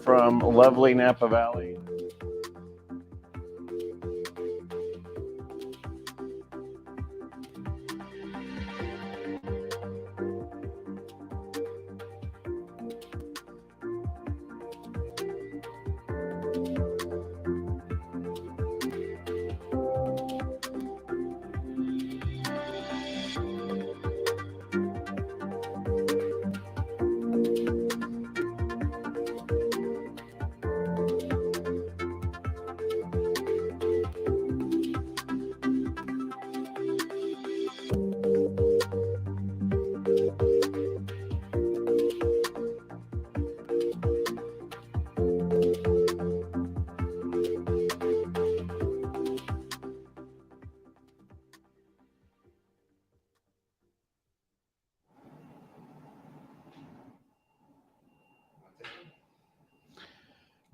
From lovely Napa Valley.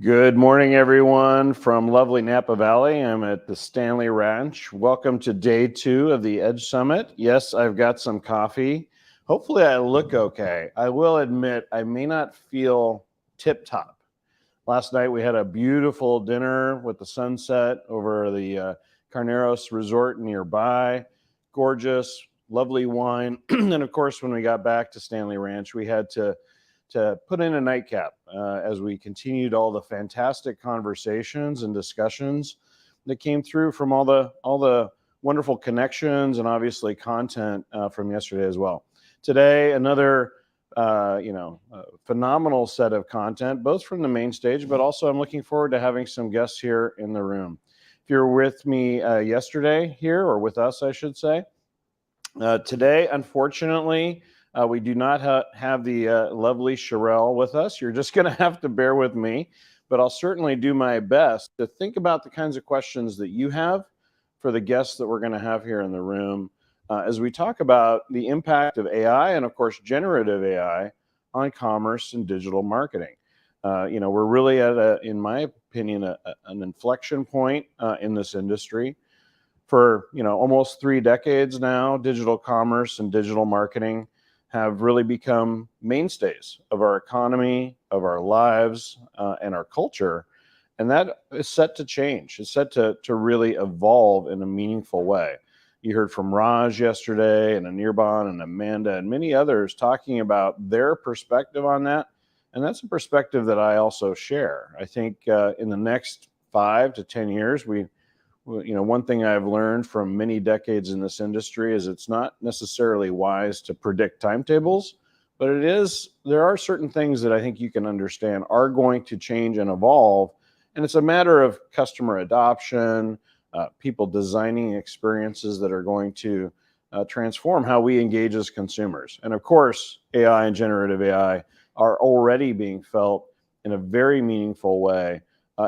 Good morning, everyone, from lovely Napa Valley. I'm at the Stanley Ranch. Welcome to day 2 of the Edge Summit. Yes, I've got some coffee. Hopefully I look okay. I will admit I may not feel tip-top. Last night we had a beautiful dinner with the sunset over the Carneros Resort nearby. Gorgeous, lovely wine. And of course, when we got back to Stanley Ranch, we had to put in a nightcap as we continued all the fantastic conversations and discussions that came through from all the wonderful connections and obviously content from yesterday as well. Today, another phenomenal set of content, both from the main stage, but also I'm looking forward to having some guests here in the room. If you're with me yesterday here, or with us, I should say, today, unfortunately, we do not have the lovely Sherelle with us. You're just going to have to bear with me, but I'll certainly do my best to think about the kinds of questions that you have for the guests that we're going to have here in the room as we talk about the impact of AI and, of course, generative AI on commerce and digital marketing. We're really at, in my opinion, an inflection point in this industry. For almost 3 decades now, digital commerce and digital marketing have really become mainstays of our economy, of our lives, and our culture. And that is set to change. It's set to really evolve in a meaningful way. You heard from Raj yesterday, and Anirban and Amanda and many others talking about their perspective on that. And that's a perspective that I also share. I think in the next 5 to 10 years, one thing I've learned from many decades in this industry is it's not necessarily wise to predict timetables, but there are certain things that I think you can understand are going to change and evolve. And it's a matter of customer adoption, people designing experiences that are going to transform how we engage as consumers. And of course, AI and generative AI are already being felt in a very meaningful way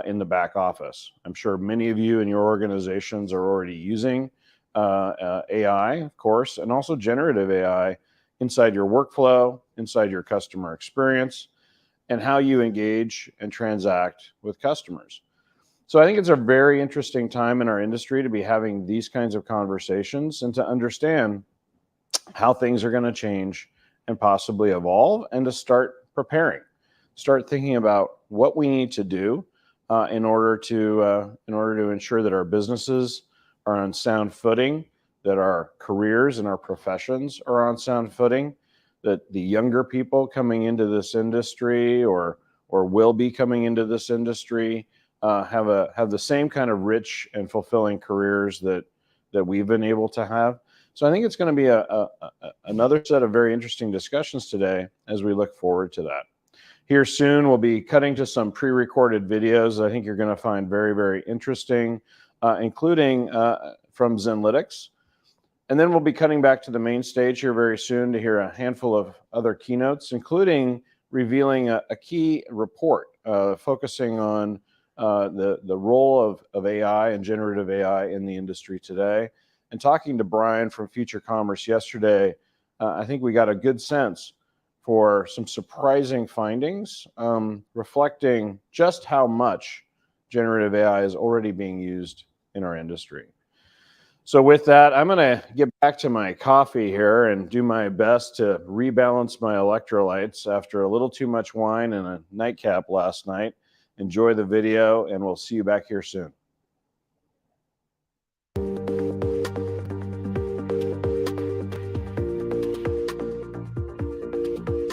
in the back office. I'm sure many of you in your organizations are already using AI, of course, and also generative AI inside your workflow, inside your customer experience, and how you engage and transact with customers. So I think it's a very interesting time in our industry to be having these kinds of conversations and to understand how things are going to change and possibly evolve, and to start preparing, start thinking about what we need to do in order to ensure that our businesses are on sound footing, that our careers and our professions are on sound footing, that the younger people coming into this industry or will be coming into this industry have the same kind of rich and fulfilling careers that we've been able to have. So I think it's going to be another set of very interesting discussions today as we look forward to that. Here soon, we'll be cutting to some pre-recorded videos I think you're going to find very, very interesting, including from Zenlytics. And then we'll be cutting back to the main stage here very soon to hear a handful of other keynotes, including revealing a key report focusing on the role of AI and generative AI in the industry today. And talking to Brian from Future Commerce yesterday, I think we got a good sense for some surprising findings, reflecting just how much generative AI is already being used in our industry. So with that, I'm going to get back to my coffee here and do my best to rebalance my electrolytes after a little too much wine and a nightcap last night. Enjoy the video, and we'll see you back here soon.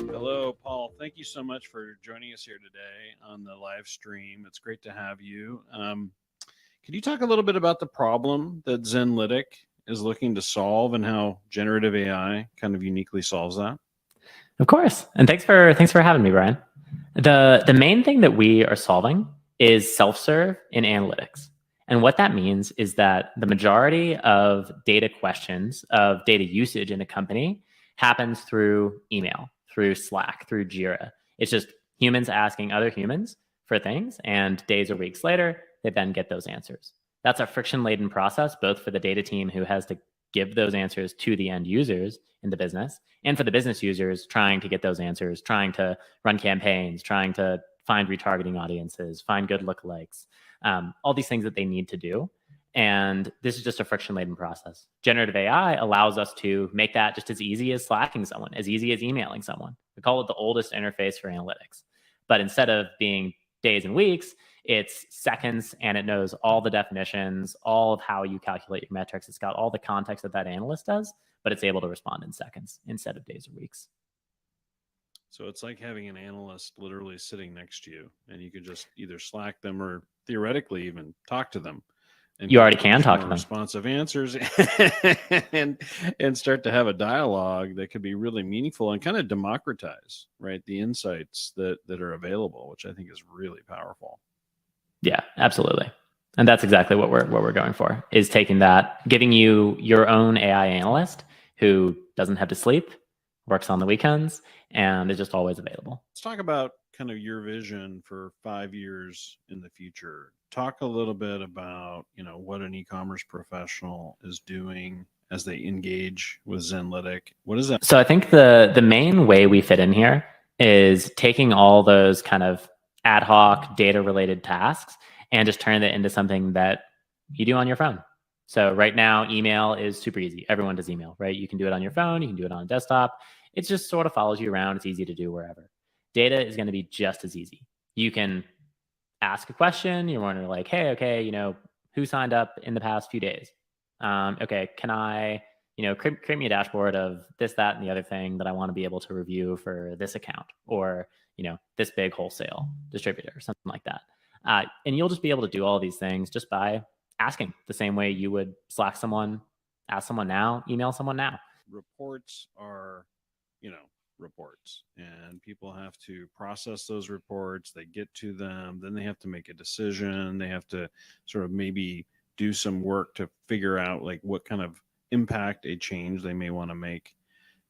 Hello, Paul. Thank you so much for joining us here today on the live stream. It's great to have you. Could you talk a little bit about the problem that Zenlytic is looking to solve and how generative AI kind of uniquely solves that? Of course. And thanks for having me, Brian. The main thing that we are solving is self-serve in analytics. And what that means is that the majority of data questions, of data usage in a company happens through email, through Slack, through Jira. It's just humans asking other humans for things, and days or weeks later, they then get those answers. That's a friction-laden process, both for the data team who has to give those answers to the end users in the business, and for the business users trying to get those answers, trying to run campaigns, trying to find retargeting audiences, find good lookalikes, all these things that they need to do. And this is just a friction-laden process. Generative AI allows us to make that just as easy as Slacking someone, as easy as emailing someone. We call it the oldest interface for analytics. But instead of being days and weeks, it's seconds, and it knows all the definitions, all of how you calculate your metrics. It's got all the context that analyst does, but it's able to respond in seconds instead of days or weeks. So it's like having an analyst literally sitting next to you, and you could just either Slack them or theoretically even talk to them. And you already can talk to them. Responsive answers and start to have a dialogue that could be really meaningful and kind of democratize, right, the insights that are available, which I think is really powerful. Yeah, absolutely. And that's exactly what we're going for, is taking that, giving you your own AI analyst who doesn't have to sleep, works on the weekends, and is just always available. Let's talk about kind of your vision for 5 years in the future. Talk a little bit about, what an e-commerce professional is doing as they engage with Zenlytic. What is that? So I think the main way we fit in here is taking all those kind of ad hoc data related tasks and just turn that into something that you do on your phone. So right now, email is super easy. Everyone does email, right? You can do it on your phone. You can do it on a desktop. It just sort of follows you around. It's easy to do wherever. Data is going to be just as easy. You can ask a question. You're wondering like, hey, okay, who signed up in the past few days? Okay, can I, create me a dashboard of this, that, and the other thing that I want to be able to review for this account, or this big wholesale distributor, or something like that. And you'll just be able to do all these things just by asking, the same way you would Slack someone, ask someone now, email someone now. Reports are, reports, and people have to process those reports. They get to them, then they have to make a decision. They have to sort of maybe do some work to figure out like what kind of impact a change they may want to make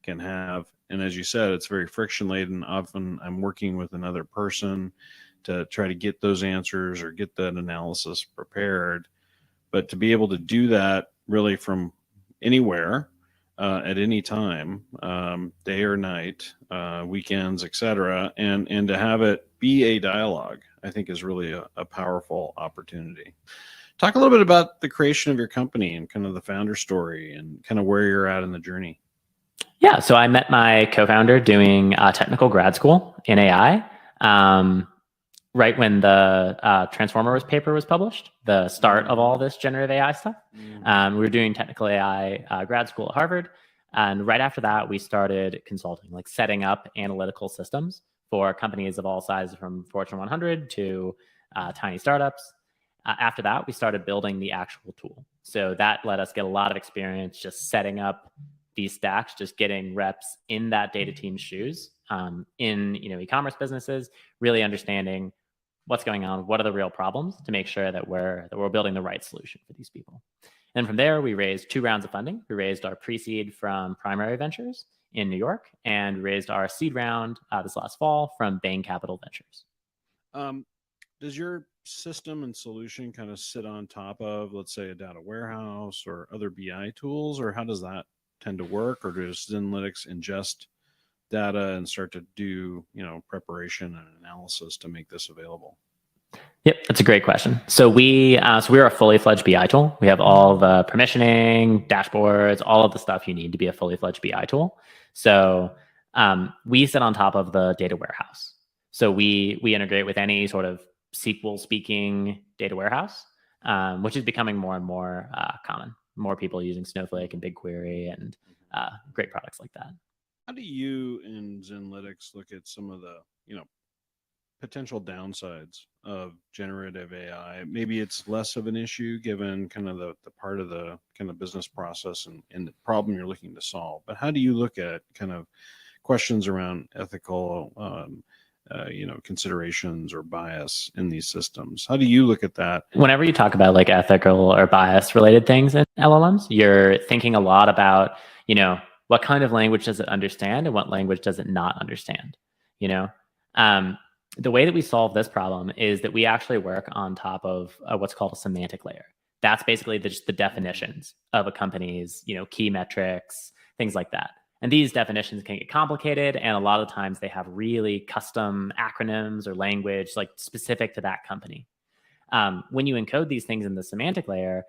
can have. And as you said, it's very friction laden. Often I'm working with another person to try to get those answers or get that analysis prepared. But to be able to do that really from anywhere, at any time, day or night, weekends, etc., and to have it be a dialogue, I think is really a powerful opportunity. Talk a little bit about the creation of your company and kind of the founder story and kind of where you're at in the journey. Yeah, so I met my co-founder doing technical grad school in AI. Right when the Transformers paper was published, the start of all this generative AI stuff. We were doing technical AI grad school at Harvard. And right after that, we started consulting, like setting up analytical systems for companies of all sizes, from Fortune 100 to tiny startups. After that, we started building the actual tool. So that let us get a lot of experience just setting up these stacks, just getting reps in that data team's shoes, in e-commerce businesses, really understanding what's going on, what are the real problems, to make sure that we're building the right solution for these people. And from there, we raised 2 rounds of funding. We raised our pre-seed from Primary Ventures in New York, and we raised our seed round this last fall from Bain Capital Ventures. Does your system and solution kind of sit on top of, let's say, a data warehouse or other BI tools, or how does that tend to work? Or does Zenlytic ingest data and start to do, preparation and analysis to make this available? Yep, that's a great question. So we are a fully fledged BI tool. We have all the permissioning, dashboards, all of the stuff you need to be a fully fledged BI tool. So we sit on top of the data warehouse. So we integrate with any sort of SQL speaking data warehouse, which is becoming more and more common. More people using Snowflake and BigQuery and great products like that. How do you in Zenlytics look at some of the, potential downsides of generative AI? Maybe it's less of an issue given kind of the part of the kind of business process and the problem you're looking to solve. But how do you look at kind of questions around ethical, considerations or bias in these systems? How do you look at that? Whenever you talk about like ethical or bias related things in LLMs, you're thinking a lot about, what kind of language does it understand and what language does it not understand? The way that we solve this problem is that we actually work on top of what's called a semantic layer. That's basically just the definitions of a company's, key metrics, things like that. And these definitions can get complicated, and a lot of times they have really custom acronyms or language like specific to that company. When you encode these things in the semantic layer,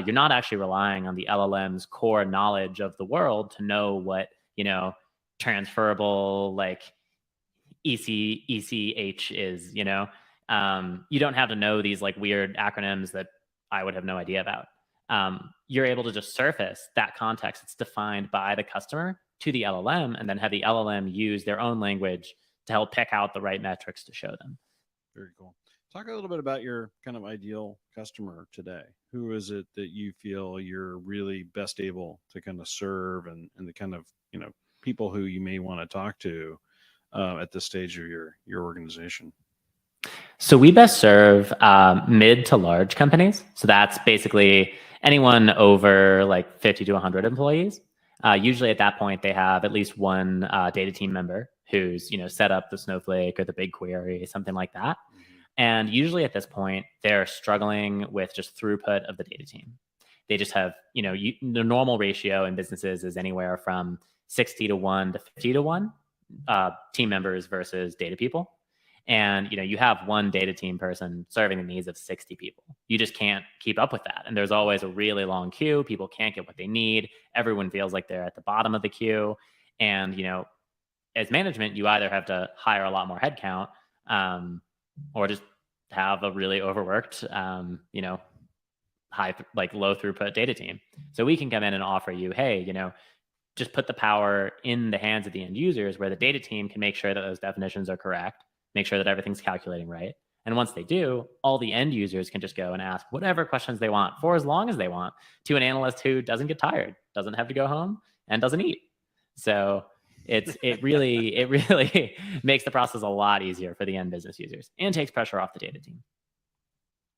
you're not actually relying on the LLM's core knowledge of the world to know what, transferable like ECH is, you don't have to know these like weird acronyms that I would have no idea about. You're able to just surface that context that's defined by the customer to the LLM, and then have the LLM use their own language to help pick out the right metrics to show them. Very cool. Talk a little bit about your kind of ideal customer today. Who is it that you feel you're really best able to kind of serve, and the kind of, people who you may want to talk to at this stage of your organization? So we best serve mid to large companies. So that's basically anyone over like 50 to 100 employees. Usually at that point, they have at least one data team member who's, set up the Snowflake or the BigQuery, something like that. And usually at this point, they're struggling with just throughput of the data team. They just have, the normal ratio in businesses is anywhere from 60 to 1 to 50 to 1 team members versus data people. And, you have one data team person serving the needs of 60 people. You just can't keep up with that. And there's always a really long queue. People can't get what they need. Everyone feels like they're at the bottom of the queue. And, as management, you either have to hire a lot more headcount or just have a really overworked, low throughput data team. So we can come in and offer you, hey, just put the power in the hands of the end users, where the data team can make sure that those definitions are correct, make sure that everything's calculating right. And once they do, all the end users can just go and ask whatever questions they want for as long as they want to an analyst who doesn't get tired, doesn't have to go home, and doesn't eat. So it really makes the process a lot easier for the end business users and takes pressure off the data team.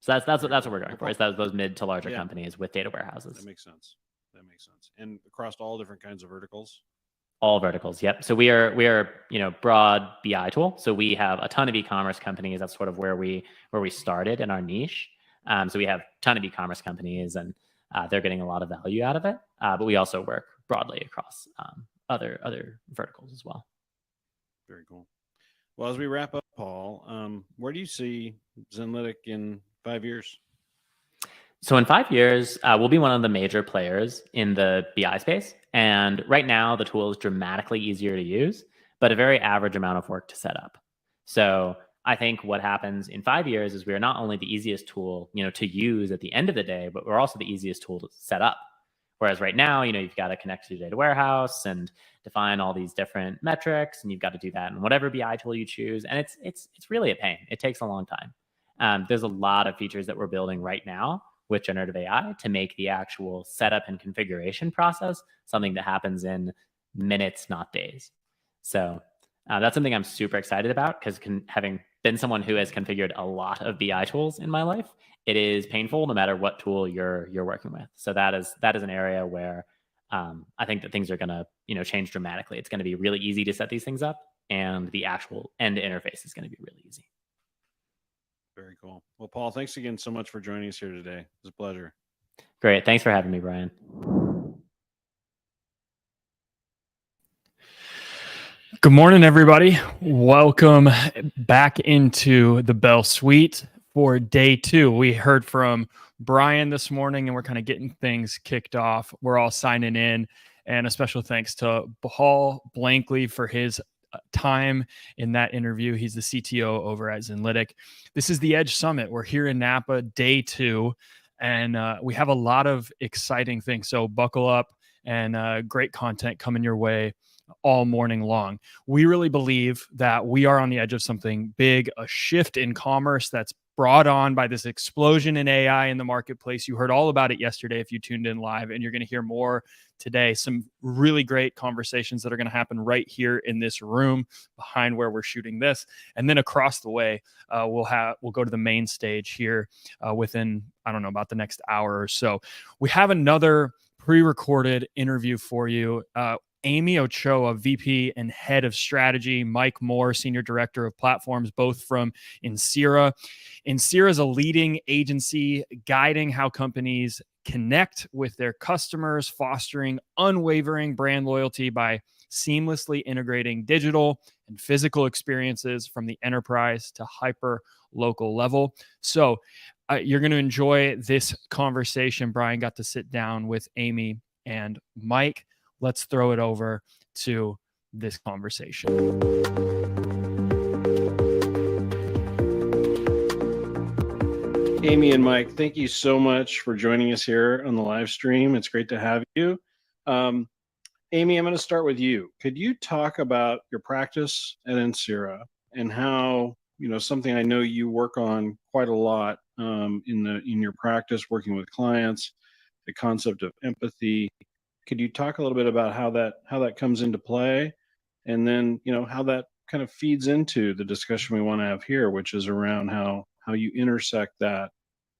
So that's what we're going for, is those mid to larger companies with data warehouses. That makes sense. And across all different kinds of verticals? All verticals, yep. So we are broad BI tool. So we have a ton of e-commerce companies. That's sort of where we started in our niche. So we have a ton of e-commerce companies, and they're getting a lot of value out of it. But we also work broadly across other verticals as well. Very cool. Well, as we wrap up, Paul, where do you see Zenlytic in 5 years? So in 5 years, we'll be one of the major players in the BI space. And right now, the tool is dramatically easier to use, but a very average amount of work to set up. So I think what happens in 5 years is we are not only the easiest tool, to use at the end of the day, but we're also the easiest tool to set up. Whereas right now, you've got to connect to the data warehouse and define all these different metrics, and you've got to do that in whatever BI tool you choose. And it's really a pain. It takes a long time. There's a lot of features that we're building right now with generative AI to make the actual setup and configuration process something that happens in minutes, not days. So that's something I'm super excited about, because having been someone who has configured a lot of BI tools in my life, it is painful no matter what tool you're working with. So that is an area where I think that things are going to change dramatically. It's going to be really easy to set these things up, and the actual end interface is going to be really easy. Very cool. Well, Paul, thanks again so much for joining us here today. It was a pleasure. Great. Thanks for having me, Brian. Good morning, everybody. Welcome back into the Bell Suite for day 2. We heard from Brian this morning, and we're kind of getting things kicked off. We're all signing in, and a special thanks to Paul Blankley for his time in that interview. He's the CTO over at Zenlytic. This is the Edge Summit. We're here in Napa, day 2, and we have a lot of exciting things. So buckle up, and great content coming your way all morning long. We really believe that we are on the edge of something big, a shift in commerce that's brought on by this explosion in AI in the marketplace. You heard all about it yesterday if you tuned in live, and you're going to hear more today. Some really great conversations that are going to happen right here in this room behind where we're shooting this. And then across the way, we'll go to the main stage here within, I don't know, about the next hour or so. We have another pre-recorded interview for you. Amy Ochoa, VP and Head of Strategy, Mike Moore, Senior Director of Platforms, both from Incira. Incira is a leading agency guiding how companies connect with their customers, fostering unwavering brand loyalty by seamlessly integrating digital and physical experiences from the enterprise to hyper local level. So you're going to enjoy this conversation. Brian got to sit down with Amy and Mike. Let's throw it over to this conversation. Amy and Mike, thank you so much for joining us here on the live stream. It's great to have you. Amy, I'm going to start with you. Could you talk about your practice at Incira and how, something I know you work on quite a lot in your practice, working with clients, the concept of empathy. Could you talk a little bit about how that comes into play, and then how that kind of feeds into the discussion we want to have here, which is around how you intersect that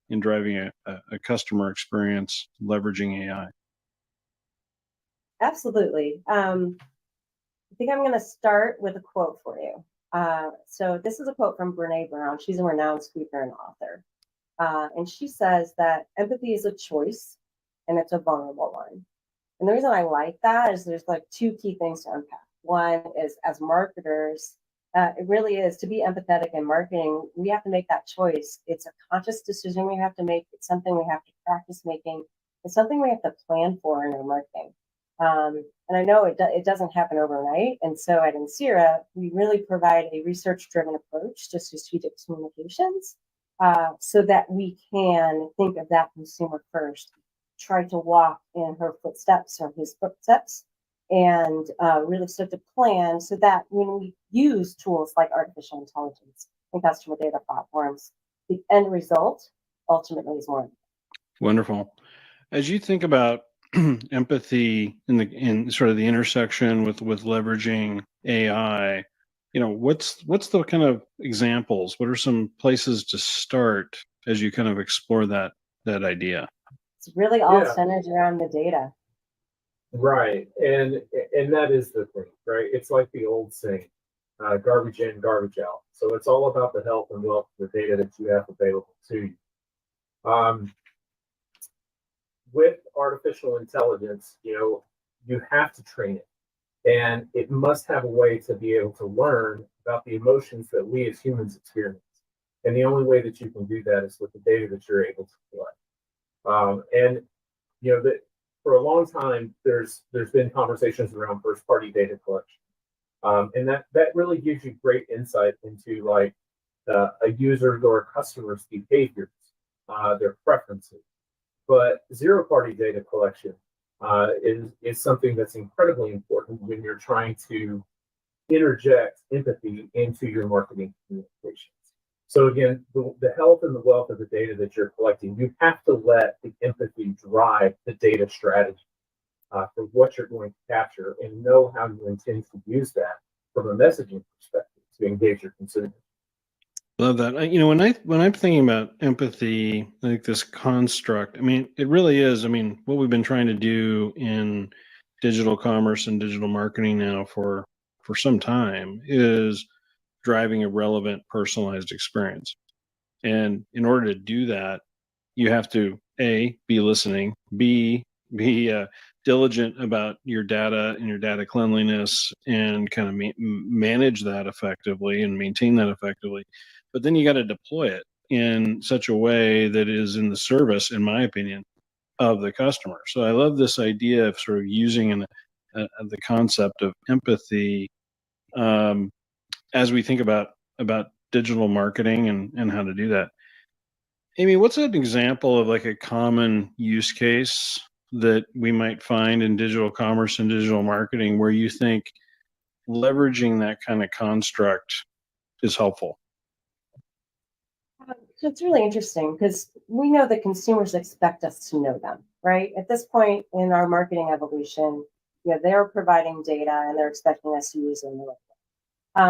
in driving a customer experience, leveraging AI? Absolutely. I think I'm going to start with a quote for you. So this is a quote from Brené Brown. She's a renowned speaker and author. And she says that empathy is a choice, and it's a vulnerable one. And the reason I like that is there's like 2 key things to unpack. One is, as marketers, it really is to be empathetic in marketing. We have to make that choice. It's a conscious decision we have to make. It's something we have to practice making. It's something we have to plan for in our marketing. And I know it doesn't happen overnight. And so at Incira, we really provide a research-driven approach to strategic communications so that we can think of that consumer first, try to walk in her footsteps or his footsteps, and really start to plan so that when we use tools like artificial intelligence and customer data platforms, the end result ultimately is more. Wonderful. As you think about empathy in sort of the intersection with leveraging AI, what's the kind of examples? What are some places to start as you kind of explore that idea? It's really all centered around the data. Right. And that is the thing, right? It's like the old saying, garbage in, garbage out. So it's all about the health and wealth of the data that you have available to you. With artificial intelligence, you have to train it. And it must have a way to be able to learn about the emotions that we as humans experience. And the only way that you can do that is with the data that you're able to collect. That for a long time, there's been conversations around first-party data collection, and that really gives you great insight into like a user's or a customer's behaviors, their preferences. But zero-party data collection is something that's incredibly important when you're trying to interject empathy into your marketing communications. So again, the health and the wealth of the data that you're collecting, you have to let the empathy drive the data strategy for what you're going to capture, and know how you intend to use that from a messaging perspective to engage your consumers. Love that. When I'm thinking about empathy, like this construct, it really is. What we've been trying to do in digital commerce and digital marketing now for some time is driving a relevant, personalized experience. And in order to do that, you have to A, be listening, B, be diligent about your data and your data cleanliness, and kind of manage that effectively and maintain that effectively. But then you got to deploy it in such a way that is in the service, in my opinion, of the customer. So I love this idea of sort of using the concept of empathy as we think about digital marketing and how to do that. Amy, what's an example of like a common use case that we might find in digital commerce and digital marketing where you think leveraging that kind of construct is helpful? So it's really interesting because we know that consumers expect us to know them, right? At this point in our marketing evolution, they're providing data and they're expecting us to use it in the right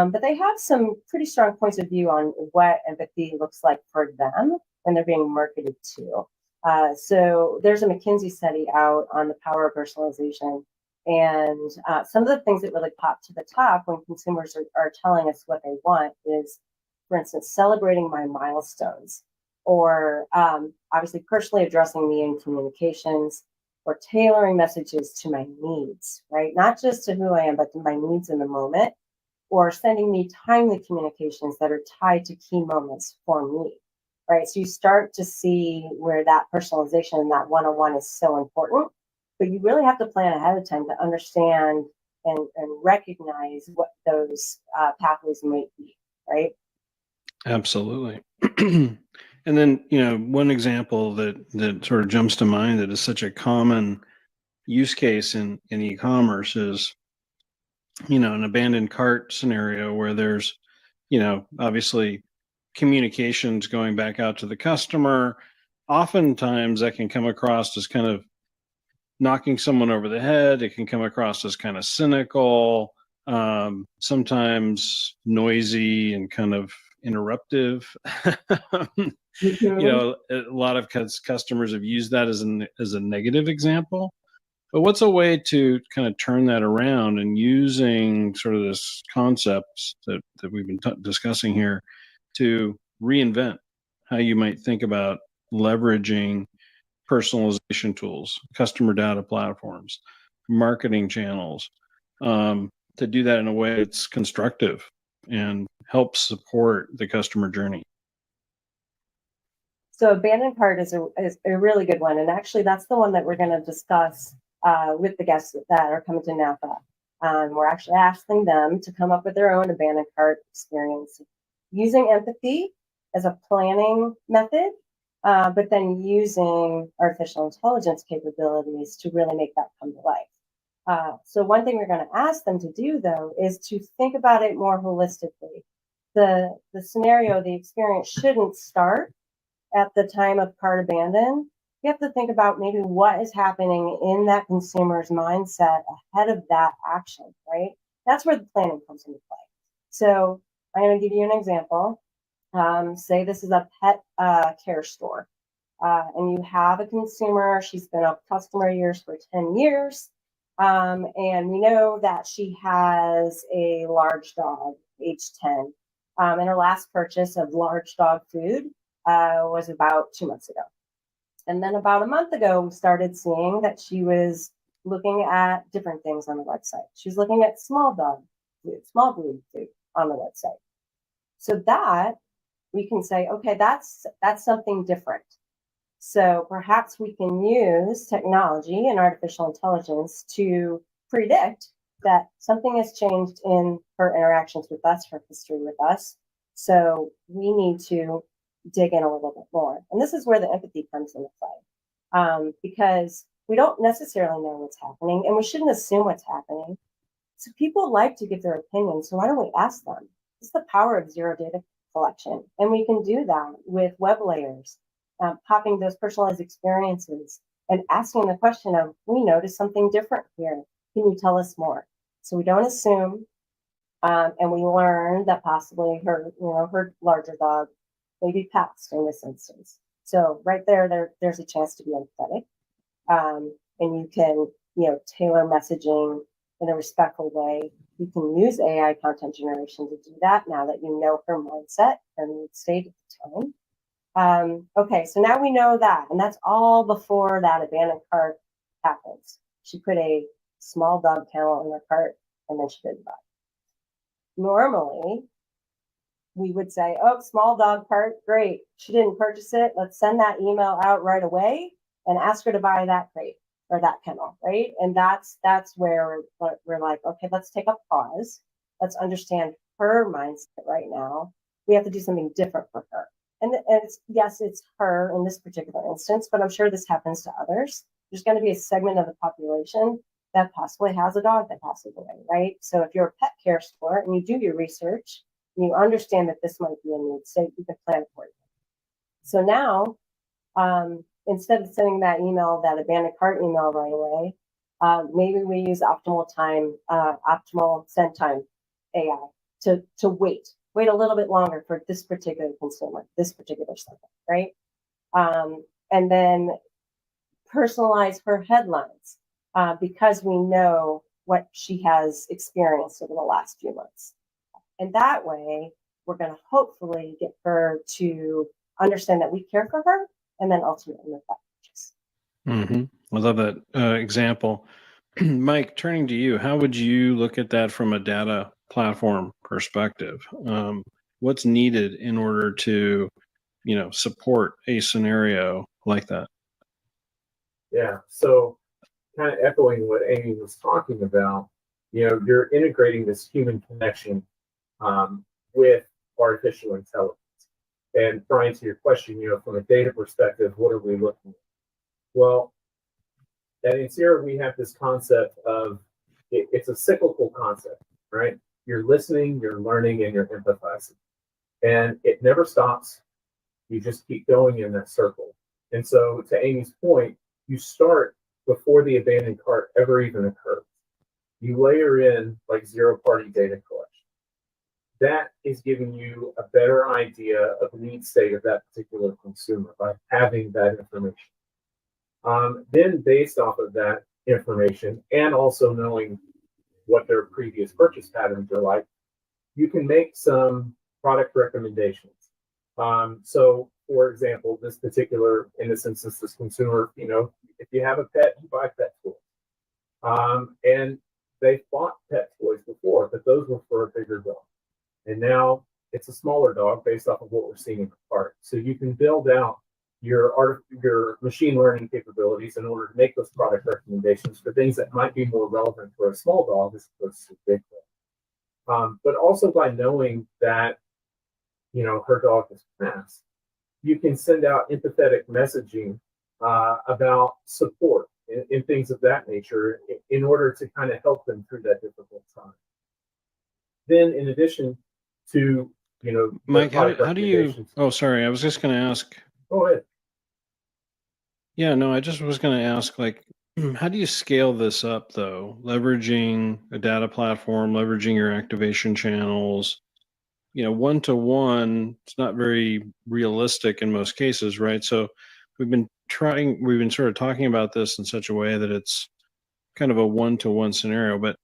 way. But they have some pretty strong points of view on what empathy looks like for them when they're being marketed to. So there's a McKinsey study out on the power of personalization. And some of the things that really pop to the top when consumers are telling us what they want is, for instance, celebrating my milestones, or obviously personally addressing me in communications, or tailoring messages to my needs, right? Not just to who I am, but to my needs in the moment, or sending me timely communications that are tied to key moments for me, right? So you start to see where that personalization and that one-on-one is so important, but you really have to plan ahead of time to understand and recognize what those pathways might be, right? Absolutely. And then, one example that sort of jumps to mind that is such a common use case in e-commerce is, an abandoned cart scenario where there's, obviously communications going back out to the customer. Oftentimes that can come across as kind of knocking someone over the head. It can come across as kind of cynical, sometimes noisy and kind of interruptive. A lot of customers have used that as a negative example. But what's a way to kind of turn that around and using sort of this concepts that we've been discussing here to reinvent how you might think about leveraging personalization tools, customer data platforms, marketing channels, to do that in a way that's constructive and helps support the customer journey? So abandoned cart is a really good one. And actually, that's the one that we're going to discuss with the guests that are coming to NAPA. We're actually asking them to come up with their own abandoned cart experience using empathy as a planning method, but then using artificial intelligence capabilities to really make that come to life. So one thing we're going to ask them to do, though, is to think about it more holistically. The scenario, the experience shouldn't start at the time of cart abandon. You have to think about maybe what is happening in that consumer's mindset ahead of that action, right? That's where the planning comes into play. So I'm going to give you an example. Say this is a pet care store, and you have a consumer. She's been a customer of yours for 10 years. And we know that she has a large dog, age 10. And her last purchase of large dog food was about 2 months ago. And then about a month ago, we started seeing that she was looking at different things on the website. She was looking at small dog food, small breed food on the website. So that we can say, okay, that's something different. So perhaps we can use technology and artificial intelligence to predict that something has changed in her interactions with us, her history with us. So we need to dig in a little bit more. And this is where the empathy comes into play, because we don't necessarily know what's happening and we shouldn't assume what's happening. So people like to give their opinion. So why don't we ask them? It's the power of zero data collection. And we can do that with web layers, popping those personalized experiences and asking the question of, we noticed something different here. Can you tell us more? So we don't assume, and we learn that possibly her larger dog may be passed in this instance. So right there's a chance to be empathetic, and you can tailor messaging in a respectful way. You can use AI content generation to do that now that you know her mindset, her mood state at the time. Okay, so now we know that, and that's all before that abandoned cart happens. She put a small dog kennel in her cart, and then she did that. Normally, we would say, oh, small dog part, great. She didn't purchase it. Let's send that email out right away and ask her to buy that crate or that kennel, right? And that's where we're like, okay, let's take a pause. Let's understand her mindset right now. We have to do something different for her. And it's, yes, it's her in this particular instance, but I'm sure this happens to others. There's going to be a segment of the population that possibly has a dog that passes away, right? So if you're a pet care store and you do your research, and you understand that this might be a need state, you can plan for it. So now, instead of sending that email, that abandoned cart email right away, maybe we use optimal send time AI to wait a little bit longer for this particular consumer, this particular subject, right? And then personalize her headlines because we know what she has experienced over the last few months. And that way, we're going to hopefully get her to understand that we care for her and then ultimately make that purchase. I love that example. Mike, turning to you, how would you look at that from a data platform perspective? What's needed in order to, support a scenario like that? Yeah. So kind of echoing what Amy was talking about, you're integrating this human connection with artificial intelligence. And Brian, to your question, from a data perspective, what are we looking at? Well, at Ansira, we have this concept of it's a cyclical concept, right? You're listening, you're learning, and you're empathizing. And it never stops. You just keep going in that circle. And so, to Amy's point, you start before the abandoned cart ever even occurs. You layer in like zero-party data collection. That is giving you a better idea of the need state of that particular consumer by having that information. Then based off of that information and also knowing what their previous purchase patterns are like, you can make some product recommendations. So for example, this particular, in this instance, this consumer, if you have a pet, you buy pet toys. And they've bought pet toys before, but those were for a bigger dog. And now it's a smaller dog based off of what we're seeing in the cart. So you can build out your machine learning capabilities in order to make those product recommendations for things that might be more relevant for a small dog as opposed to a big dog. But also by knowing that, her dog has passed, you can send out empathetic messaging about support and things of that nature in order to kind of help them through that difficult time. Then in addition to, Mike, how do you, oh, sorry, I was just going to ask. Go ahead. Yeah, no, I just was going to ask, how do you scale this up, though? Leveraging a data platform, leveraging your activation channels, one-to-one, it's not very realistic in most cases, right? So we've been sort of talking about this in such a way that it's kind of a one-to-one scenario, but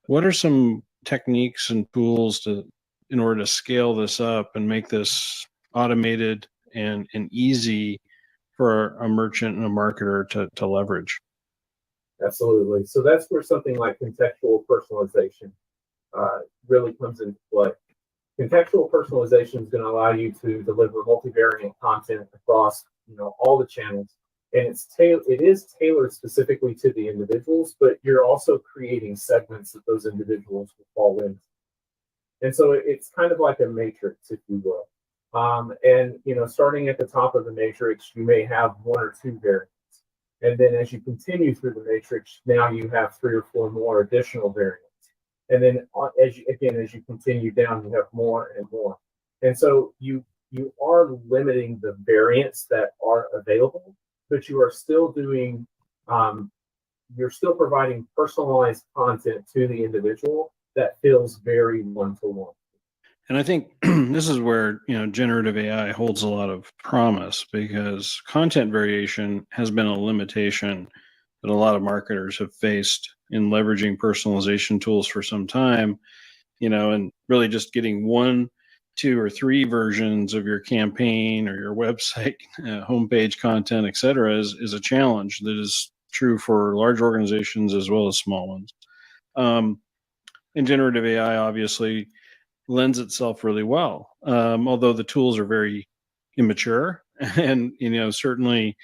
what are some techniques and tools in order to scale this up and make this automated and easy for a merchant and a marketer to leverage? Absolutely. So that's where something like contextual personalization really comes into play. Contextual personalization is going to allow you to deliver multivariant content across, all the channels, and it is tailored specifically to the individuals, but you're also creating segments that those individuals will fall into. And so it's kind of like a matrix, if you will. And starting at the top of the matrix, you may have one or two variants. And then as you continue through the matrix, now you have 3 or 4 more additional variants. And then as you continue down, you have more and more. And so you are limiting the variants that are available, but you are still doing, you're still providing personalized content to the individual that feels very one-to-one. And I think this is where, generative AI holds a lot of promise, because content variation has been a limitation that a lot of marketers have faced in leveraging personalization tools for some time, and really just getting 1, 2, or 3 versions of your campaign or your website, homepage content, et cetera, is a challenge that is true for large organizations as well as small ones. In generative AI, obviously, lends itself really well. Although the tools are very immature, and certainly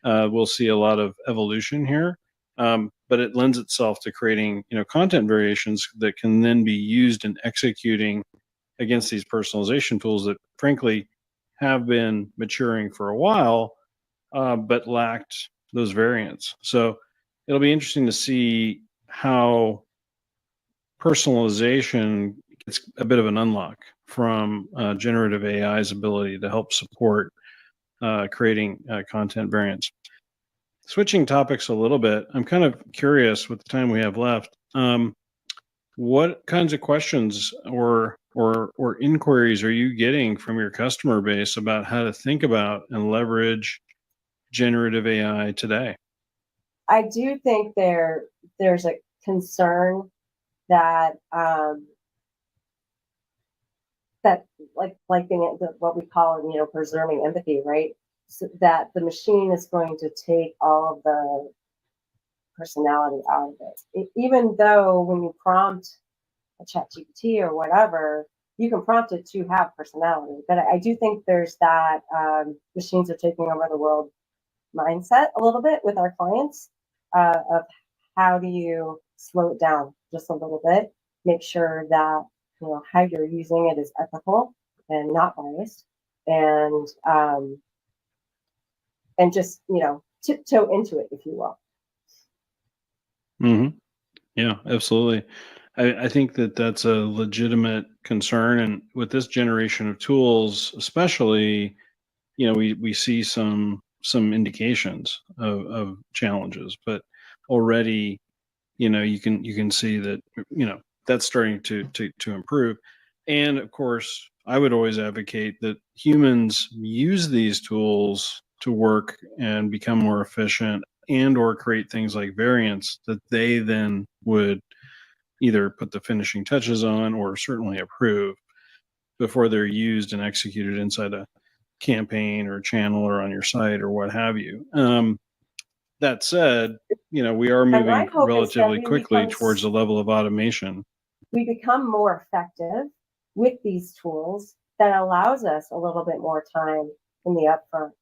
we'll see a lot of evolution here. But it lends itself to creating content variations that can then be used in executing against these personalization tools that frankly have been maturing for a while, but lacked those variants. So it'll be interesting to see how personalization gets a bit of an unlock from generative AI's ability to help support creating content variants. Switching topics a little bit, I'm kind of curious with the time we have left. What kinds of questions or inquiries are you getting from your customer base about how to think about and leverage generative AI today? I do think there's a concern that that like being what we call preserving empathy, right? So that the machine is going to take all of the personality out of it. Even though when you prompt a ChatGPT or whatever, you can prompt it to have personality. But I do think there's that machines are taking over the world mindset a little bit with our clients of how do you slow it down just a little bit, make sure that how you're using it is ethical and not biased, and just tiptoe into it, if you will. Mm-hmm. Yeah, absolutely. I think that that's a legitimate concern, and with this generation of tools, especially, we see some indications of challenges, but already, you can see that that's starting to improve. And of course, I would always advocate that humans use these tools to work and become more efficient and or create things like variants that they then would either put the finishing touches on or certainly approve before they're used and executed inside a campaign or channel or on your site or what have you. That said, we are my moving hope is that relatively we quickly become towards a level of automation. We become more effective with these tools that allows us a little bit more time in the upfront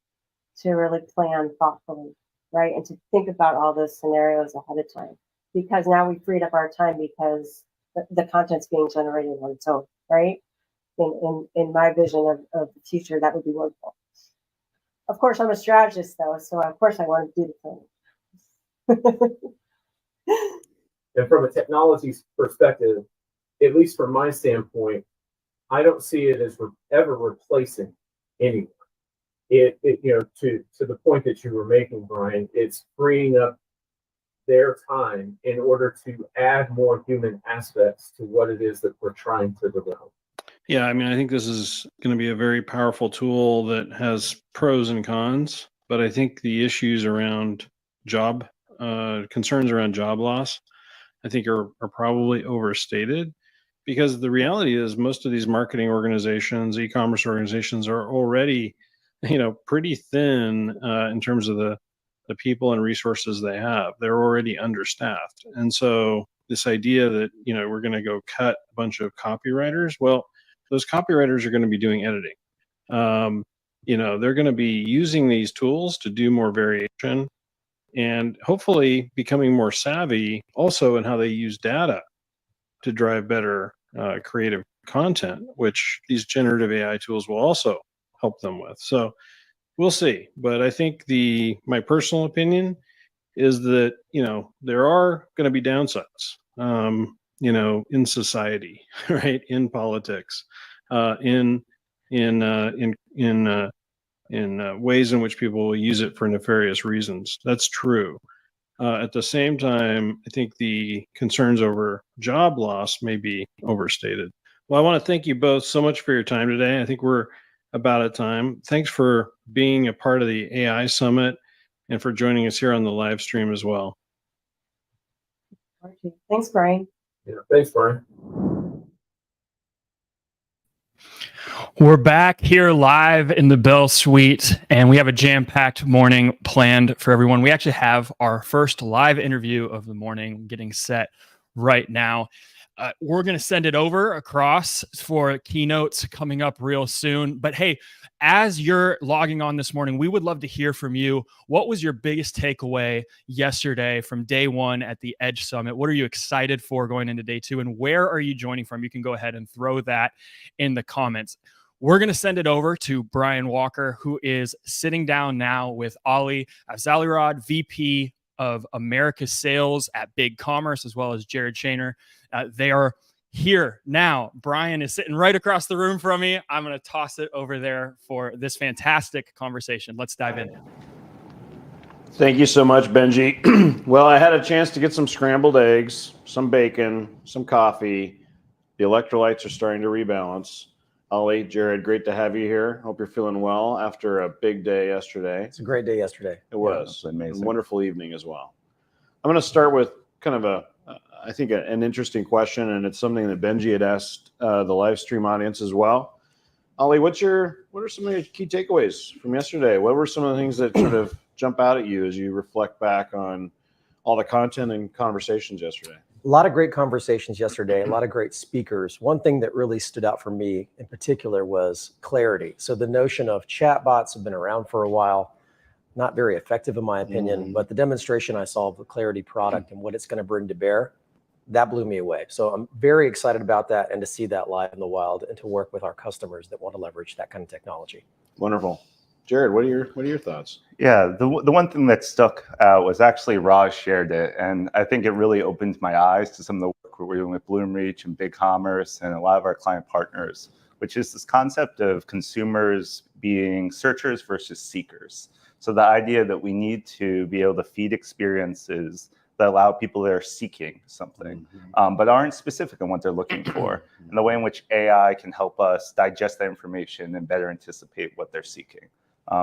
to really plan thoughtfully, right? And to think about all those scenarios ahead of time. Because now we freed up our time because the content's being generated on its own, right? In my vision of the future, that would be wonderful. Of course, I'm a strategist though, so of course I want to do the thing. And from a technology perspective, at least from my standpoint, I don't see it as ever replacing anyone. It to the point that you were making, Brian, it's freeing up their time in order to add more human aspects to what it is that we're trying to develop. Yeah, I mean, I think this is going to be a very powerful tool that has pros and cons, but I think the issues around concerns around job loss, I think are probably overstated, because the reality is most of these marketing organizations, e-commerce organizations are already, pretty thin in terms of the people and resources they have. They're already understaffed. And so this idea that, we're going to go cut a bunch of copywriters, well, those copywriters are going to be doing editing. They're going to be using these tools to do more variation and hopefully becoming more savvy also in how they use data to drive better creative content, which these generative AI tools will also help them with. So we'll see. But I think my personal opinion is that, there are going to be downsides, in society, right? In politics, in ways in which people will use it for nefarious reasons. That's true. At the same time, I think the concerns over job loss may be overstated. Well, I want to thank you both so much for your time today. I think we're about at time. Thanks for being a part of the AI Summit and for joining us here on the live stream as well. Thanks, Brian. Yeah, thanks, Brian. We're back here live in the Bell Suite, and we have a jam-packed morning planned for everyone. We actually have our first live interview of the morning getting set right now. we're going to send it over across for keynotes coming up real soon. But hey, as you're logging on this morning, we would love to hear from you. What was your biggest takeaway yesterday from day one at the Edge Summit? What are you excited for going into day two? And where are you joining from? You can go ahead and throw that in the comments. We're going to send it over to Brian Walker, who is sitting down now with Ali Afzalirad, VP of America's Sales at Big Commerce, as well as Jared Shaner. They are here now. Brian is sitting right across the room from me. I'm going to toss it over there for this fantastic conversation. Let's dive in. Thank you so much, Benji. Well, I had a chance to get some scrambled eggs, some bacon, some coffee. The electrolytes are starting to rebalance. Ali, Jared, great to have you here. Hope you're feeling well after a big day yesterday. It's a great day yesterday. It was amazing. A wonderful evening as well. I'm going to start with kind of I think an interesting question, and it's something that Benji had asked the live stream audience as well. Ali, what are some of your key takeaways from yesterday? What were some of the things that sort of jump out at you as you reflect back on all the content and conversations yesterday? A lot of great conversations yesterday, a lot of great speakers. One thing that really stood out for me in particular was clarity. So the notion of chatbots have been around for a while, not very effective in my opinion, but the demonstration I saw of the Clarity product and what it's going to bring to bear, that blew me away. So I'm very excited about that and to see that live in the wild and to work with our customers that want to leverage that kind of technology. Wonderful. Jared, what are your thoughts? Yeah, the one thing that stuck out was actually Raj shared it, and I think it really opened my eyes to some of the work we're doing with Bloomreach and Big Commerce and a lot of our client partners, which is this concept of consumers being searchers versus seekers. So the idea that we need to be able to feed experiences that allow people that are seeking something, but aren't specific in what they're looking for, and the way in which AI can help us digest that information and better anticipate what they're seeking.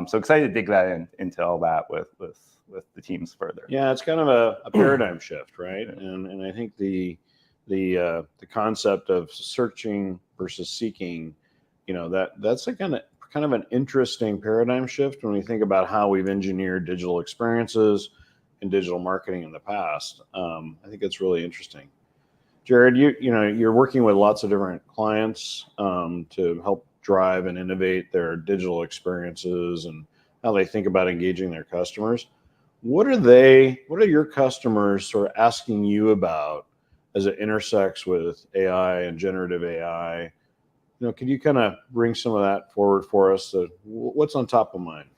So excited to dig that into all that with the teams further. Yeah, it's kind of a paradigm shift, right? And I think the concept of searching versus seeking, that's a kind of an interesting paradigm shift when we think about how we've engineered digital experiences and digital marketing in the past. I think it's really interesting. Jared, you're working with lots of different clients to help drive and innovate their digital experiences and how they think about engaging their customers. What are your customers sort of asking you about as it intersects with AI and generative AI? Can you kind of bring some of that forward for us? What's on top of mind?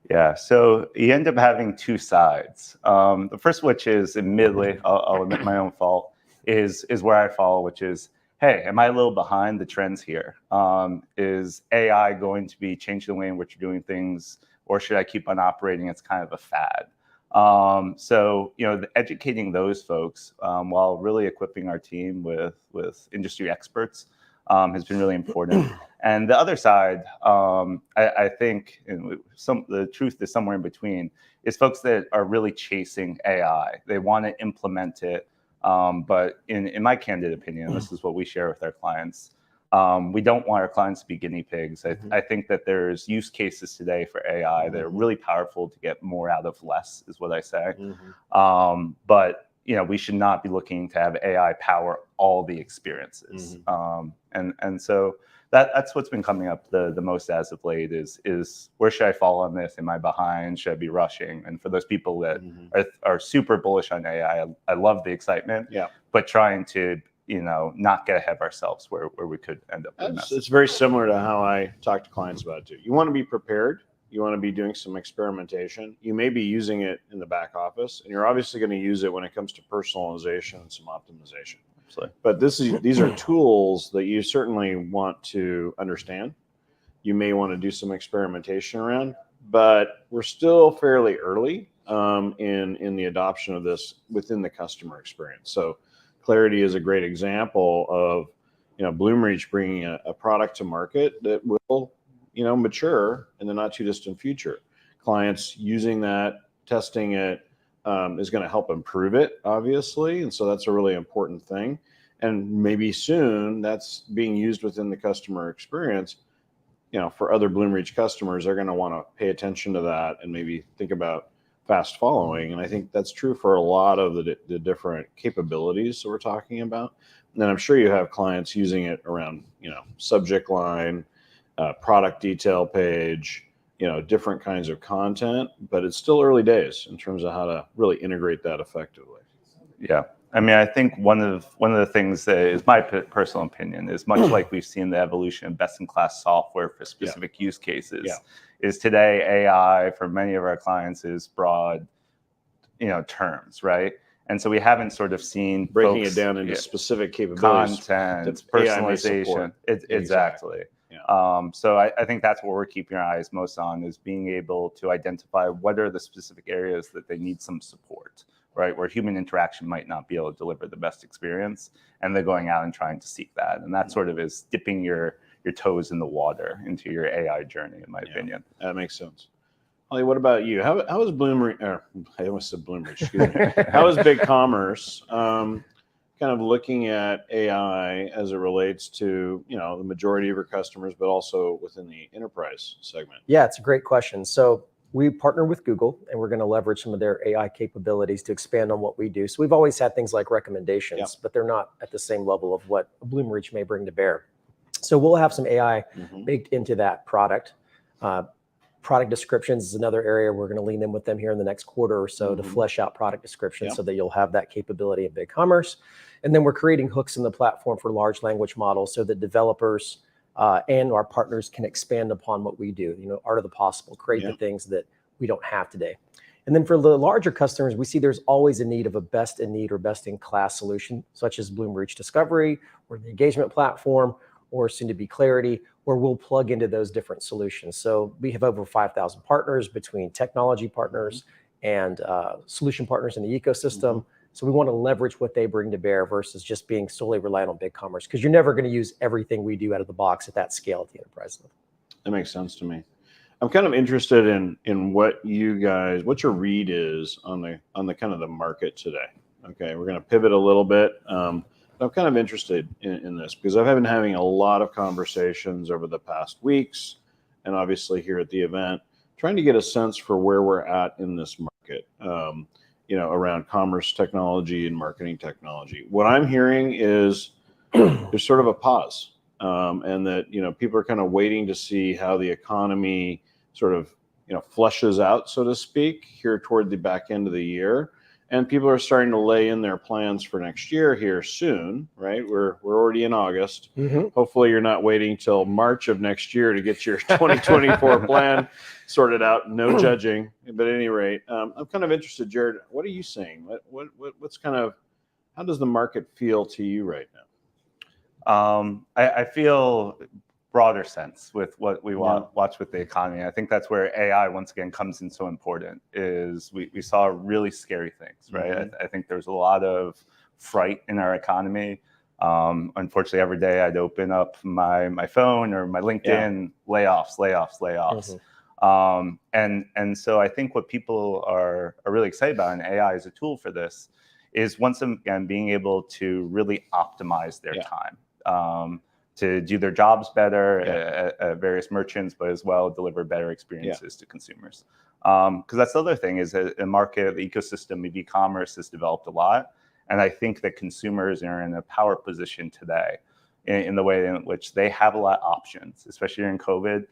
Yeah, so you end up having two sides. The first, which is admittedly, I'll admit my own fault, is where I fall, which is, hey, am I a little behind the trends here? Is AI going to be changing the way in which you're doing things, or should I keep on operating as kind of a fad? So educating those folks while really equipping our team with industry experts has been really important. And the other side, I think, and the truth is somewhere in between, is folks that are really chasing AI. They want to implement it. But in my candid opinion, this is what we share with our clients, we don't want our clients to be guinea pigs. I think that there's use cases today for AI that are really powerful to get more out of less, is what I say. But we should not be looking to have AI power all the experiences. And so that's what's been coming up the most as of late is where should I fall on this? Am I behind? Should I be rushing? And for those people that are super bullish on AI, I love the excitement, but trying to not get ahead of ourselves where we could end up with It's very similar to how I talk to clients about it too. You want to be prepared. You want to be doing some experimentation. You may be using it in the back office, and you're obviously going to use it when it comes to personalization and some optimization. Absolutely. But these are tools that you certainly want to understand. You may want to do some experimentation around, but we're still fairly early in the adoption of this within the customer experience. So Clarity is a great example of Bloomreach bringing a product to market that will mature in the not too distant future. Clients using that, testing it, is going to help improve it, obviously. And so that's a really important thing. And maybe soon that's being used within the customer experience. For other Bloomreach customers, they're going to want to pay attention to that and maybe think about fast following. And I think that's true for a lot of the different capabilities that we're talking about. and I'm sure you have clients using it around, subject line, product detail page, different kinds of content, but it's still early days in terms of how to really integrate that effectively. Yeah. I mean, I think one of the things that is my personal opinion is much like we've seen the evolution of best-in-class software for specific use cases. Yeah. Is today AI for many of our clients is broad, terms, right? And so we haven't sort of seen Breaking folks- it down into specific capabilities. content, that AI may personalization. support. Exactly. Yeah. So I think that's what we're keeping our eyes most on, is being able to identify what are the specific areas that they need some support, right? Where human interaction might not be able to deliver the best experience, and they're going out and trying to seek that. And that sort of is dipping your toes in the water into your AI journey, in my opinion. That makes sense. Holly, what about you? How is Bloomreach, I almost said Bloomreach, excuse me. How is BigCommerce kind of looking at AI as it relates to, the majority of your customers, but also within the enterprise segment? Yeah, it's a great question. So we partner with Google, and we're going to leverage some of their AI capabilities to expand on what we do. So we've always had things like recommendations, but they're not at the same level of what Bloomreach may bring to bear. So we'll have some AI baked into that product. Product descriptions is another area we're going to lean in with them here in the next quarter or so to flesh out product descriptions so that you'll have that capability in BigCommerce. And then we're creating hooks in the platform for large language models so that developers and our partners can expand upon what we do, art of the possible, create the things that we don't have today. And then for the larger customers, we see there's always a need of a best in need or best in class solution, such as Bloomreach Discovery or the engagement platform, or soon to be Clarity, where we'll plug into those different solutions. So we have over 5,000 partners between technology partners and solution partners in the ecosystem. So we want to leverage what they bring to bear versus just being solely reliant on BigCommerce, because you're never going to use everything we do out of the box at that scale at the enterprise level. That makes sense to me. I'm kind of interested in what your read is on the kind of the market today. Okay, we're going to pivot a little bit. I'm kind of interested in this because I've been having a lot of conversations over the past weeks, and obviously here at the event, trying to get a sense for where we're at in this market, around commerce technology and marketing technology. What I'm hearing is there's sort of a pause, and that people are kind of waiting to see how the economy sort of flushes out, so to speak, here toward the back end of the year. And people are starting to lay in their plans for next year here soon, right? We're already in August. Hopefully you're not waiting till March of next year to get your 2024 plan sorted out. No judging, but at any rate, I'm kind of interested, Jared. What are you seeing? What's kind of, how does the market feel to you right now? I feel broader sense with what we watch with the economy. I think that's where AI once again comes in so important. Is we saw really scary things, right? I think there's a lot of fright in our economy. Unfortunately, every day I'd open up my phone or my LinkedIn, layoffs. And so I think what people are really excited about, and AI as a tool for this, is once again being able to really optimize their time. To do their jobs better at various merchants, but as well deliver better experiences to consumers. Because that's the other thing is that the market, the ecosystem of e-commerce has developed a lot. And I think that consumers are in a power position today in the way in which they have a lot of options, especially during COVID.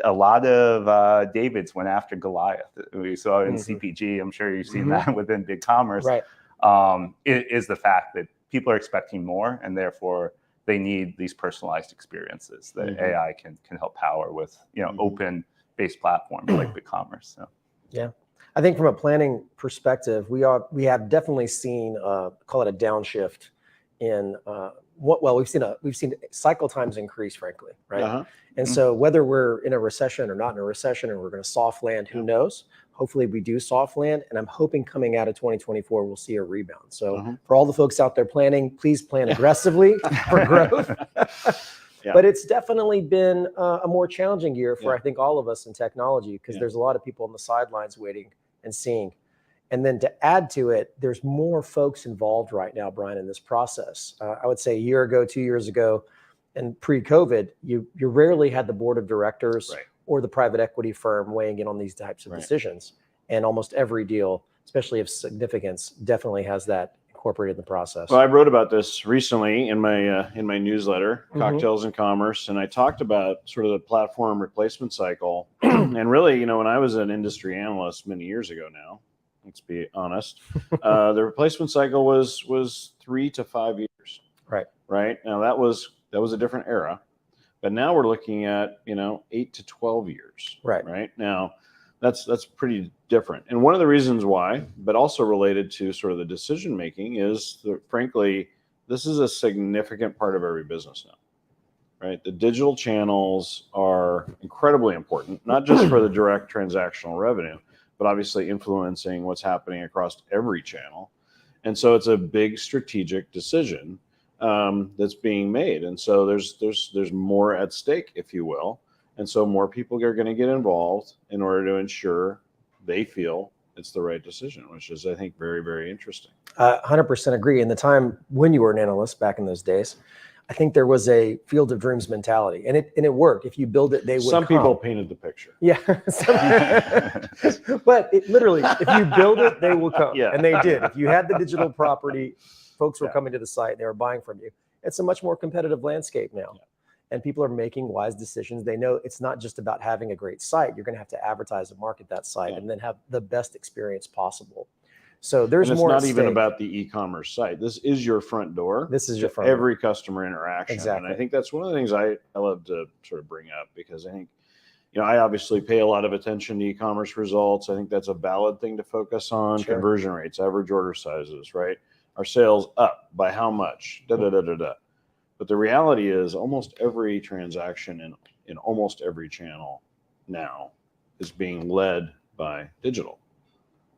A lot of Davids went after Goliath. We saw it in CPG. I'm sure you've seen that within BigCommerce. Right. It is the fact that people are expecting more, and therefore they need these personalized experiences that AI can help power with open-based platforms like BigCommerce. So. Yeah, I think from a planning perspective, we have definitely seen call it a downshift in we've seen cycle times increase, frankly, right? And so whether we're in a recession or not in a recession, and we're going to soft land, who knows? Hopefully we do soft land, and I'm hoping coming out of 2024 we'll see a rebound. So for all the folks out there planning, please plan aggressively for growth. But it's definitely been a more challenging year for I think all of us in technology, because there's a lot of people on the sidelines waiting and seeing. And then to add to it, there's more folks involved right now, Brian, in this process. I would say a year ago, 2 years ago, and pre-COVID, you rarely had the board of directors or the private equity firm weighing in on these types of decisions. And almost every deal, especially of significance, definitely has that incorporated in the process? Well, I wrote about this recently in my newsletter, Mhm. Cocktails in Commerce, and I talked about sort of the platform replacement cycle. And really, when I was an industry analyst many years ago now, let's be honest, the replacement cycle was 3 to 5 years. Right. Right. Now that was a different era, but now we're looking at 8 to 12 years. Right. Right now. That's pretty different. And one of the reasons why, but also related to sort of the decision making, is that, frankly, this is a significant part of every business now, right? The digital channels are incredibly important, not just for the direct transactional revenue, but obviously influencing what's happening across every channel. And so it's a big strategic decision that's being made. And so there's more at stake, if you will. And so more people are going to get involved in order to ensure they feel it's the right decision, which is, I think, very, very interesting. 100% agree. In the time when you were an analyst back in those days, I think there was a field of dreams mentality, and it worked. If you build it, they would Some come. people painted the picture. Yeah. But literally, if you build it, they will come. Yeah. And they did. If you had the digital property, folks were coming to the site, they were buying from you. It's a much more competitive landscape now. Yeah. And people are making wise decisions. They know it's not just about having a great site. You're going to have to advertise and market that site and then have the best experience possible. So there's And it's more not at even stake. about the e-commerce site. This is your front door. This is your to front door. every customer interaction. Exactly. And I think that's one of the things I love to sort of bring up, because I think, I obviously pay a lot of attention to e-commerce results. I think that's a valid thing to focus on. Sure. Conversion rates, average order sizes, right? Our sales up by how much? Da da da da da. But the reality is, almost every transaction in almost every channel now is being led by digital,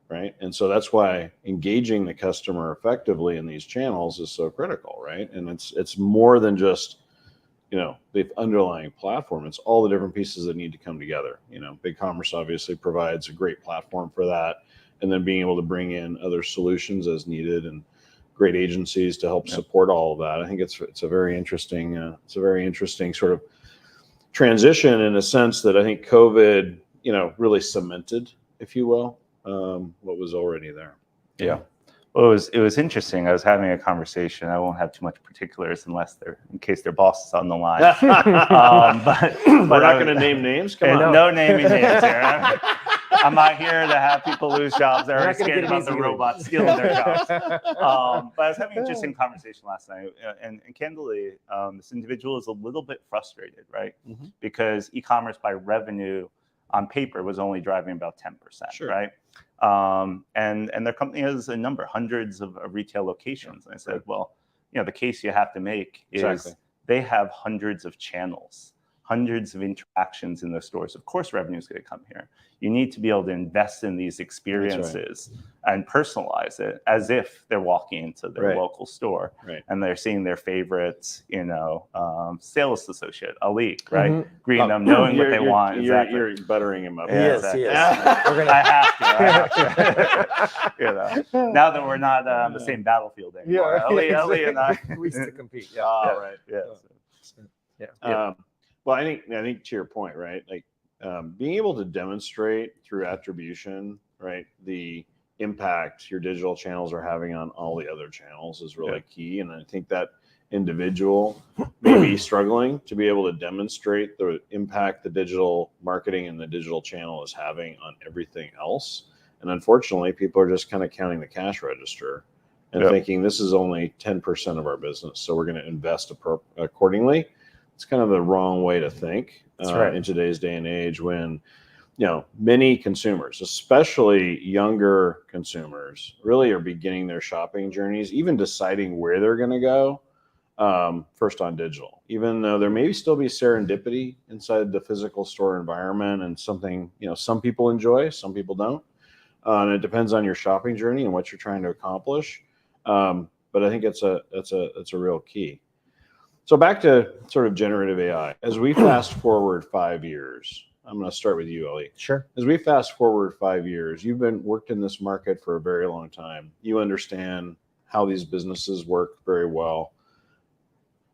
right? And so that's why engaging the customer effectively in these channels is so critical, right? And it's more than just the underlying platform. It's all the different pieces that need to come together. BigCommerce obviously provides a great platform for that, and then being able to bring in other solutions as needed and great agencies to help support all of that. I think it's a very interesting sort of transition, in a sense that I think COVID really cemented, if you will, what was already there. Yeah. Well, it was interesting. I was having a conversation. I won't have too much particulars in case their boss is on the line. But We're not going to name names. Come on. No naming names here. I'm not here to have people lose jobs. They're We're already not gonna scared get about it the easy. robots stealing their jobs. But I was having an interesting conversation last night, and candidly, this individual is a little bit frustrated, right? Mhm. Because e-commerce by revenue on paper was only driving about 10%, Sure. right? And their company has hundreds of retail locations. And I said, well, the case you have to make is Exactly. they have hundreds of channels, hundreds of interactions in their stores. Of course, revenue is going to come here. You need to be able to invest in these experiences and personalize it as if they're walking into their Right. local store Right. and they're seeing their favorite, sales associate, Ali, right? Greeting them, knowing what they want. Exactly. You're buttering him up. Yeah, Yes, exactly. yes. We're gonna- I have to. Now that we're not on the same battlefield anymore. Ali and I. We used to compete. Yeah. All right. Yeah. Well, I think to your point, right? Like being able to demonstrate through attribution, right, the impact your digital channels are having on all the other channels is really key. And I think that individual may be struggling to be able to demonstrate the impact the digital marketing and the digital channel is having on everything else. And unfortunately, people are just kind of counting the cash register and thinking this is only 10% of our business, so we're going to invest accordingly. It's kind of the wrong way to think in today's day and age, when many consumers, especially younger consumers, really are beginning their shopping journeys, even deciding where they're going to go first on digital, even though there may still be serendipity inside the physical store environment, and something some people enjoy, some people don't, and it depends on your shopping journey and what you're trying to accomplish. But I think that's a real key. So back to sort of generative AI. As we fast forward 5 years, I'm going to start with you, Ali. Sure. As we fast forward 5 years, you've worked in this market for a very long time. You understand how these businesses work very well.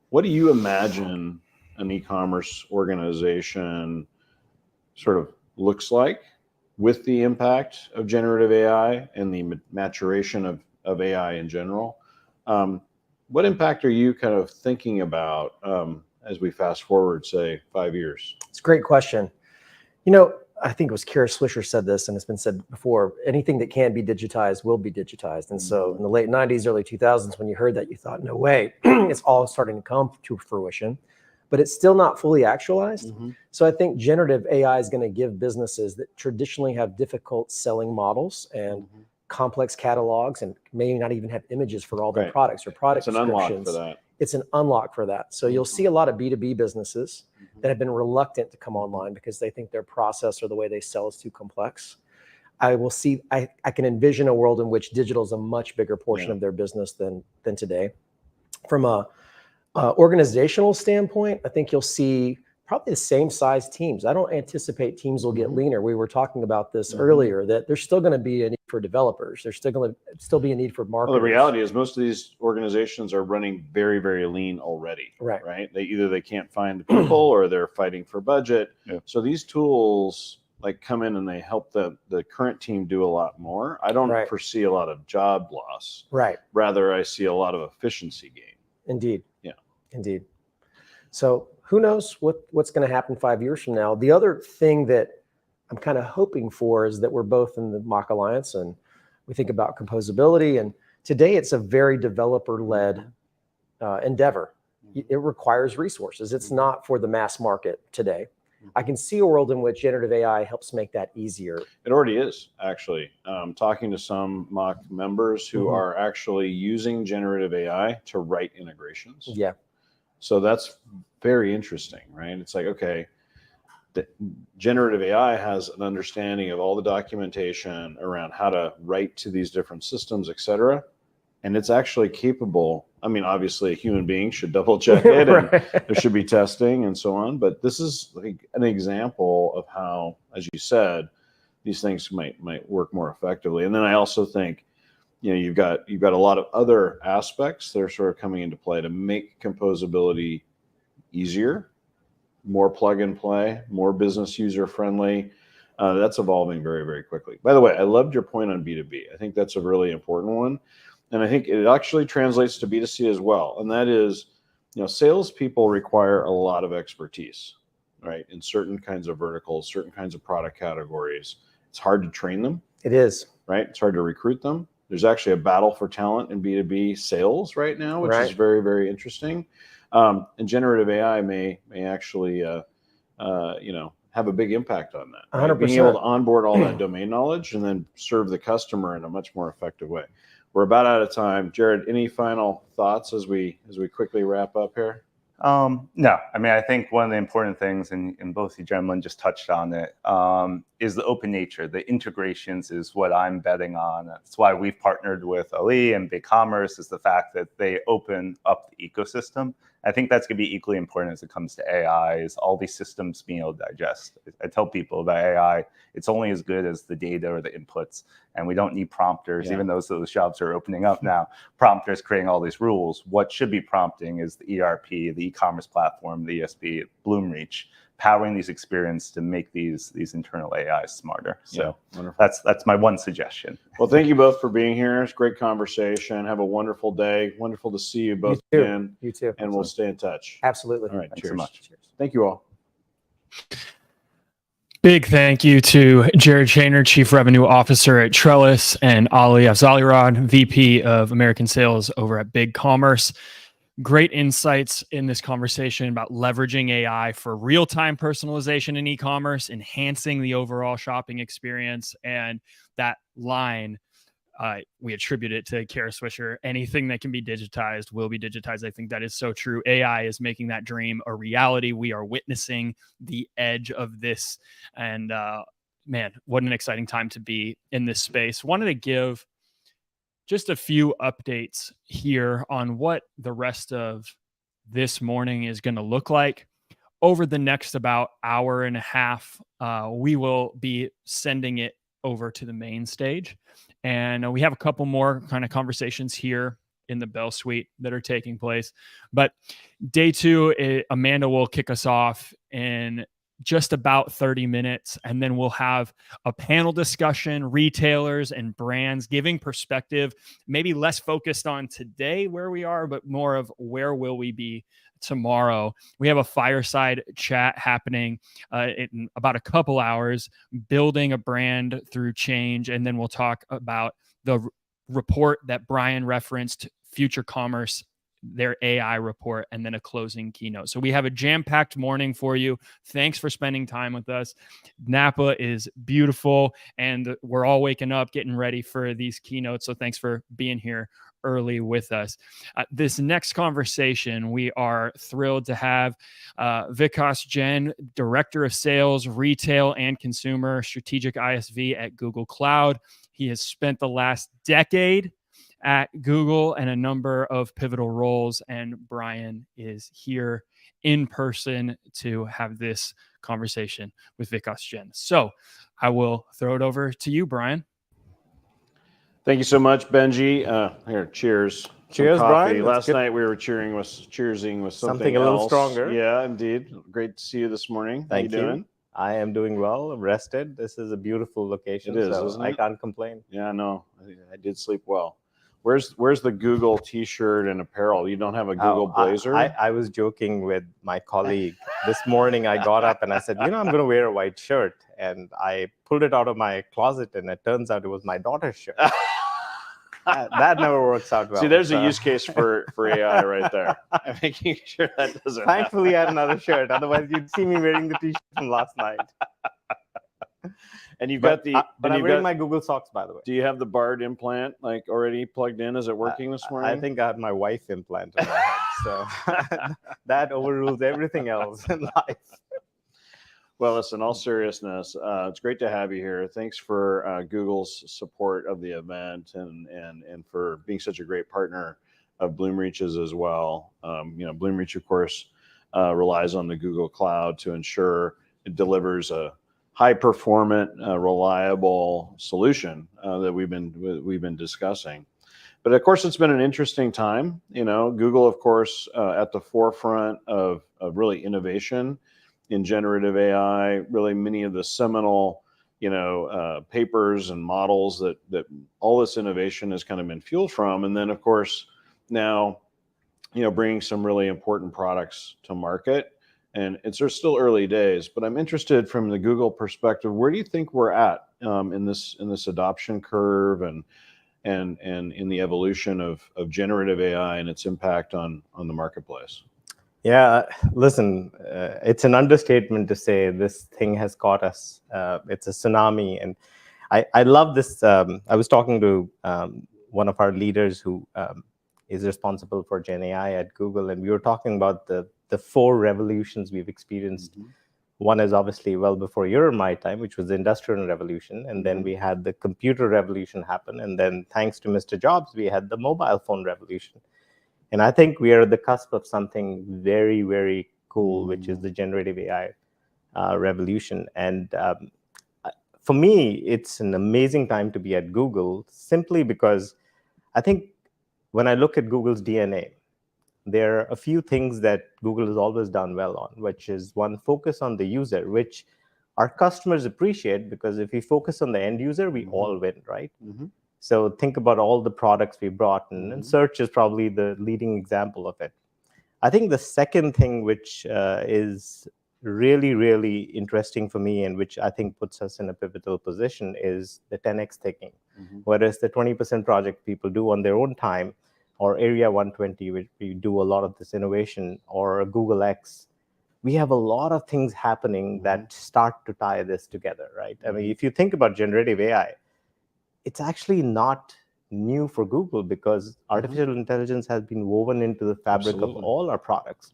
What do you imagine an e-commerce organization sort of looks like with the impact of generative AI and the maturation of AI in general? What impact are you kind of thinking about as we fast forward, say, 5 years? It's a great question. You know, I think it was Kara Swisher said this, and it's been said before, anything that can be digitized will be digitized. And so in the late 90s, early 2000s, when you heard that, you thought, no way, it's all starting to come to fruition, but it's still not fully actualized. So I think generative AI is going to give businesses that traditionally have difficult selling models and complex catalogs and may not even have images for all their products or product It's an unlock descriptions. for that. It's an unlock for that. So you'll see a lot of B2B businesses that have been reluctant to come online because they think their process or the way they sell is too complex. I can envision a world in which digital is a much bigger portion of their business than today. From a organizational standpoint, I think you'll see probably the same size teams. I don't anticipate teams will get leaner. We were talking about this earlier, that there's still going to be a need for developers. There's still going to be a need for marketers. Well, the reality is most of these organizations are running very, very lean already. Right. They can't find the people or they're fighting for budget. Yeah. So these tools like come in and they help the current team do a lot more. I don't foresee a lot of job loss. Right. Rather, I see a lot of efficiency gain. Indeed. Yeah. Indeed. So who knows what's going to happen 5 years from now? The other thing that I'm kind of hoping for is that we're both in the Mach Alliance and we think about composability. And today it's a very developer-led endeavor. It requires resources. It's not for the mass market today. I can see a world in which generative AI helps make that easier. It already is, actually. Talking to some Mach members who are actually using generative AI to write integrations. Yeah. So that's very interesting, right? It's like, okay, the generative AI has an understanding of all the documentation around how to write to these different systems, et cetera. And it's actually capable. I mean, obviously a human being should double check it and there should be testing and so on. But this is like an example of how, as you said, these things might work more effectively. And then I also think, you've got a lot of other aspects that are sort of coming into play to make composability easier, more plug and play, more business user friendly. That's evolving very, very quickly. By the way, I loved your point on B2B. I think that's a really important one. And I think it actually translates to B2C as well. And that is, salespeople require a lot of expertise, right? In certain kinds of verticals, certain kinds of product categories. It's hard to train them. It is. Right? It's hard to recruit them. There's actually a battle for talent in B2B sales right now, which is very, very interesting. And generative AI may actually, have a big impact on that. Right? 100%. Being able to onboard all that domain knowledge and then serve the customer in a much more effective way. We're about out of time. Jared, any final thoughts as we quickly wrap up here? No, I mean, I think one of the important things, and both you gentlemen just touched on it, is the open nature. The integrations is what I'm betting on. That's why we've partnered with Ali and BigCommerce, is the fact that they open up the ecosystem. I think that's going to be equally important as it comes to AI, is all these systems being able to digest. I tell people about AI, it's only as good as the data or the inputs, and we don't need prompters, even though those jobs are opening up now. Prompters creating all these rules. What should be prompting is the ERP, the e-commerce platform, the ESP, Bloomreach, powering these experiences to make these internal AIs smarter. So that's my one suggestion. Well, thank you both for being here. It's a great conversation. Have a wonderful day. Wonderful to see you both again. You too. And we'll stay in touch. Absolutely. All right. Thanks Cheers. so much. Cheers. Thank you all. Big thank you to Jared Shaner, Chief Revenue Officer at Trellis, and Ali Afzalirad, VP of American Sales over at BigCommerce. Great insights in this conversation about leveraging AI for real-time personalization in e-commerce, enhancing the overall shopping experience, and that line, we attribute it to Kara Swisher. Anything that can be digitized will be digitized. I think that is so true. AI is making that dream a reality. We are witnessing the edge of this. And man, what an exciting time to be in this space. Wanted to give just a few updates here on what the rest of this morning is going to look like. Over the next about hour and a half, we will be sending it over to the main stage. And we have a couple more kind of conversations here in the Bell Suite that are taking place. But day two, Amanda will kick us off in just about 30 minutes. And then we'll have a panel discussion, retailers and brands giving perspective, maybe less focused on today where we are, but more of where will we be tomorrow. We have a fireside chat happening in about a couple hours, building a brand through change. And then we'll talk about the report that Brian referenced, Future Commerce, their AI report, and then a closing keynote. So we have a jam-packed morning for you. Thanks for spending time with us. Napa is beautiful, and we're all waking up, getting ready for these keynotes. So thanks for being here early with us. This next conversation, we are thrilled to have Vikas Jain, Director of Sales, Retail and Consumer, Strategic ISV at Google Cloud. He has spent the last decade at Google and a number of pivotal roles, and Brian is here in person to have this conversation with Vikas Jain. So I will throw it over to you, Brian. Thank you so much, Benji. Here, cheers. Some Cheers, coffee. Brian. That's Last good. night we were cheersing with Something a little else. stronger. Yeah, indeed. Great to see you this morning. Thank How you you. doing? I am doing well. I'm rested. This is a beautiful location, It is, so isn't I it? can't complain. Yeah, no, I did sleep well. Where's the Google T-shirt and apparel? You don't have a Google blazer? I was joking with my colleague this morning. I got up and I said, I'm going to wear a white shirt, and I pulled it out of my closet, and it turns out it was my daughter's shirt. That never works out well. See, there's so. a use case for AI right there. I'm making sure that doesn't happen. Thankfully, I had another shirt. Otherwise, you'd see me wearing the T-shirt from last night. And you've But, got the. but and I'm you've wearing got, my Google socks, by the way. do you have the Bard implant like already plugged in? Is it working this morning? I think I had my wife implant on my head, so that overrules everything else in life. Well, listen, all seriousness, it's great to have you here. Thanks for Google's support of the event and for being such a great partner of Bloomreach's as well. Bloomreach, of course, relies on the Google Cloud to ensure it delivers a high performant, reliable solution that we've been discussing. But of course, it's been an interesting time. Google, of course, at the forefront of really innovation in generative AI. Really, many of the seminal, papers and models that all this innovation has kind of been fueled from. And then, of course, now, bringing some really important products to market. And it's still early days, but I'm interested from the Google perspective. Where do you think we're at in this adoption curve and in the evolution of generative AI and its impact on the marketplace? Yeah, listen, it's an understatement to say this thing has caught us. It's a tsunami, and I love this. I was talking to one of our leaders who is responsible for Gen AI at Google, and we were talking about the 4 revolutions we've experienced. Mm-hmm. One is obviously well before your and my time, which was the Industrial Revolution. And then we had the computer revolution happen. And then thanks to Mr. Jobs, we had the mobile phone revolution. And I think we are at the cusp of something very, very cool, which is the generative AI revolution. And for me, it's an amazing time to be at Google, simply because I think when I look at Google's DNA, there are a few things that Google has always done well on, which is one, focus on the user, which our customers appreciate, because if we focus on the end user, we all win, right? Mm-hmm. So think about all the products we brought in, and search is probably the leading example of it. I think the second thing, which is really, really interesting for me, and which I think puts us in a pivotal position, is the 10x thinking. Mm-hmm. Whereas the 20% project people do on their own time, or Area 120, which we do a lot of this innovation, or Google X, we have a lot of things happening that start to tie this together, right? I mean, if you think about generative AI, it's actually not new for Google, because artificial intelligence has been woven into the fabric of all our products.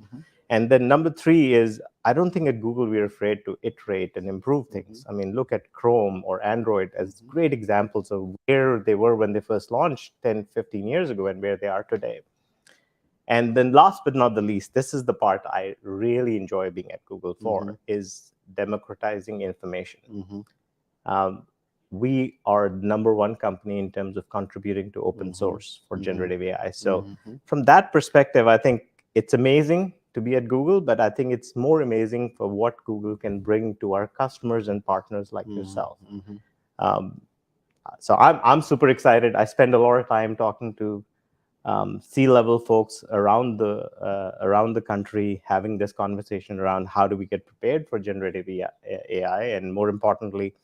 And then number 3 is, I don't think at Google we're afraid to iterate and improve things. I mean, look at Chrome or Android as great examples of where they were when they first launched 10, 15 years ago and where they are today. And then last but not the least, this is the part I really enjoy being at Google for, is democratizing information. We are the number 1 company in terms of contributing to open source for generative AI. So from that perspective, I think it's amazing to be at Google, but I think it's more amazing for what Google can bring to our customers and partners like yourself. So I'm super excited. I spend a lot of time talking to C-level folks around the country, having this conversation around how do we get prepared for generative AI, and more importantly,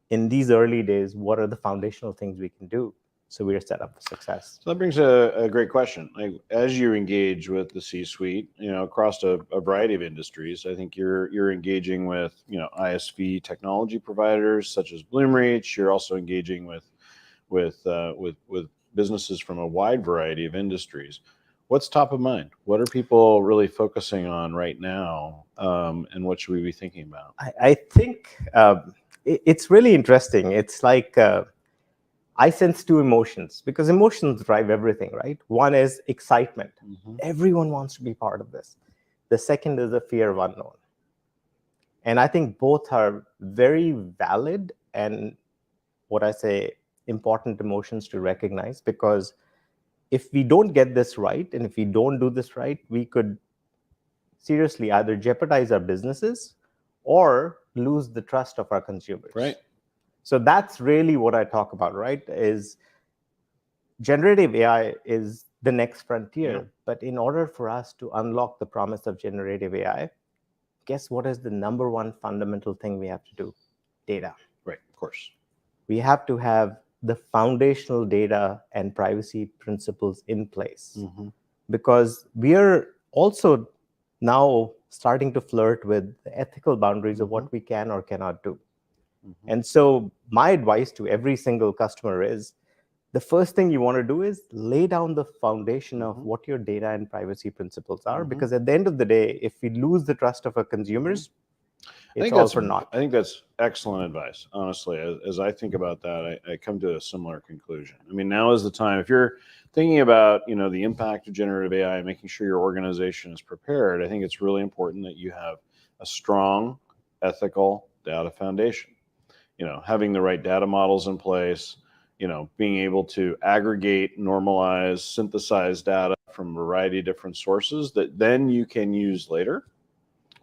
in these early days, what are the foundational things we can do so we are set up for success? So that brings a great question. Like, as you engage with the C-suite, across a variety of industries, I think you're engaging with, ISV technology providers such as Bloomreach. You're also engaging with businesses from a wide variety of industries. What's top of mind? What are people really focusing on right now, and what should we be thinking about? I think it's really interesting. It's like I sense two emotions, because emotions drive everything, right? One is excitement. Everyone wants to be part of this. The second is the fear of unknown. And I think both are very valid and, what I say, important emotions to recognize, because if we don't get this right, and if we don't do this right, we could seriously either jeopardize our businesses or lose the trust of our consumers. Right. So that's really what I talk about, right? Is generative AI is the next frontier. Yeah. But in order for us to unlock the promise of generative AI, guess what is the number one fundamental thing we have to do? Data. Right, of course. We have to have the foundational data and privacy principles in place, because we are also now starting to flirt with the ethical boundaries of what we can or cannot do. And so my advice to every single customer is, the first thing you want to do is lay down the foundation of what your data and privacy principles are, because at the end of the day, if we lose the trust of our consumers, it's all for naught. I think that's excellent advice. Honestly, as I think about that, I come to a similar conclusion. I mean, now is the time. If you're thinking about, the impact of generative AI and making sure your organization is prepared, I think it's really important that you have a strong, ethical data foundation. Having the right data models in place, being able to aggregate, normalize, synthesize data from a variety of different sources that then you can use later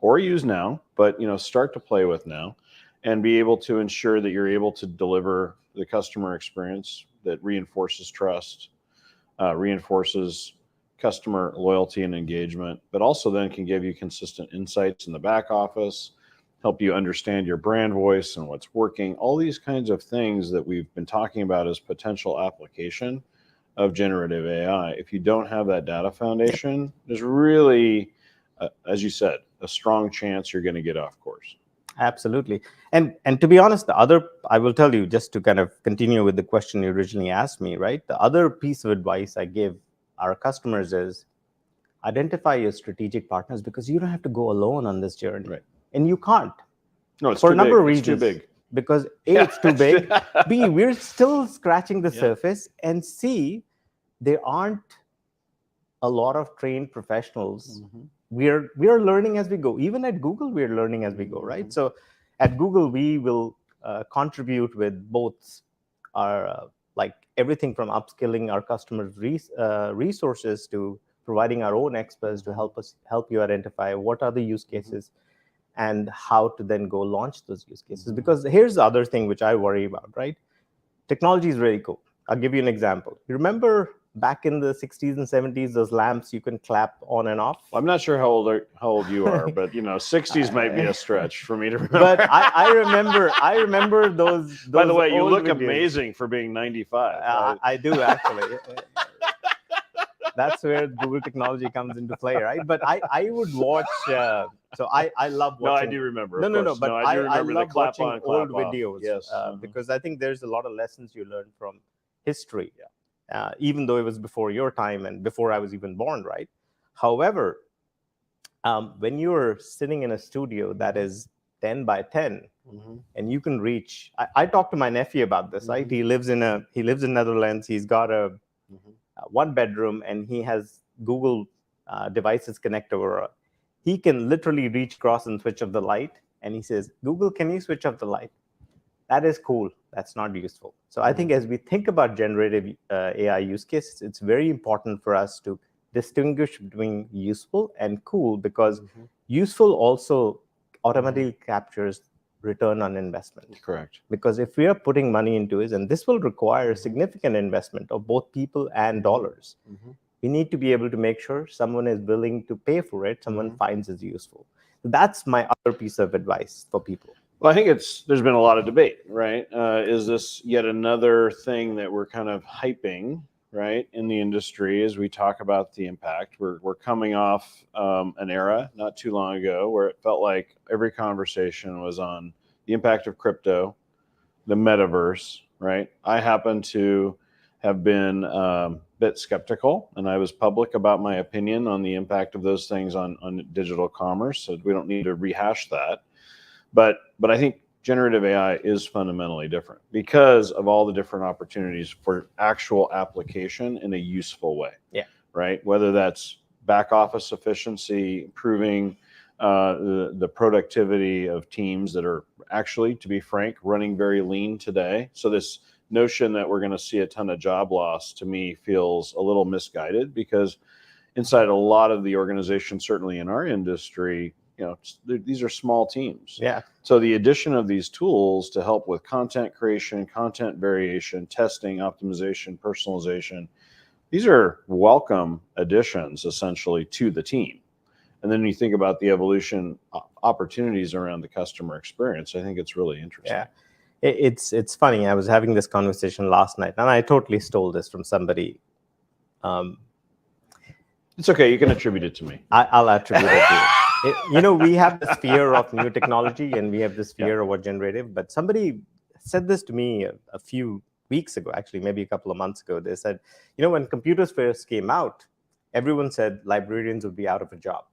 or use now, but start to play with now, and be able to ensure that you're able to deliver the customer experience that reinforces trust, reinforces customer loyalty and engagement, but also then can give you consistent insights in the back office, help you understand your brand voice and what's working, all these kinds of things that we've been talking about as potential application of generative AI. If you don't have that data foundation, there's really, as you said, a strong chance you're going to get off course. Absolutely. And to be honest, I will tell you, just to kind of continue with the question you originally asked me, right? The other piece of advice I give our customers is identify your strategic partners, because you don't have to go alone on this journey. Right. And you can't. No, it's for too a number big. of reasons. It's too big. Because A, it's too big. B, we're still scratching the surface. And C, there aren't a lot of trained professionals. We are learning as we go. Even at Google, we are learning as we go, right? So at Google, we will contribute with both our, like everything from upskilling our customers' resources to providing our own experts to help you identify what are the use cases and how to then go launch those use cases. Because here's the other thing which I worry about, right? Technology is really cool. I'll give you an example. You remember back in the 60s and 70s, those lamps you can clap on and off? I'm not sure how old you are, but 60s might be a stretch for me to remember. But I remember those. By the way, you old look videos. Amazing for being 95. I do, actually. That's where Google technology comes into play, right? But I would watch. So I love watching. No, I do remember. No. But I do remember love the clap watching on, clap old off. videos. Yes, Because I think there's a lot of lessons you learn from history, even though it was before your time and before I was even born, right? However, when you're sitting in a studio that is 10 by 10, and you can reach. I talked to my nephew about this, right? He lives in Netherlands. He's got a one bedroom, and he has Google devices connected over. He can literally reach across and switch off the light, and he says, "Google, can you switch off the light?" That is cool. That's not useful. So I think as we think about generative AI use cases, it's very important for us to distinguish between useful and cool, because Mhm. useful also automatically captures return on investment. Correct. Because if we are putting money into it, and this will require Mhm. significant investment of both people and dollars, Mhm. we need to be able to make sure someone is willing to pay for it, someone Mhm. finds it useful. That's my other piece of advice for people. Well, I think there's been a lot of debate, right? Is this yet another thing that we're kind of hyping, right, in the industry as we talk about the impact? We're coming off an era not too long ago where it felt like every conversation was on the impact of crypto, the metaverse, right? I happen to have been a bit skeptical, and I was public about my opinion on the impact of those things on digital commerce. So we don't need to rehash that. But I think generative AI is fundamentally different because of all the different opportunities for actual application in a useful way. Yeah. Right. Whether that's back office efficiency, improving the productivity of teams that are actually, to be frank, running very lean today. So this notion that we're going to see a ton of job loss, to me, feels a little misguided, because inside a lot of the organizations, certainly in our industry, these are small teams. Yeah. So the addition of these tools to help with content creation, content variation, testing, optimization, personalization, these are welcome additions essentially to the team. And then you think about the evolution opportunities around the customer experience. I think it's really interesting. Yeah. It's funny. I was having this conversation last night, and I totally stole this from somebody. It's okay. You can attribute it to me. I'll attribute it to you. We have this fear of new technology, and we have this fear of what generative. But somebody said this to me a few weeks ago, actually, maybe a couple of months ago. They said, when computers first came out, everyone said librarians would be out of a job.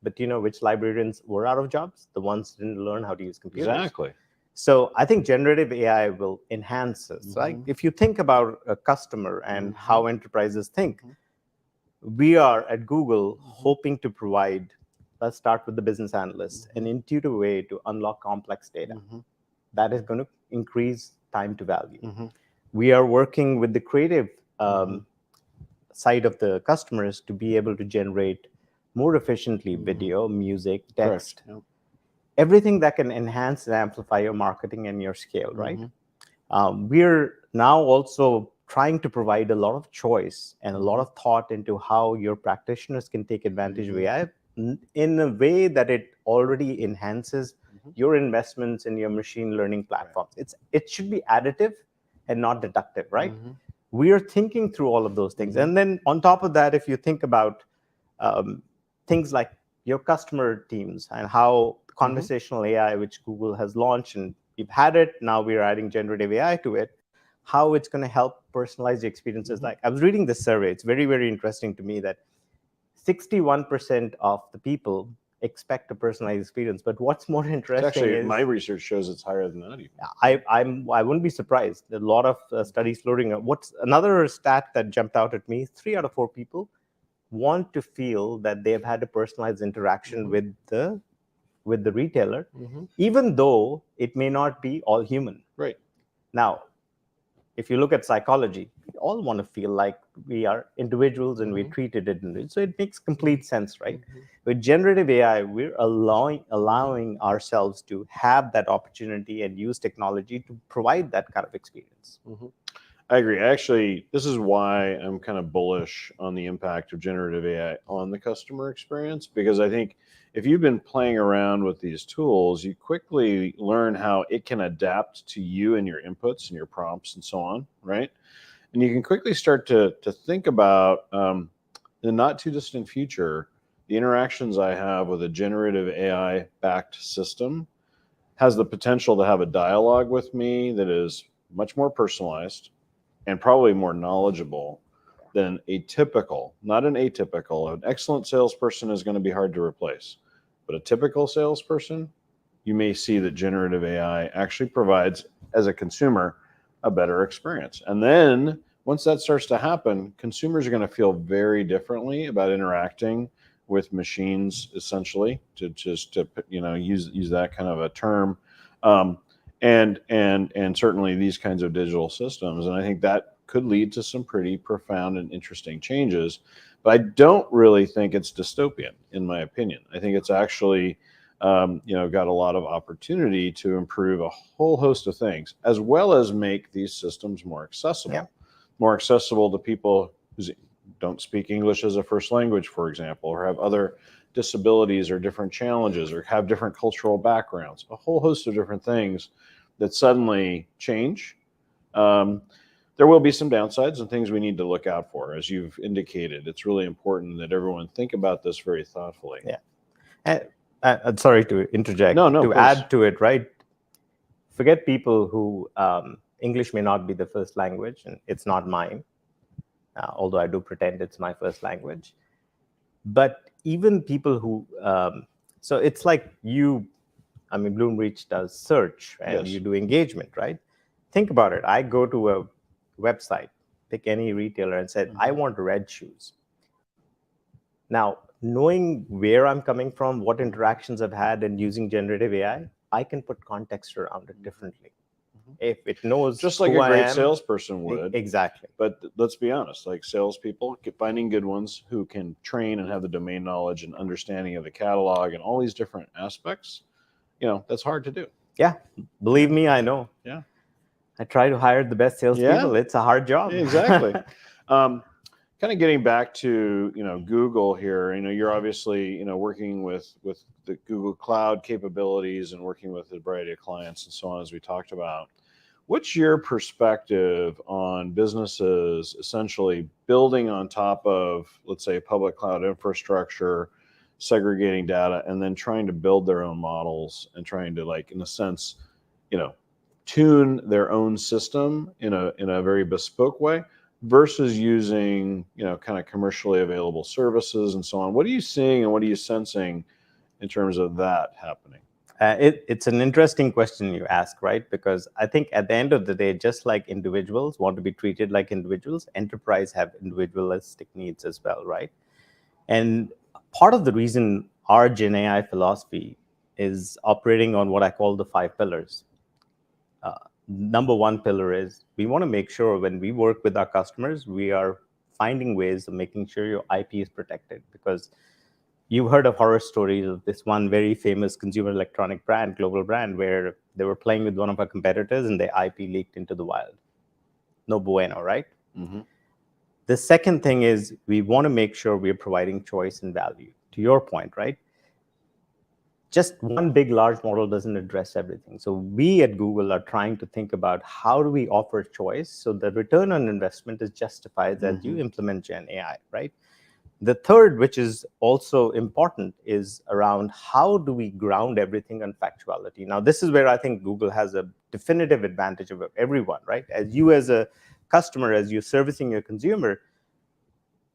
But do you know which librarians were out of jobs? The ones who didn't learn how to use computers. Exactly. So I think generative AI will enhance this. Mm-hmm. Like if you think about a customer and Mm-hmm. how enterprises think, Mm-hmm. we are at Google hoping to provide, let's start with the business analyst, an intuitive way to unlock complex data. Mm-hmm. That is going to increase time to value. Mm-hmm. We are working with the creative side of the customers to be able to generate more efficiently video, music, text, Correct. Yep. everything that can enhance and amplify your marketing and your scale, right? Mm-hmm. We're now also trying to provide a lot of choice and a lot of thought into how your practitioners can take advantage of AI in a way that it already enhances your investments in your machine learning platforms. It should be additive and not deductive, right? We are thinking through all of those things. And then on top of that, if you think about things like your customer teams and how conversational AI, which Google has launched, and we've had it, now we're adding generative AI to it, how it's going to help personalize the experiences. Like I was reading this survey, it's very, very interesting to me that 61% of the people expect a personalized experience. But what's more interesting Actually, is my research shows it's higher than that even. I wouldn't be surprised. There are a lot of studies floating. What's another stat that jumped out at me? 3 out of 4 people want to feel that they've had a personalized interaction with the retailer, even though it may not be all human. Right. Now, if you look at psychology, we all want to feel like we are individuals and we're treated individually. So it makes complete sense, right? With generative AI, we're allowing ourselves to have that opportunity and use technology to provide that kind of experience. I agree. Actually, this is why I'm kind of bullish on the impact of generative AI on the customer experience, because I think if you've been playing around with these tools, you quickly learn how it can adapt to you and your inputs and your prompts and so on, right? And you can quickly start to think about in the not too distant future, the interactions I have with a generative AI backed system has the potential to have a dialogue with me that is much more personalized and probably more knowledgeable than a typical, not an atypical. An excellent salesperson is going to be hard to replace, but a typical salesperson, you may see that generative AI actually provides, as a consumer, a better experience. And then once that starts to happen, consumers are going to feel very differently about interacting with machines, essentially, to use that kind of a term. And certainly these kinds of digital systems. And I think that could lead to some pretty profound and interesting changes. But I don't really think it's dystopian, in my opinion. I think it's actually, got a lot of opportunity to improve a whole host of things, as well as make these systems more accessible. Yeah. More accessible to people who don't speak English as a first language, for example, or have other disabilities or different challenges or have different cultural backgrounds, a whole host of different things that suddenly change. There will be some downsides and things we need to look out for. As you've indicated, it's really important that everyone think about this very thoughtfully. Yeah. And sorry to interject. No, To please. add to it, right? Forget people who English may not be the first language, and it's not mine, although I do pretend it's my first language. But even people who, so it's like Bloomreach does search and Yes. you do engagement, right? Think about it. I go to a website, pick any retailer and said, I want red shoes. Now, knowing where I'm coming from, what interactions I've had, and using generative AI, I can put context around it differently. If it knows Just like who a great I am, salesperson would. Exactly. But let's be honest, like salespeople, finding good ones who can train and have the domain knowledge and understanding of the catalog and all these different aspects, that's hard to do. Yeah, believe me, I know. Yeah. I try to hire the best salespeople. Yeah. It's a hard job. Exactly. Kind of getting back to Google here. You're obviously working with the Google Cloud capabilities and working with a variety of clients and so on, as we talked about. What's your perspective on businesses essentially building on top of, let's say, public cloud infrastructure, segregating data, and then trying to build their own models and trying to, like, in a sense, tune their own system in a very bespoke way versus using, kind of commercially available services and so on? What are you seeing and what are you sensing in terms of that happening? It's an interesting question you ask, right? Because I think at the end of the day, just like individuals want to be treated like individuals, enterprise have individualistic needs as well, right? And part of the reason our Gen AI philosophy is operating on what I call the 5 pillars. Number 1 pillar is we want to make sure when we work with our customers, we are finding ways of making sure your IP is protected, because you've heard of horror stories of this one very famous consumer electronic brand, global brand, where they were playing with one of our competitors and their IP leaked into the wild. No bueno, right? Mm-hmm. The second thing is we want to make sure we're providing choice and value. To your point, right? Just one big large model doesn't address everything. So we at Google are trying to think about how do we offer choice so the return on investment is justified as you implement Gen AI, right? The third, which is also important, is around how do we ground everything on factuality. Now, this is where I think Google has a definitive advantage over everyone, right? As a customer, as you're servicing your consumer,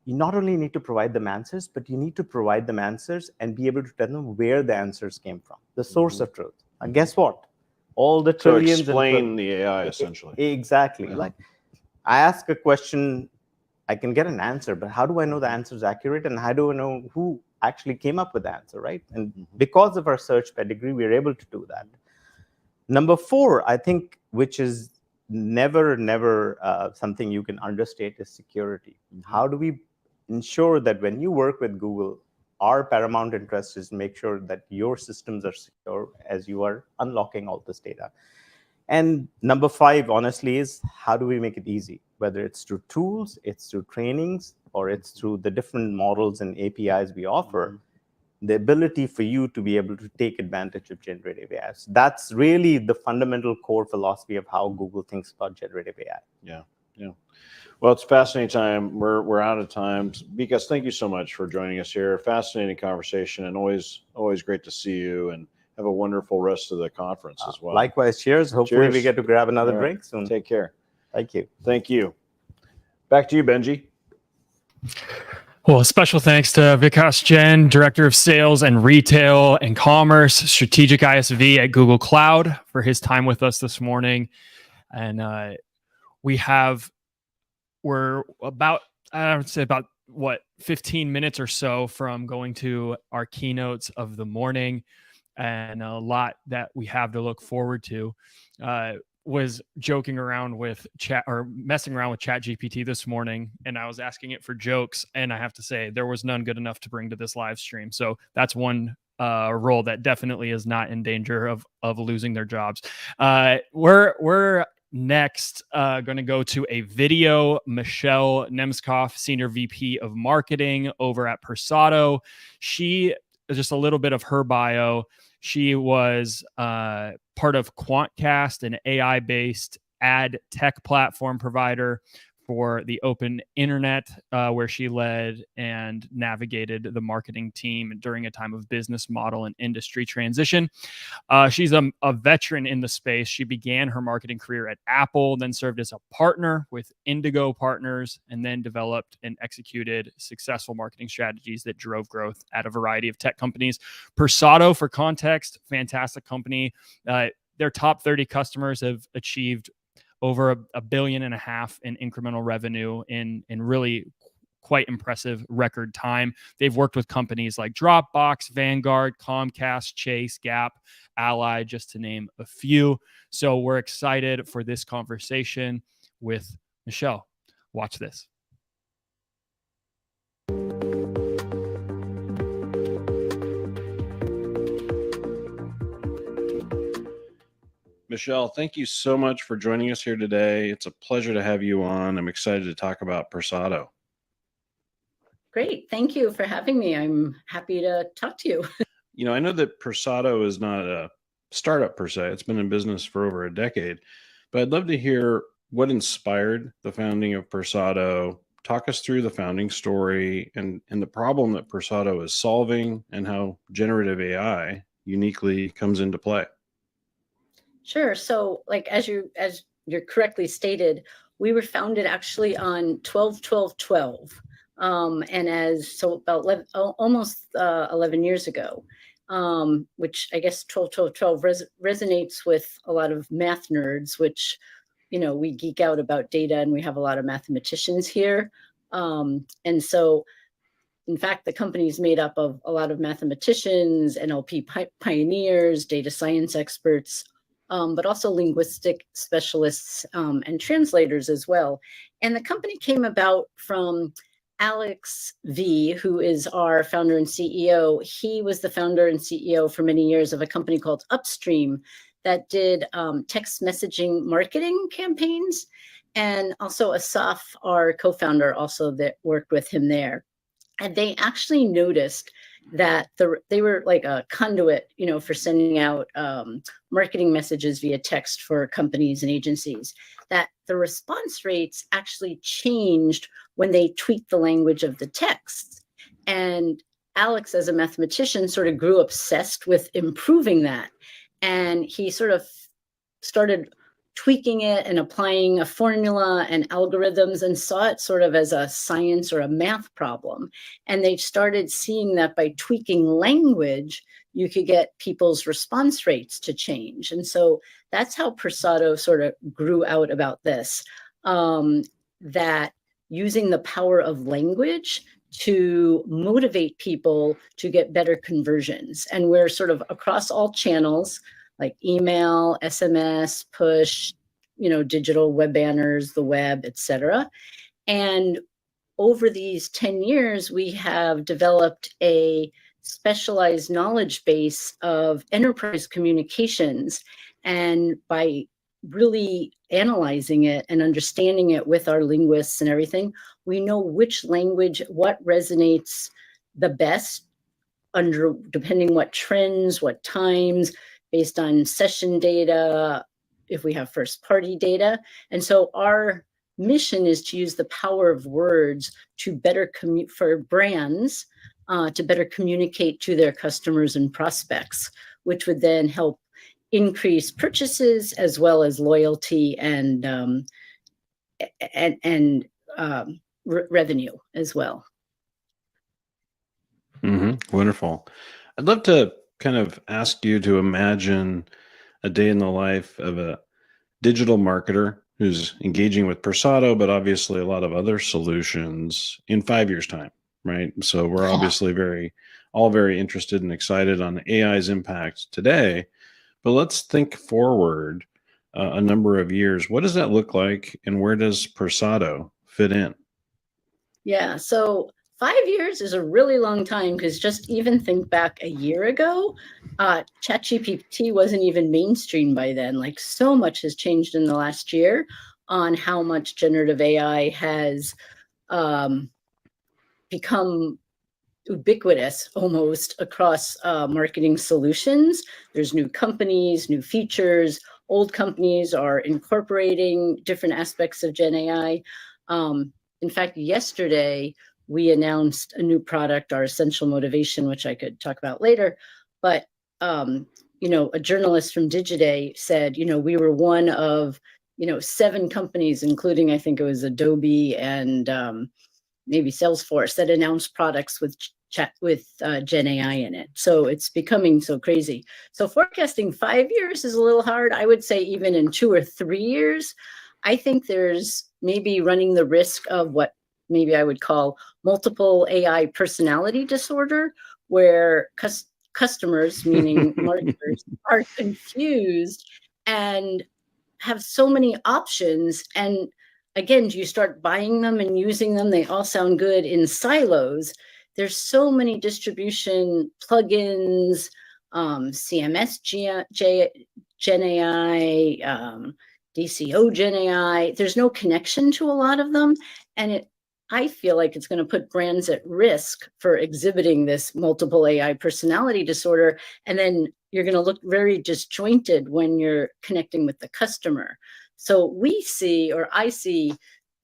you not only need to provide them answers, but you need to provide them answers and be able to tell them where the answers came from, the source of truth. And guess what? All the So trillions. explain the AI, essentially. Exactly. Yeah. Like, I ask a question, I can get an answer, but how do I know the answer is accurate? And how do I know who actually came up with the answer, right? And because of our search pedigree, we're able to do that. Number 4, I think, which is never something you can understate, is security. How do we ensure that when you work with Google, our paramount interest is to make sure that your systems are secure as you are unlocking all this data? And number 5, honestly, is how do we make it easy? Whether it's through tools, it's through trainings, or it's through the different models and APIs we offer, the ability for you to be able to take advantage of generative AI. So that's really the fundamental core philosophy of how Google thinks about generative AI. Yeah. Well, it's a fascinating time. We're out of time. Vikas, thank you so much for joining us here. Fascinating conversation, and always great to see you, and have a wonderful rest of the conference as well. Likewise, cheers. Hopefully we Cheers. get to grab another All right. drink soon. Take care. Thank you. Thank you. Back to you, Benji. Well, special thanks to Vikas Jain, Director of Sales and Retail and Commerce, Strategic ISV at Google Cloud, for his time with us this morning. And we're about, I would say about 15 minutes or so from going to our keynotes of the morning, and a lot that we have to look forward to. was joking around with chat or messing around with Chat GPT this morning, and I was asking it for jokes, and I have to say there was none good enough to bring to this live stream. So that's one role that definitely is not in danger of losing their jobs. We're next going to go to a video. Michelle Nemskoff, Senior VP of Marketing over at Persado. She, just a little bit of her bio. She was part of Quantcast, an AI-based ad tech platform provider for the open internet, where she led and navigated the marketing team during a time of business model and industry transition. She's a veteran in the space. She began her marketing career at Apple, then served as a partner with Indigo Partners, and then developed and executed successful marketing strategies that drove growth at a variety of tech companies. Persado, for context, fantastic company. Their top 30 customers have achieved over $1.5 billion in incremental revenue in really quite impressive record time. They've worked with companies like Dropbox, Vanguard, Comcast, Chase, Gap, Ally, just to name a few. So we're excited for this conversation with Michelle. Watch this. Michelle, thank you so much for joining us here today. It's a pleasure to have you on. I'm excited to talk about Persado. Great. Thank you for having me. I'm happy to talk to you. You know, I know that Persado is not a startup per se. It's been in business for over a decade, but I'd love to hear what inspired the founding of Persado. Talk us through the founding story and the problem that Persado is solving and how generative AI uniquely comes into play. Sure. So, like as you're correctly stated, we were founded actually on 12/12/12, about almost 11 years ago, which I guess 12/12/12 resonates with a lot of math nerds, which, you know, we geek out about data and we have a lot of mathematicians here, and so. In fact, the company is made up of a lot of mathematicians, NLP pioneers, data science experts, but also linguistic specialists and translators as well. And the company came about from Alex V, who is our founder and CEO. He was the founder and CEO for many years of a company called Upstream that did text messaging marketing campaigns. And also Asaf, our co-founder, also that worked with him there. And they actually noticed that they were like a conduit, you know, for sending out marketing messages via text for companies and agencies, that the response rates actually changed when they tweaked the language of the text. And Alex, as a mathematician, sort of grew obsessed with improving that. And he sort of started tweaking it and applying a formula and algorithms and saw it sort of as a science or a math problem. And they started seeing that by tweaking language, you could get people's response rates to change. And so that's how Persado sort of grew out about this, that using the power of language to motivate people to get better conversions. And we're sort of across all channels, like email, SMS, push, you know, digital web banners, the web, etc. And over these 10 years, we have developed a specialized knowledge base of enterprise communications. And by really analyzing it and understanding it with our linguists and everything, we know which language, what resonates the best under, depending what trends, what times, based on session data, if we have first party data. And so our mission is to use the power of words to better for brands to better communicate to their customers and prospects, which would then help increase purchases as well as loyalty and revenue as well. Mm-hmm. Wonderful. I'd love to kind of ask you to imagine a day in the life of a digital marketer who's engaging with Persado, but obviously a lot of other solutions in 5 years' time, right? So we're obviously all very interested and excited on AI's impact today, but let's think forward. a number of years. What does that look like, and where does Persado fit in? Yeah, so 5 years is a really long time because just even think back a year ago, ChatGPT wasn't even mainstream by then. Like so much has changed in the last year on how much generative AI has become ubiquitous almost across marketing solutions. There's new companies, new features. Old companies are incorporating different aspects of Gen AI. In fact, yesterday we announced a new product, our Essential Motivation, which I could talk about later. But a journalist from Digiday said, we were one of 7 companies, including I think it was Adobe and maybe Salesforce, that announced products with Gen AI in it. So it's becoming so crazy. So forecasting 5 years is a little hard. I would say even in 2 or 3 years, I think there's maybe running the risk of what maybe I would call multiple AI personality disorder, where customers, meaning marketers, are confused and have so many options. And again, do you start buying them and using them? They all sound good in silos. There's so many distribution plugins, CMS Gen AI, DCO Gen AI. There's no connection to a lot of them. And I feel like it's going to put brands at risk for exhibiting this multiple AI personality disorder. And then you're going to look very disjointed when you're connecting with the customer. So I see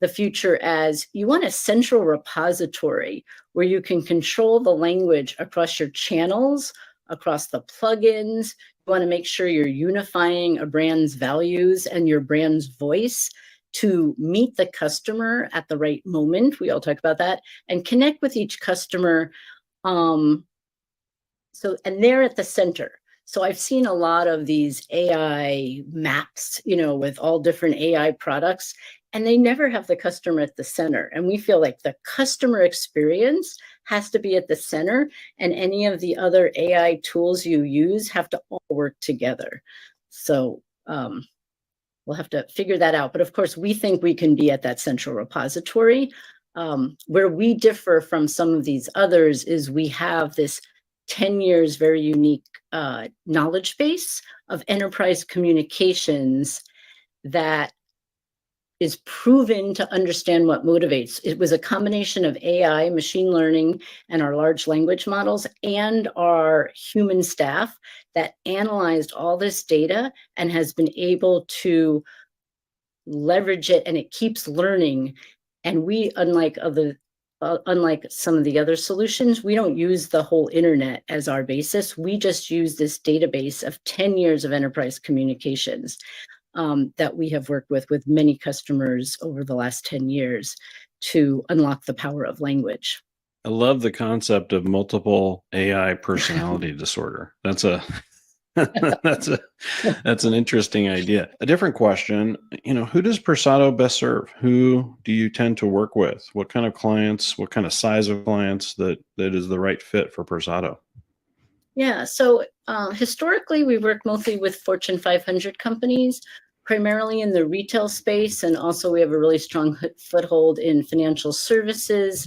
the future as you want a central repository where you can control the language across your channels, across the plugins. You want to make sure you're unifying a brand's values and your brand's voice to meet the customer at the right moment. We all talk about that, and connect with each customer. And they're at the center. So I've seen a lot of these AI maps, with all different AI products, and they never have the customer at the center. And we feel like the customer experience has to be at the center, and any of the other AI tools you use have to all work together. So we'll have to figure that out. But of course, we think we can be at that central repository. Where we differ from some of these others is we have this 10 years very unique knowledge base of enterprise communications that is proven to understand what motivates. It was a combination of AI, machine learning, and our large language models, and our human staff that analyzed all this data and has been able to leverage it, and it keeps learning. And we, unlike some of the other solutions, we don't use the whole internet as our basis. We just use this database of 10 years of enterprise communications that we have worked with many customers over the last 10 years to unlock the power of language. I love the concept of multiple AI personality disorder. That's an interesting idea. A different question, who does Persado best serve? Who do you tend to work with? What kind of clients, what kind of size of clients that is the right fit for Persado? Yeah, so historically, we work mostly with Fortune 500 companies, primarily in the retail space. And also we have a really strong foothold in financial services,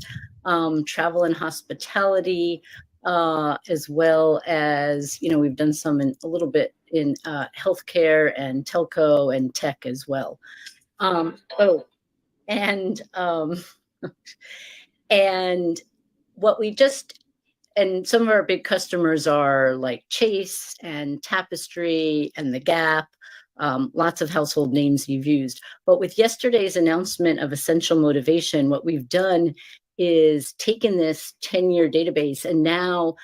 travel and hospitality, as well as, we've done some a little bit in healthcare and telco and tech as well. And some of our big customers are like Chase and Tapestry and The Gap, lots of household names you've used. But with yesterday's announcement of Essential Motivation, what we've done is taken this 10-year database and now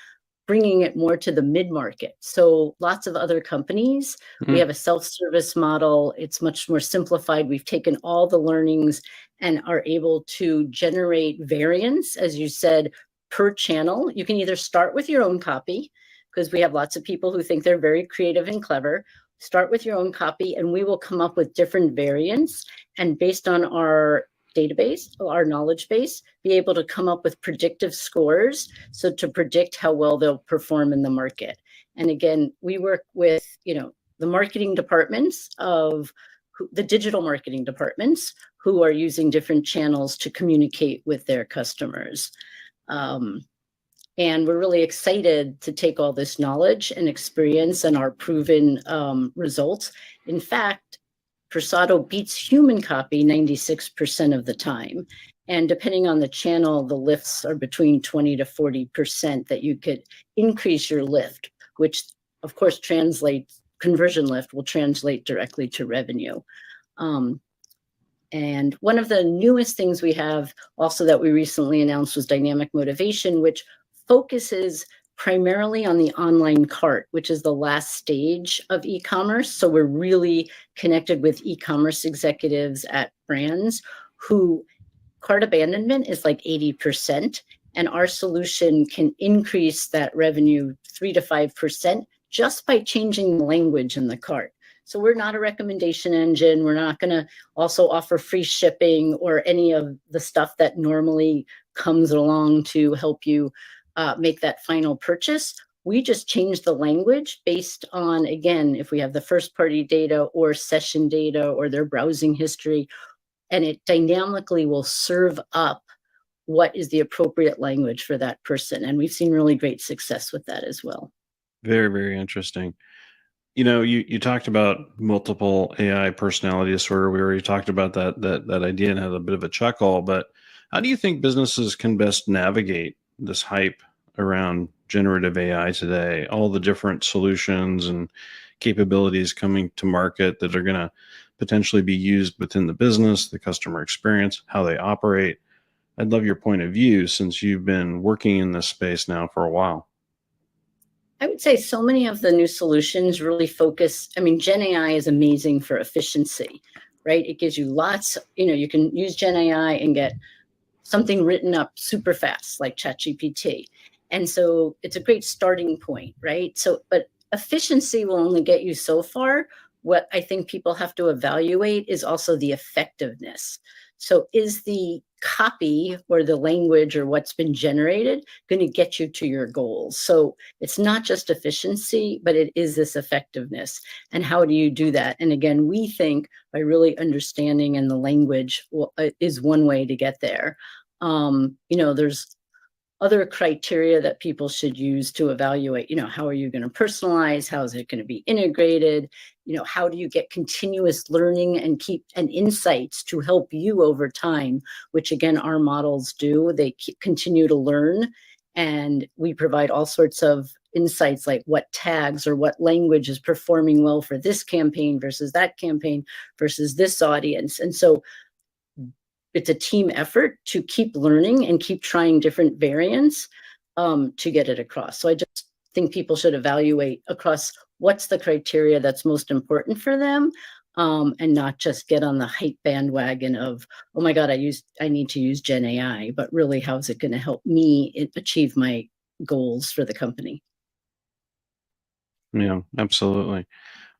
bringing it more to the mid-market. So lots of other companies, we have a self-service model. It's much more simplified. We've taken all the learnings and are able to generate variants, as you said, per channel. You can either start with your own copy, because we have lots of people who think they're very creative and clever. Start with your own copy, and we will come up with different variants. And based on our database, our knowledge base, be able to come up with predictive scores, so to predict how well they'll perform in the market. And again, we work with, the marketing departments of the digital marketing departments who are using different channels to communicate with their customers. And we're really excited to take all this knowledge and experience and our proven results. In fact, Versado beats human copy 96% of the time. And depending on the channel, the lifts are between 20 to 40% that you could increase your lift, which of course conversion lift will translate directly to revenue. And one of the newest things we have also that we recently announced was Dynamic Motivation, which focuses primarily on the online cart, which is the last stage of e-commerce. So we're really connected with e-commerce executives at brands who cart abandonment is like 80%. And our solution can increase that revenue 3 to 5% just by changing the language in the cart. So we're not a recommendation engine. We're not going to also offer free shipping or any of the stuff that normally comes along to help you make that final purchase. We just change the language based on, again, if we have the first party data or session data or their browsing history, and it dynamically will serve up what is the appropriate language for that person. And we've seen really great success with that as well. Very, very interesting. You know, you talked about multiple AI personality disorder. We already talked about that idea and had a bit of a chuckle. But how do you think businesses can best navigate this hype around generative AI today? All the different solutions and capabilities coming to market that are going to potentially be used within the business, the customer experience, how they operate. I'd love your point of view since you've been working in this space now for a while. I would say so many of the new solutions really focus. I mean, Gen AI is amazing for efficiency, right? It gives you lots, you can use Gen AI and get something written up super fast, like ChatGPT. And so it's a great starting point, right? So, but efficiency will only get you so far. What I think people have to evaluate is also the effectiveness. So is the copy or the language or what's been generated going to get you to your goals? So it's not just efficiency, but it is this effectiveness. And how do you do that? And again, we think by really understanding and the language is one way to get there. There's other criteria that people should use to evaluate, how are you going to personalize? How is it going to be integrated? How do you get continuous learning and insights to help you over time, which again, our models do. They continue to learn, and we provide all sorts of insights like what tags or what language is performing well for this campaign versus that campaign versus this audience. And so it's a team effort to keep learning and keep trying different variants to get it across. So I just think people should evaluate across what's the criteria that's most important for them, and not just get on the hype bandwagon of, oh my God, I need to use Gen AI, but really how is it going to help me achieve my goals for the company? Yeah, absolutely.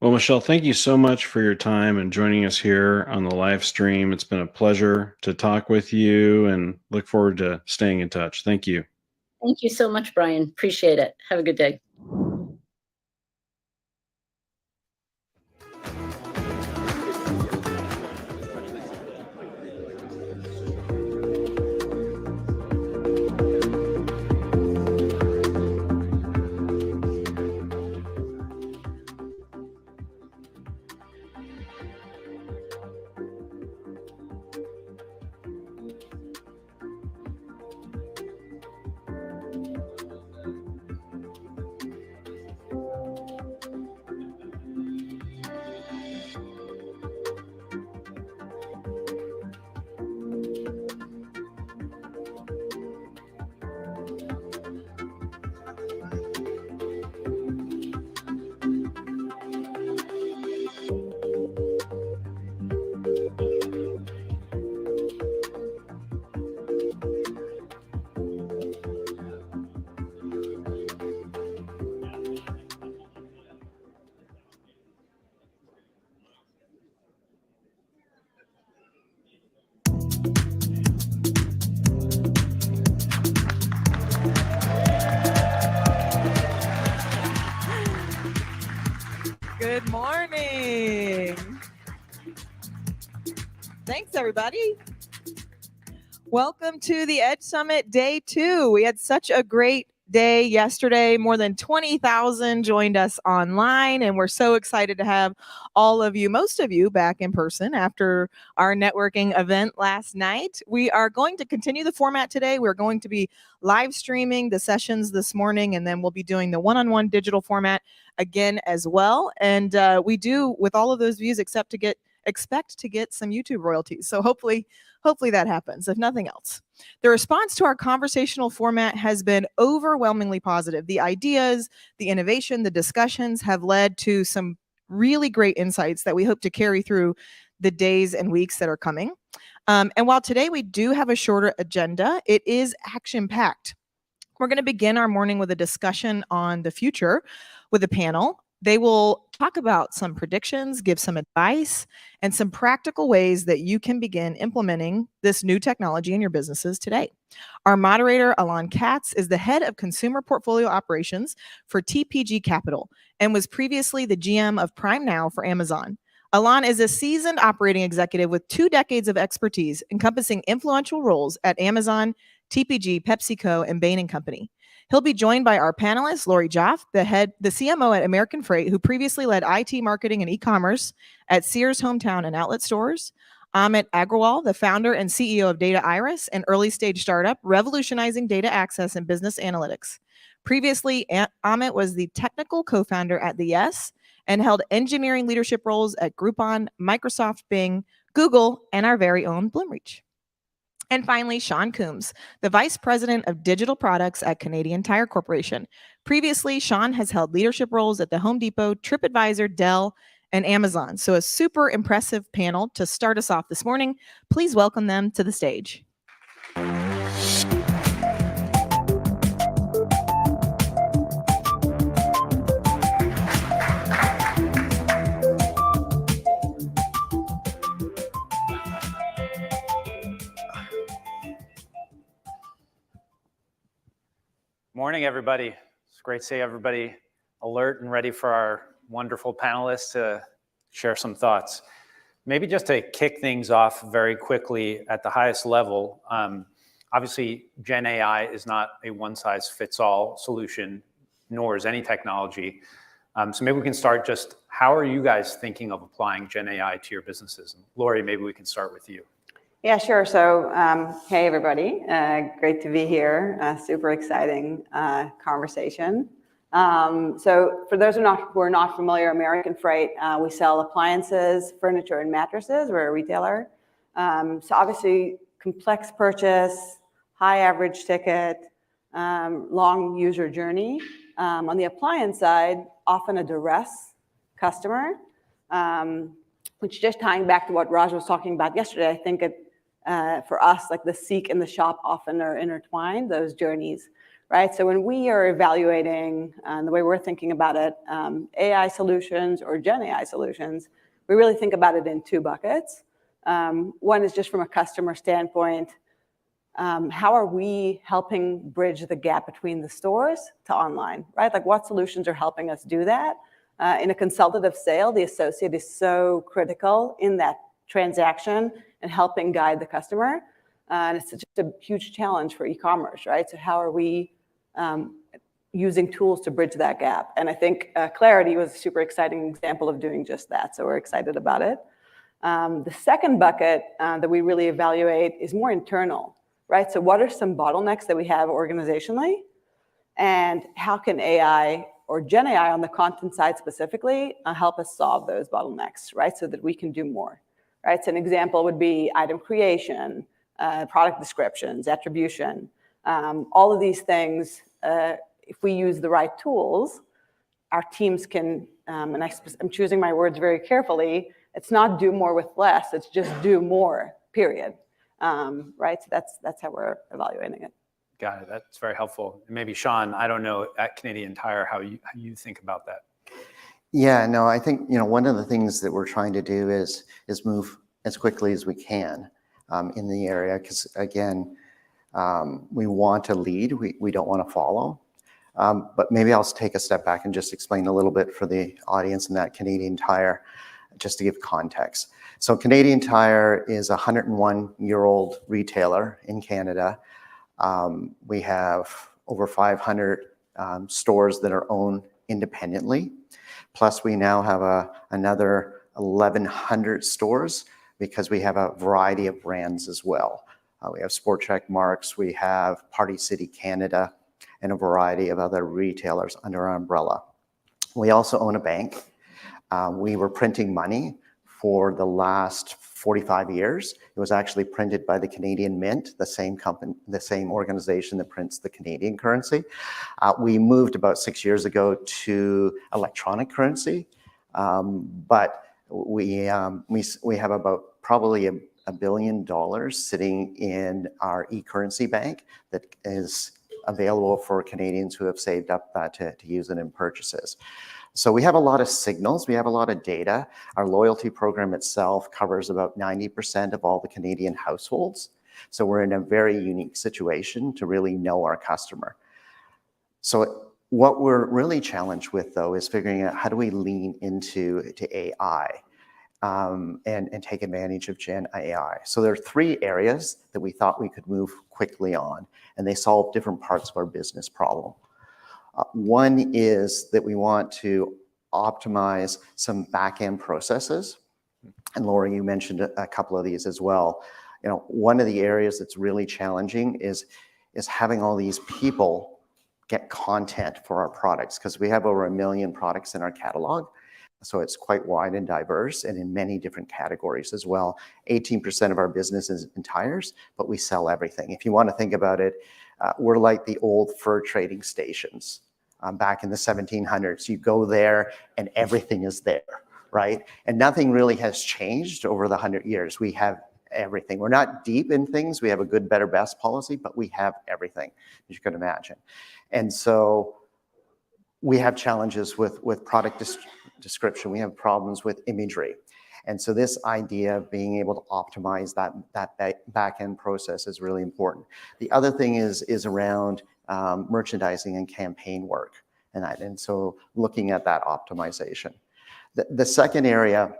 Well, Michelle, thank you so much for your time and joining us here on the live stream. It's been a pleasure to talk with you and look forward to staying in touch. Thank you. Thank you so much, Brian. Appreciate it. Have a good day. Good morning. Thanks, everybody. Welcome to the Edge Summit Day 2. We had such a great day yesterday. More than 20,000 joined us online, and we're so excited to have all of you, most of you, back in person after our networking event last night. We are going to continue the format today. We're going to be live streaming the sessions this morning, and then we'll be doing the one-on-one digital format again as well. And we do, with all of those views, expect to get some YouTube royalties. So hopefully that happens, if nothing else. The response to our conversational format has been overwhelmingly positive. The ideas, the innovation, the discussions have led to some really great insights that we hope to carry through the days and weeks that are coming. And while today we do have a shorter agenda, it is action-packed. We're going to begin our morning with a discussion on the future with a panel. They will talk about some predictions, give some advice, and some practical ways that you can begin implementing this new technology in your businesses today. Our moderator, Alon Katz, is the head of consumer portfolio operations for TPG Capital and was previously the GM of Prime Now for Amazon. Alon is a seasoned operating executive with 2 decades of expertise encompassing influential roles at Amazon, TPG, PepsiCo, and Bain & Company. He'll be joined by our panelist, Lori Jaffe, the CMO at American Freight, who previously led IT marketing and e-commerce at Sears Hometown and Outlet stores. Amit Agrawal, the founder and CEO of Data Iris, an early-stage startup revolutionizing data access and business analytics. Previously, Amit was the technical co-founder at The Yes and held engineering leadership roles at Groupon, Microsoft, Bing, Google, and our very own Bloomreach. And finally, Sean Coombs, the Vice President of Digital Products at Canadian Tire Corporation. Previously, Sean has held leadership roles at the Home Depot, TripAdvisor, Dell, and Amazon. So a super impressive panel to start us off this morning. Please welcome them to the stage. Morning, everybody. It's great to see everybody alert and ready for our wonderful panelists to share some thoughts. Maybe just to kick things off very quickly at the highest level, obviously Gen AI is not a one-size-fits-all solution, nor is any technology. So maybe we can start just, how are you guys thinking of applying Gen AI to your businesses? And Lori, maybe we can start with you. Yeah, sure. So, hey, everybody. Great to be here. Super exciting conversation. So for those who are not familiar, American Freight, we sell appliances, furniture, and mattresses. We're a retailer. So obviously, complex purchase, high average ticket, long user journey. On the appliance side, often a duress customer, which just tying back to what Raj was talking about yesterday, I think for us, like the seek and the shop often are intertwined, those journeys, right? So when we are evaluating the way we're thinking about it, AI solutions or Gen AI solutions, we really think about it in 2 buckets. One is just from a customer standpoint, how are we helping bridge the gap between the stores to online, right? Like what solutions are helping us do that? In a consultative sale, the associate is so critical in that transaction and helping guide the customer. And it's just a huge challenge for e-commerce, right? So how are we using tools to bridge that gap? And I think Clarity was a super exciting example of doing just that. So we're excited about it. The second bucket that we really evaluate is more internal, right? So what are some bottlenecks that we have organizationally? And how can AI or Gen AI on the content side specifically help us solve those bottlenecks, right? So that we can do more, right? So an example would be item creation, product descriptions, attribution. All of these things, if we use the right tools, our teams can, and I'm choosing my words very carefully, it's not do more with less, it's just do more, period. Right, so that's how we're evaluating it. Got it. That's very helpful. And maybe Sean, I don't know at Canadian Tire how you think about that. Yeah, no, I think one of the things that we're trying to do is move as quickly as we can in the area, because again, we want to lead, we don't want to follow. But maybe I'll take a step back and just explain a little bit for the audience in that Canadian Tire, just to give context. So Canadian Tire is a 101-year-old retailer in Canada. We have over 500 stores that are owned independently. Plus, we now have another 1,100 stores because we have a variety of brands as well. We have Sport Chek Marks, we have Party City Canada, and a variety of other retailers under our umbrella. We also own a bank. We were printing money for the last 45 years. It was actually printed by the Canadian Mint, the same company, the same organization that prints the Canadian currency. We moved about 6 years ago to electronic currency, but we have about probably $1 billion sitting in our e-currency bank that is available for Canadians who have saved up to use it in purchases. So we have a lot of signals, we have a lot of data. Our loyalty program itself covers about 90% of all the Canadian households. So we're in a very unique situation to really know our customer. So what we're really challenged with, though, is figuring out how do we lean into AI and take advantage of Gen AI. So there are 3 areas that we thought we could move quickly on, and they solve different parts of our business problem. One is that we want to optimize some back-end processes. And Laura, you mentioned a couple of these as well. You know, one of the areas that's really challenging is having all these people get content for our products, because we have over 1 million products in our catalog. So it's quite wide and diverse and in many different categories as well. 18% of our business is in tires, but we sell everything. If you want to think about it, we're like the old fur trading stations. Back in the 1700s, you go there and everything is there, right? And nothing really has changed over the 100 years. We have everything. We're not deep in things. We have a good, better, best policy, but we have everything, as you can imagine. And so we have challenges with product description. We have problems with imagery. And so this idea of being able to optimize that back-end process is really important. The other thing is around merchandising and campaign work, and so looking at that optimization. The second area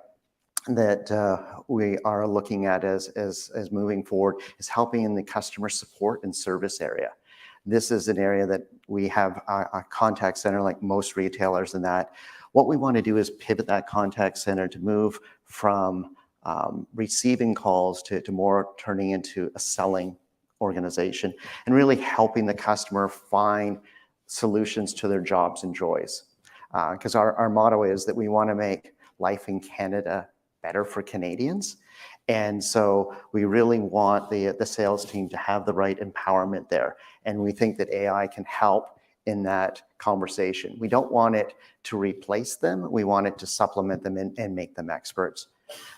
that we are looking at as moving forward is helping in the customer support and service area. This is an area that we have a contact center like most retailers in that. What we want to do is pivot that contact center to move from receiving calls to more turning into a selling organization and really helping the customer find solutions to their jobs and joys. Because our motto is that we want to make life in Canada better for Canadians. And so we really want the sales team to have the right empowerment there. And we think that AI can help in that conversation. We don't want it to replace them. We want it to supplement them and make them experts.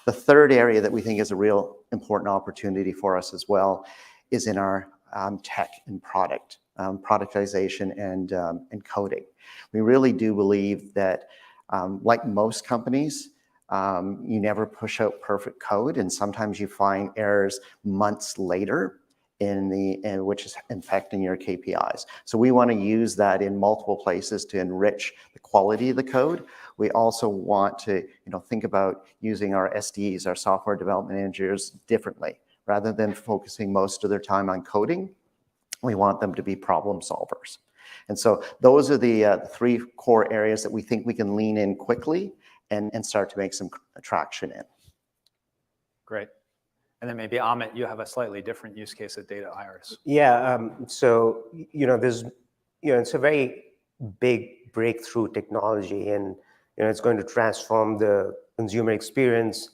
The third area that we think is a real important opportunity for us as well is in our tech and productization and coding. We really do believe that, like most companies, you never push out perfect code, and sometimes you find errors months later which is affecting your KPIs. So we want to use that in multiple places to enrich the quality of the code. We also want to, think about using our SDEs, our software development engineers, differently. Rather than focusing most of their time on coding, we want them to be problem solvers. And so those are the 3 core areas that we think we can lean in quickly and start to make some traction in. Great. And then maybe Amit, you have a slightly different use case at Data Iris. Yeah. So there's it's a very big breakthrough technology, and it's going to transform the consumer experience.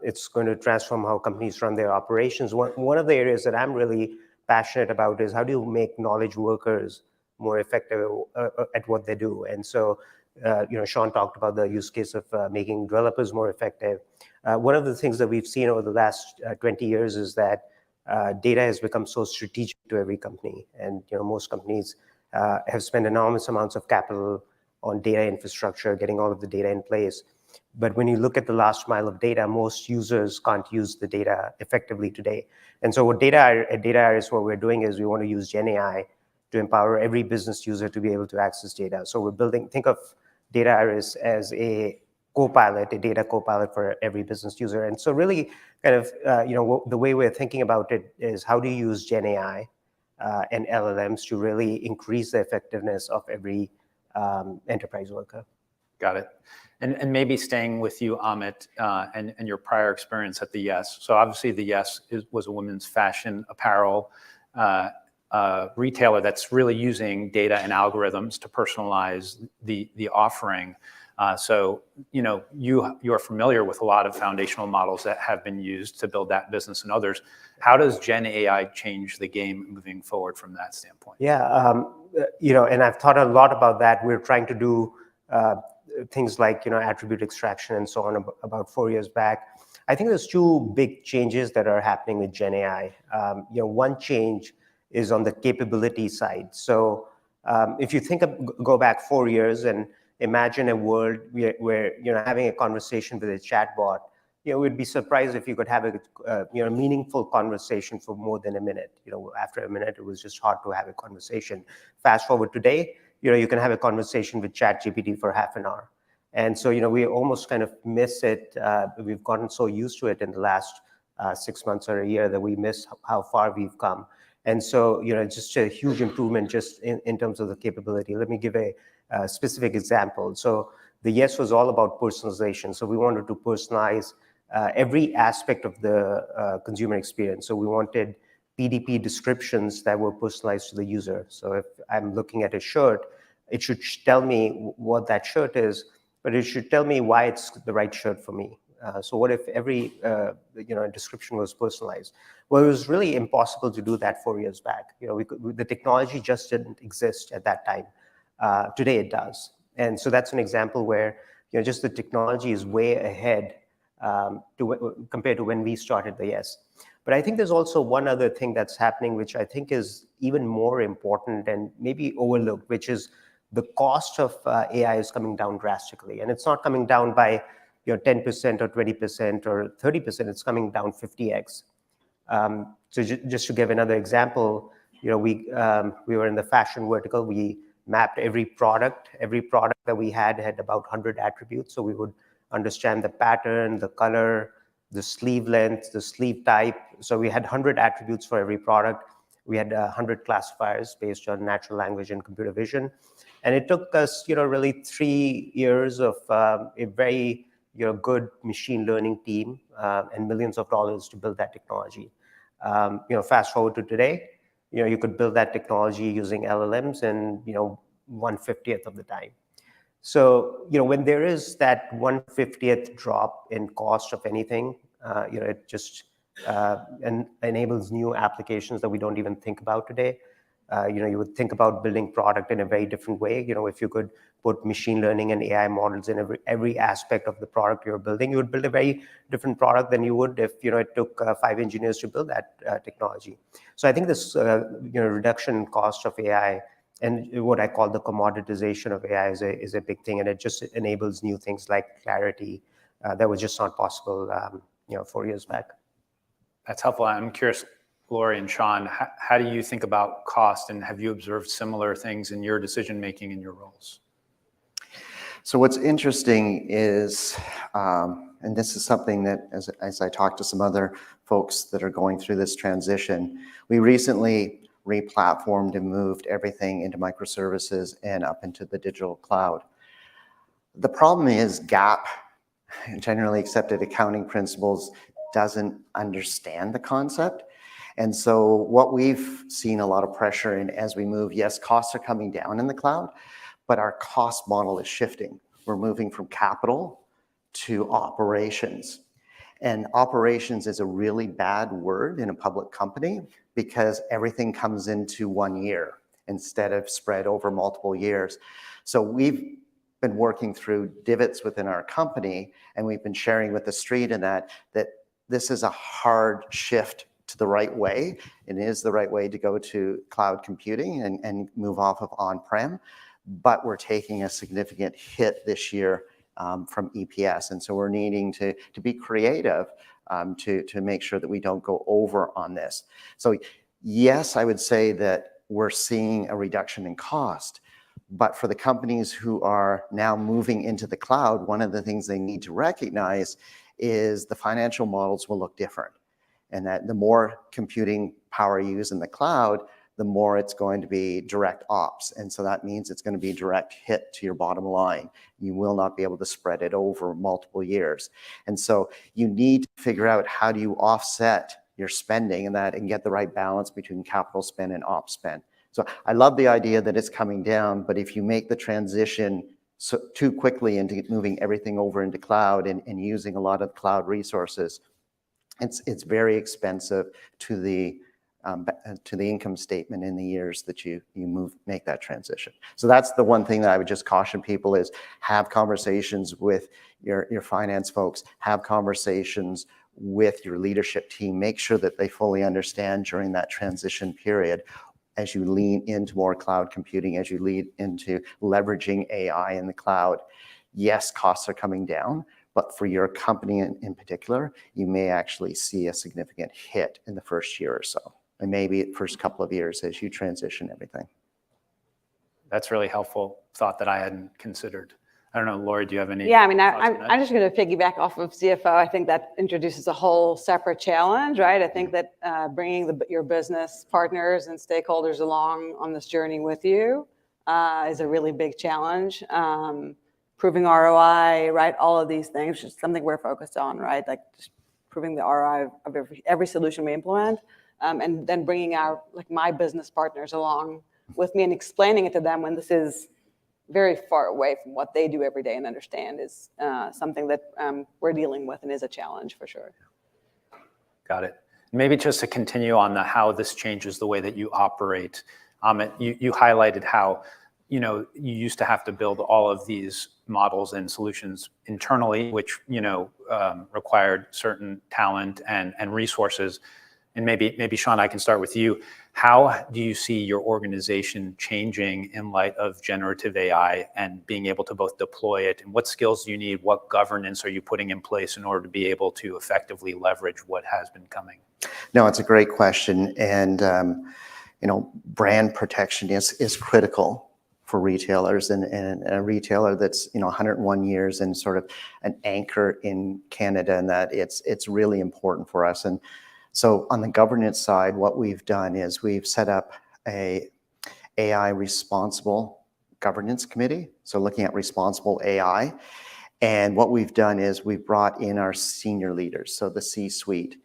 It's going to transform how companies run their operations. One of the areas that I'm really passionate about is how do you make knowledge workers more effective at what they do. And so, Sean talked about the use case of making developers more effective. One of the things that we've seen over the last 20 years is that data has become so strategic to every company. And most companies have spent enormous amounts of capital on data infrastructure, getting all of the data in place. But when you look at the last mile of data, most users can't use the data effectively today. And so at Data Iris, what we're doing is we want to use Gen AI to empower every business user to be able to access data. So we're building, think of Data Iris as a co-pilot, a data co-pilot for every business user. And so really kind of, the way we're thinking about it is how do you use Gen AI and LLMs to really increase the effectiveness of every enterprise worker. Got it. And maybe staying with you, Amit, and your prior experience at the Yes. So obviously the Yes was a women's fashion apparel retailer that's really using data and algorithms to personalize the offering. So you are familiar with a lot of foundational models that have been used to build that business and others. How does Gen AI change the game moving forward from that standpoint? Yeah, and I've thought a lot about that. We're trying to do things like attribute extraction and so on about 4 years back. I think there's two big changes that are happening with Gen AI. One change is on the capability side. So if you go back 4 years and imagine a world where having a conversation with a chatbot, we'd be surprised if you could have a meaningful conversation for more than a minute. After a minute, it was just hard to have a conversation. Fast forward today, you can have a conversation with ChatGPT for half an hour. And so, we almost kind of miss it. We've gotten so used to it in the last 6 months or a year that we miss how far we've come. And so, just a huge improvement just in terms of the capability. Let me give a specific example. So the Yes was all about personalization. So we wanted to personalize every aspect of the consumer experience. So we wanted PDP descriptions that were personalized to the user. So if I'm looking at a shirt, it should tell me what that shirt is, but it should tell me why it's the right shirt for me. So what if every description was personalized? Well, it was really impossible to do that 4 years back. The technology just didn't exist at that time. Today it does. And so that's an example where just the technology is way ahead compared to when we started the Yes. But I think there's also one other thing that's happening, which I think is even more important and maybe overlooked, which is the cost of AI is coming down drastically. And it's not coming down by 10% or 20% or 30%, it's coming down 50x. So just to give another example, we were in the fashion vertical. We mapped every product. Every product that we had about 100 attributes. So we would understand the pattern, the color, the sleeve length, the sleeve type. So we had 100 attributes for every product. We had 100 classifiers based on natural language and computer vision. And it took us, really 3 years of a very good machine learning team and millions of dollars to build that technology. Fast forward to today, you could build that technology using LLMs in 1/50th of the time. So when there is that 1/50th drop in cost of anything, it just enables new applications that we don't even think about today. You would think about building product in a very different way. If you could put machine learning and AI models in every aspect of the product you're building, you would build a very different product than you would if it took 5 engineers to build that technology. So I think this reduction in cost of AI and what I call the commoditization of AI is a big thing, and it just enables new things like clarity that was just not possible 4 years back. That's helpful. I'm curious, Lori and Sean, how do you think about cost, and have you observed similar things in your decision making in your roles? So what's interesting is, and this is something that as I talk to some other folks that are going through this transition, we recently re-platformed and moved everything into microservices and up into the digital cloud. The problem is GAAP, generally accepted accounting principles, doesn't understand the concept. And so what we've seen a lot of pressure in as we move, yes, costs are coming down in the cloud, but our cost model is shifting. We're moving from capital to operations. And operations is a really bad word in a public company because everything comes into 1 year instead of spread over multiple years. So we've been working through divots within our company, and we've been sharing with the street in that this is a hard shift to the right way. It is the right way to go to cloud computing and move off of on-prem, but we're taking a significant hit this year from EPS. And so we're needing to be creative to make sure that we don't go over on this. So yes, I would say that we're seeing a reduction in cost. But for the companies who are now moving into the cloud, one of the things they need to recognize is the financial models will look different. And that the more computing power you use in the cloud, the more it's going to be direct ops. And so that means it's going to be a direct hit to your bottom line. You will not be able to spread it over multiple years. And so you need to figure out how do you offset your spending and get the right balance between capital spend and ops spend. So I love the idea that it's coming down, but if you make the transition too quickly into moving everything over into cloud and using a lot of cloud resources, it's very expensive to the income statement in the years that you make that transition. So that's the one thing that I would just caution people is have conversations with your finance folks, have conversations with your leadership team, make sure that they fully understand during that transition period as you lean into more cloud computing, as you lean into leveraging AI in the cloud. Yes, costs are coming down, but for your company in particular, you may actually see a significant hit in the first year or so, and maybe the first couple of years as you transition everything. That's really helpful thought that I hadn't considered. I don't know, Lori, do you have any? Yeah, I mean, thoughts on that? I'm just going to piggyback off of CFO. I think that introduces a whole separate challenge, right? I think that bringing your business partners and stakeholders along on this journey with you is a really big challenge. Proving ROI, right? All of these things, just something we're focused on, right? Like just proving the ROI of every solution we implement, and then bringing my business partners along with me and explaining it to them when this is very far away from what they do every day and understand is something that we're dealing with and is a challenge for sure. Got it. Maybe just to continue on how this changes the way that you operate. Amit, you highlighted how you used to have to build all of these models and solutions internally, which required certain talent and resources. And maybe Sean, I can start with you. How do you see your organization changing in light of generative AI and being able to both deploy it? And what skills do you need? What governance are you putting in place in order to be able to effectively leverage what has been coming? No, it's a great question. And, brand protection is critical for retailers, and a retailer that's 101 years and sort of an anchor in Canada, and that it's really important for us. And so on the governance side, what we've done is we've set up a AI responsible governance committee. So looking at responsible AI. And what we've done is we've brought in our senior leaders. So the C-suite,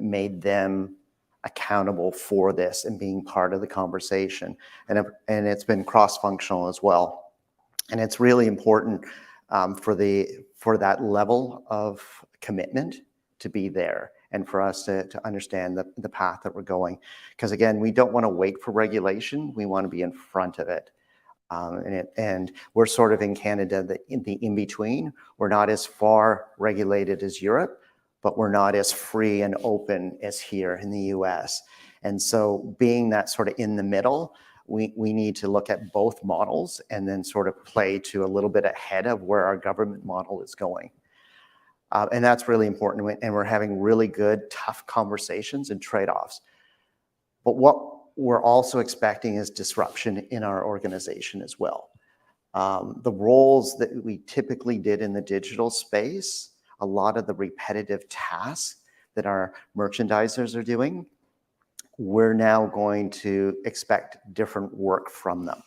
made them accountable for this and being part of the conversation. And it's been cross-functional as well. And it's really important for that level of commitment to be there, and for us to understand the path that we're going. Because again, we don't want to wait for regulation. We want to be in front of it. And we're sort of in Canada, the in-between. We're not as far regulated as Europe, but we're not as free and open as here in the US. And so being that sort of in the middle, we need to look at both models and then sort of play to a little bit ahead of where our government model is going. And that's really important. And we're having really good, tough conversations and trade-offs. But what we're also expecting is disruption in our organization as well. The roles that we typically did in the digital space, a lot of the repetitive tasks that our merchandisers are doing, we're now going to expect different work from them.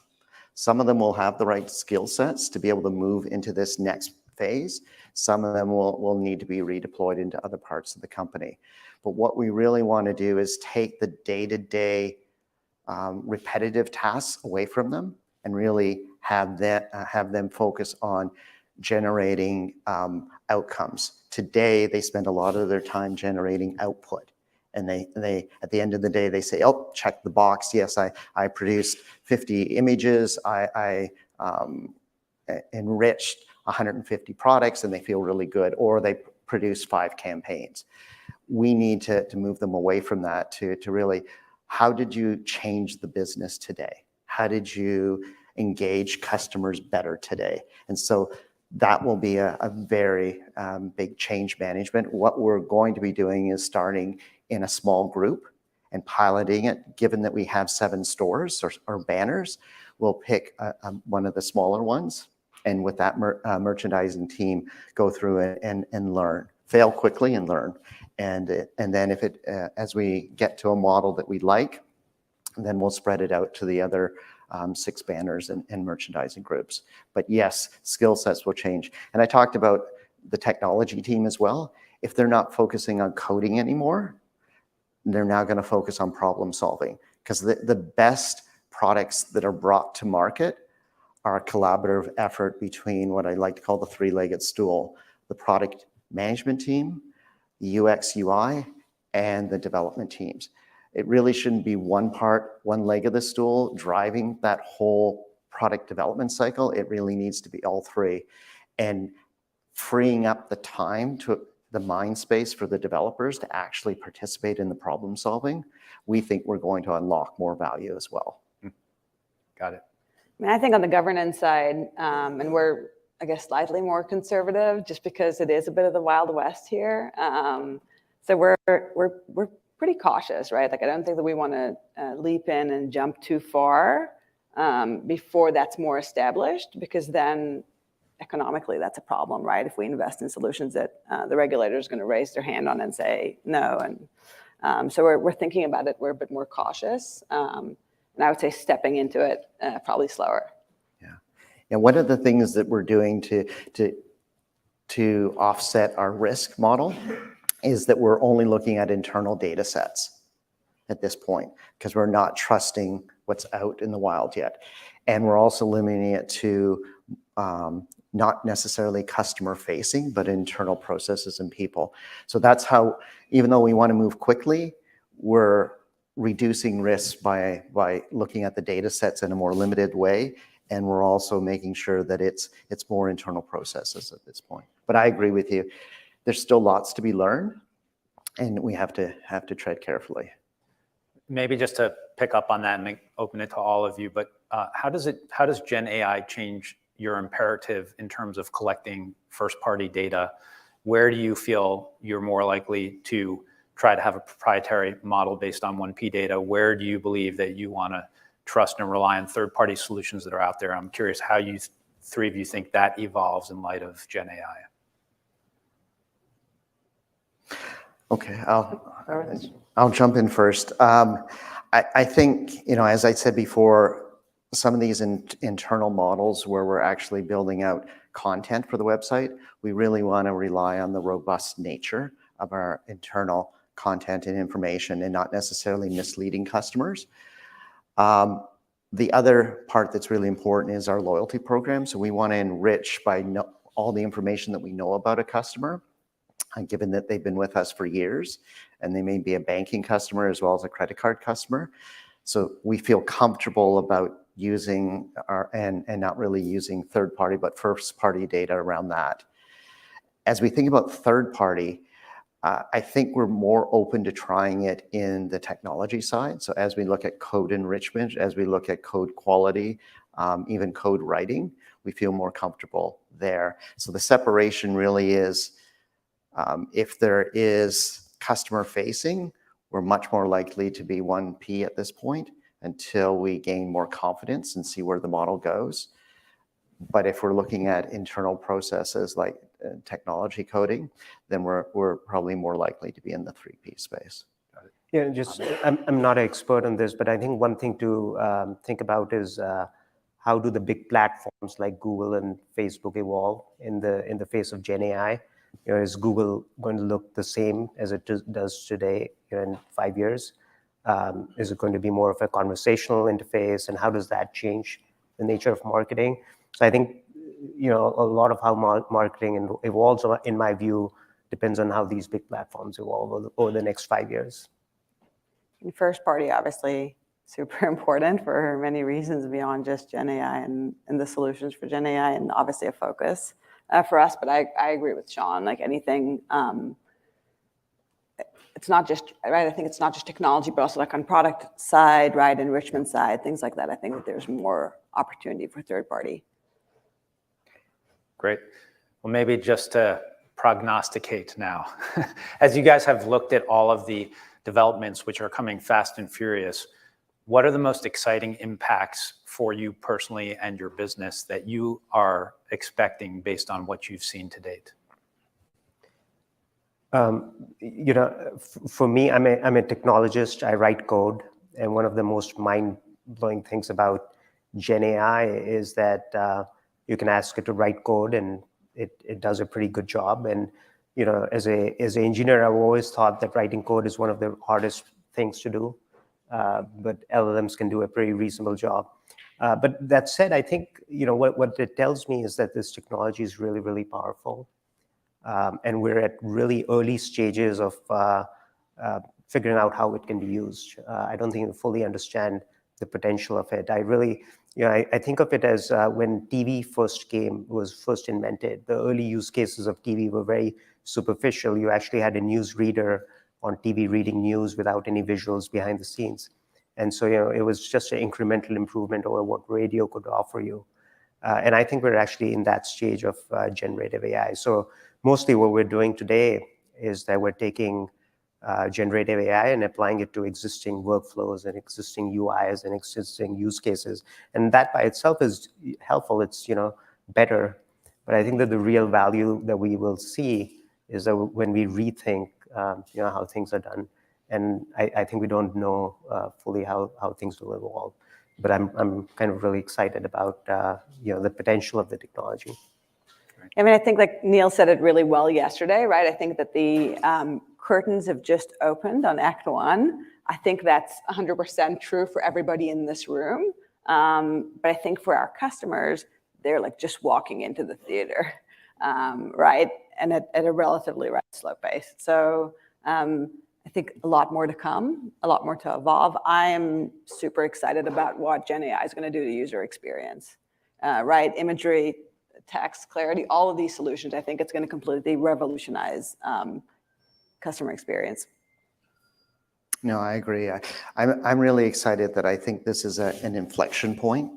Some of them will have the right skill sets to be able to move into this next phase. Some of them will need to be redeployed into other parts of the company. But what we really want to do is take the day-to-day repetitive tasks away from them and really have them focus on generating outcomes. Today, they spend a lot of their time generating output. And they at the end of the day, they say, oh, check the box. Yes, I produced 50 images. I enriched 150 products, and they feel really good, or they produce 5 campaigns. We need to move them away from that to really, how did you change the business today? How did you engage customers better today? And so that will be a very big change management. What we're going to be doing is starting in a small group and piloting it. Given that we have 7 stores or banners, we'll pick one of the smaller ones, and with that merchandising team, go through it and learn, fail quickly and learn. And then if it, as we get to a model that we like, then we'll spread it out to the other 6 banners and merchandising groups. But yes, skill sets will change. And I talked about the technology team as well. If they're not focusing on coding anymore, they're now going to focus on problem solving, because the best products that are brought to market are a collaborative effort between what I like to call the 3-legged stool: the product management team, the UX UI, and the development teams. It really shouldn't be one leg of the stool driving that whole product development cycle. It really needs to be all 3. And freeing up the time, to the mind space for the developers to actually participate in the problem solving, we think we're going to unlock more value as well. Got it. I mean, I think on the governance side, and we're, I guess, slightly more conservative just because it is a bit of the Wild West here. So we're pretty cautious, right? Like, I don't think that we want to leap in and jump too far before that's more established, because then economically that's a problem, right? If we invest in solutions that the regulator is going to raise their hand on and say no. And so we're thinking about it. We're a bit more cautious. And I would say stepping into it probably slower. Yeah. And one of the things that we're doing to offset our risk model is that we're only looking at internal data sets at this point, because we're not trusting what's out in the wild yet. And we're also limiting it to not necessarily customer facing, but internal processes and people. So that's how, even though we want to move quickly, we're reducing risk by looking at the data sets in a more limited way. And we're also making sure that it's more internal processes at this point. But I agree with you. There's still lots to be learned, and we have to tread carefully. Maybe just to pick up on that and open it to all of you, but how does Gen AI change your imperative in terms of collecting first-party data? Where do you feel you're more likely to try to have a proprietary model based on 1P data? Where do you believe that you want to trust and rely on third-party solutions that are out there? I'm curious how you 3 of you think that evolves in light of Gen AI. Okay, I'll jump in first. I think, as I said before, some of these internal models where we're actually building out content for the website, we really want to rely on the robust nature of our internal content and information, and not necessarily misleading customers. The other part that's really important is our loyalty program. So we want to enrich by all the information that we know about a customer, given that they've been with us for years, and they may be a banking customer as well as a credit card customer. So we feel comfortable about using and not really using third party, but first party data around that. As we think about third party, I think we're more open to trying it in the technology side. So as we look at code enrichment, as we look at code quality, even code writing, we feel more comfortable there. So the separation really is, if there is customer facing, we're much more likely to be 1P at this point until we gain more confidence and see where the model goes. But if we're looking at internal processes like technology coding, then we're probably more likely to be in the 3P space. Yeah, just I'm not an expert on this, but I think one thing to think about is how do the big platforms like Google and Facebook evolve in the face of Gen AI? Is Google going to look the same as it does today in 5 years? Is it going to be more of a conversational interface, and how does that change the nature of marketing? So I think a lot of how marketing evolves, in my view, depends on how these big platforms evolve over the next 5 years. First party, obviously, super important for many reasons beyond just Gen AI and the solutions for Gen AI, and obviously a focus for us. But I agree with Sean, like anything, it's not just, right, I think it's not just technology, but also like on product side, right, enrichment side, things like that. I think that there's more opportunity for third party. Great. Well, maybe just to prognosticate now. As you guys have looked at all of the developments which are coming fast and furious, what are the most exciting impacts for you personally and your business that you are expecting based on what you've seen to date? For me, I'm a technologist. I write code, and one of the most mind-blowing things about Gen AI is that you can ask it to write code, and it does a pretty good job. And as an engineer, I've always thought that writing code is one of the hardest things to do, but LLMs can do a pretty reasonable job. But that said, I think what it tells me is that this technology is really, really powerful. And we're at really early stages of figuring out how it can be used. I don't think we fully understand the potential of it. I think of it as when TV was first invented, the early use cases of TV were very superficial. You actually had a news reader on TV reading news without any visuals behind the scenes. And so, it was just an incremental improvement over what radio could offer you. And I think we're actually in that stage of generative AI. So mostly what we're doing today is that we're taking generative AI and applying it to existing workflows and existing UIs and existing use cases. And that by itself is helpful. It's, better. But I think that the real value that we will see is that when we rethink, how things are done. And I think we don't know fully how things will evolve. But I'm kind of really excited about, the potential of the technology. I mean, I think like Neil said it really well yesterday, right? I think that the curtains have just opened on Act One. I think that's 100% true for everybody in this room. But I think for our customers, they're like just walking into the theater, right? And at a relatively slow pace. So I think a lot more to come, a lot more to evolve. I am super excited about what Gen AI is going to do to user experience, right? Imagery, text, clarity, all of these solutions, I think it's going to completely revolutionize customer experience. No, I agree. I'm really excited that I think this is an inflection point,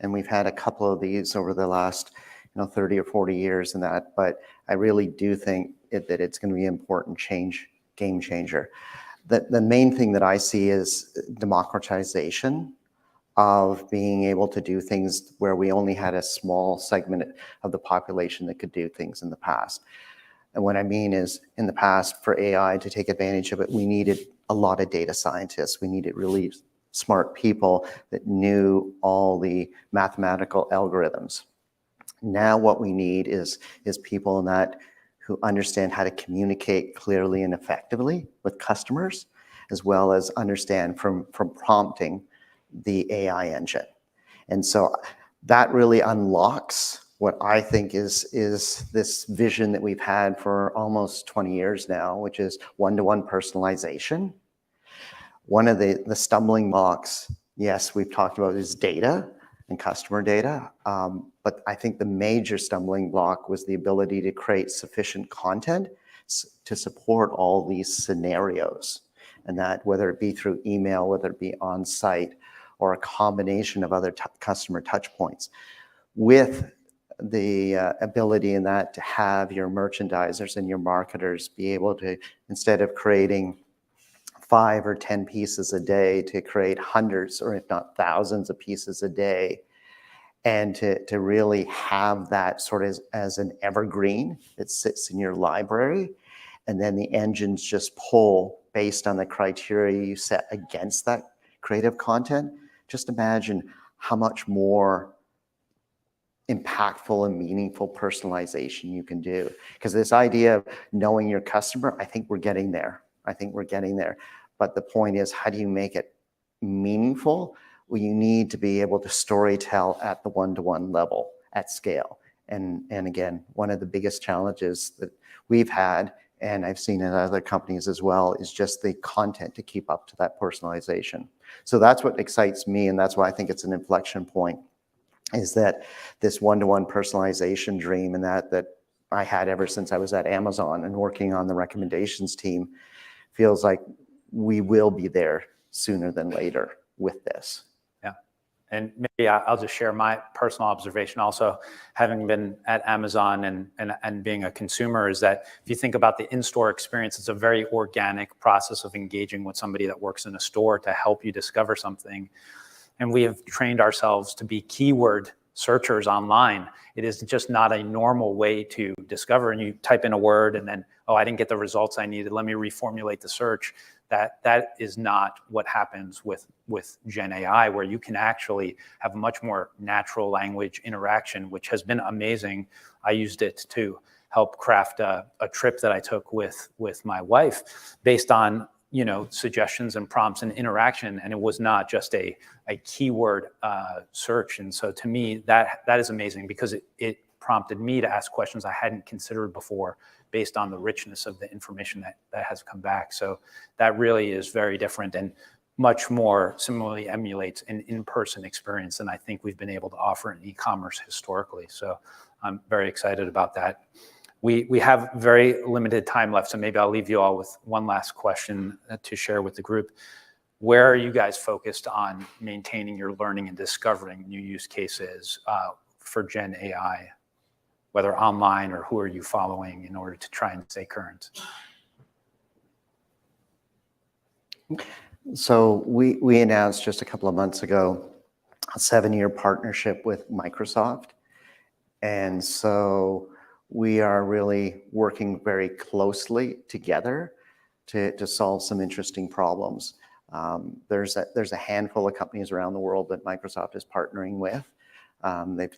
and we've had a couple of these over the last 30 or 40 years and that, but I really do think that it's going to be an important game changer. The main thing that I see is democratization of being able to do things where we only had a small segment of the population that could do things in the past. And what I mean is, in the past, for AI to take advantage of it, we needed a lot of data scientists. We needed really smart people that knew all the mathematical algorithms. Now what we need is people in that who understand how to communicate clearly and effectively with customers, as well as understand from prompting the AI engine. And so that really unlocks what I think is this vision that we've had for almost 20 years now, which is one-to-one personalization. One of the stumbling blocks, yes, we've talked about is data and customer data. But I think the major stumbling block was the ability to create sufficient content to support all these scenarios. And that whether it be through email, whether it be on site, or a combination of other customer touch points, with the ability in that to have your merchandisers and your marketers be able to, instead of creating 5 or 10 pieces a day, to create hundreds or if not thousands of pieces a day, and to really have that sort of as an evergreen that sits in your library, and then the engines just pull based on the criteria you set against that creative content. Just imagine how much more impactful and meaningful personalization you can do. Because this idea of knowing your customer, I think we're getting there. But the point is, how do you make it meaningful? Well, you need to be able to storytell at the one-to-one level at scale. And again, one of the biggest challenges that we've had, and I've seen in other companies as well, is just the content to keep up to that personalization. So that's what excites me, and that's why I think it's an inflection point, is that this one-to-one personalization dream, and that I had ever since I was at Amazon and working on the recommendations team, feels like we will be there sooner than later with this. Yeah. And maybe I'll just share my personal observation also, having been at Amazon and being a consumer, is that if you think about the in-store experience, it's a very organic process of engaging with somebody that works in a store to help you discover something. And we have trained ourselves to be keyword searchers online. It is just not a normal way to discover. And you type in a word and then, oh, I didn't get the results I needed. Let me reformulate the search. That is not what happens with Gen AI, where you can actually have much more natural language interaction, which has been amazing. I used it to help craft a trip that I took with my wife based on, you know, suggestions and prompts and interaction, and it was not just a keyword search. And so to me, that is amazing, because it prompted me to ask questions I hadn't considered before, based on the richness of the information that has come back. So that really is very different and much more similarly emulates an in-person experience than I think we've been able to offer in e-commerce historically. So I'm very excited about that. We have very limited time left, so maybe I'll leave you all with one last question to share with the group. Where are you guys focused on maintaining your learning and discovering new use cases for Gen AI? Whether online, or who are you following in order to try and stay current? So we announced just a couple of months ago a 7-year partnership with Microsoft. And so we are really working very closely together to solve some interesting problems. There's a handful of companies around the world that Microsoft is partnering with.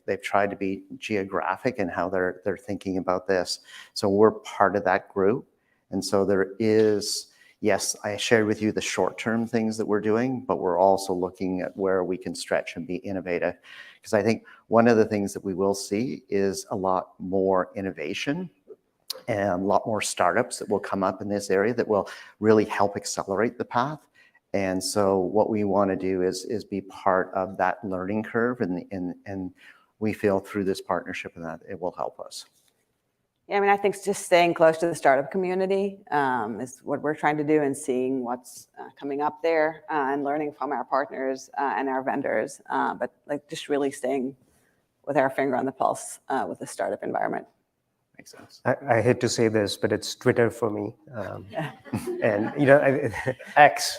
They've tried to be geographic in how they're thinking about this. So we're part of that group. And so there is, yes, I shared with you the short-term things that we're doing, but we're also looking at where we can stretch and be innovative. Because I think one of the things that we will see is a lot more innovation and a lot more startups that will come up in this area that will really help accelerate the path. And so what we want to do is be part of that learning curve, and we feel through this partnership and that it will help us. Yeah, I mean, I think just staying close to the startup community is what we're trying to do, and seeing what's coming up there and learning from our partners and our vendors, but like just really staying with our finger on the pulse with the startup environment. Makes sense. I hate to say this, but it's Twitter for me. And, you know, X.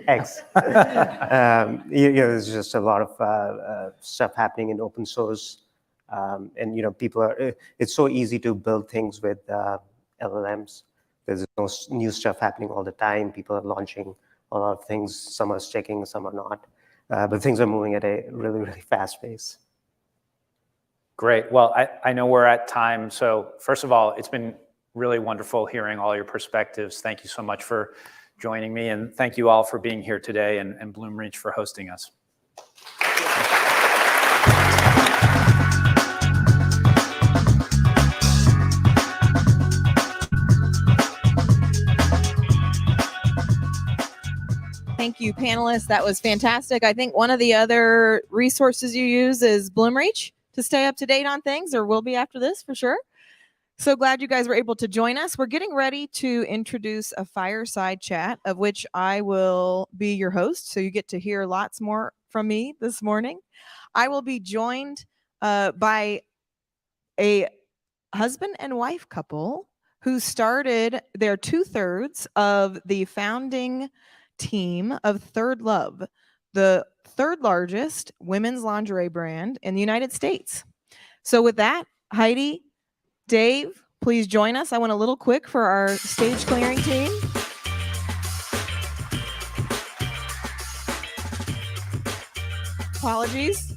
X. You know, there's just a lot of stuff happening in open source. And, you know, people are, it's so easy to build things with LLMs. There's no new stuff happening all the time. People are launching a lot of things. Some are sticking, some are not. But things are moving at a really, really fast pace. Great. Well, I know we're at time. So first of all, it's been really wonderful hearing all your perspectives. Thank you so much for joining me. And thank you all for being here today, and Bloomreach for hosting us. Thank you, panelists. That was fantastic. I think one of the other resources you use is Bloomreach to stay up to date on things, or will be after this for sure. So glad you guys were able to join us. We're getting ready to introduce a fireside chat, of which I will be your host. So you get to hear lots more from me this morning. I will be joined by a husband and wife couple who started their 2/3 of the founding team of Third Love, the third largest women's lingerie brand in the United States. So with that, Heidi, Dave, please join us. I went a little quick for our stage clearing team. Apologies.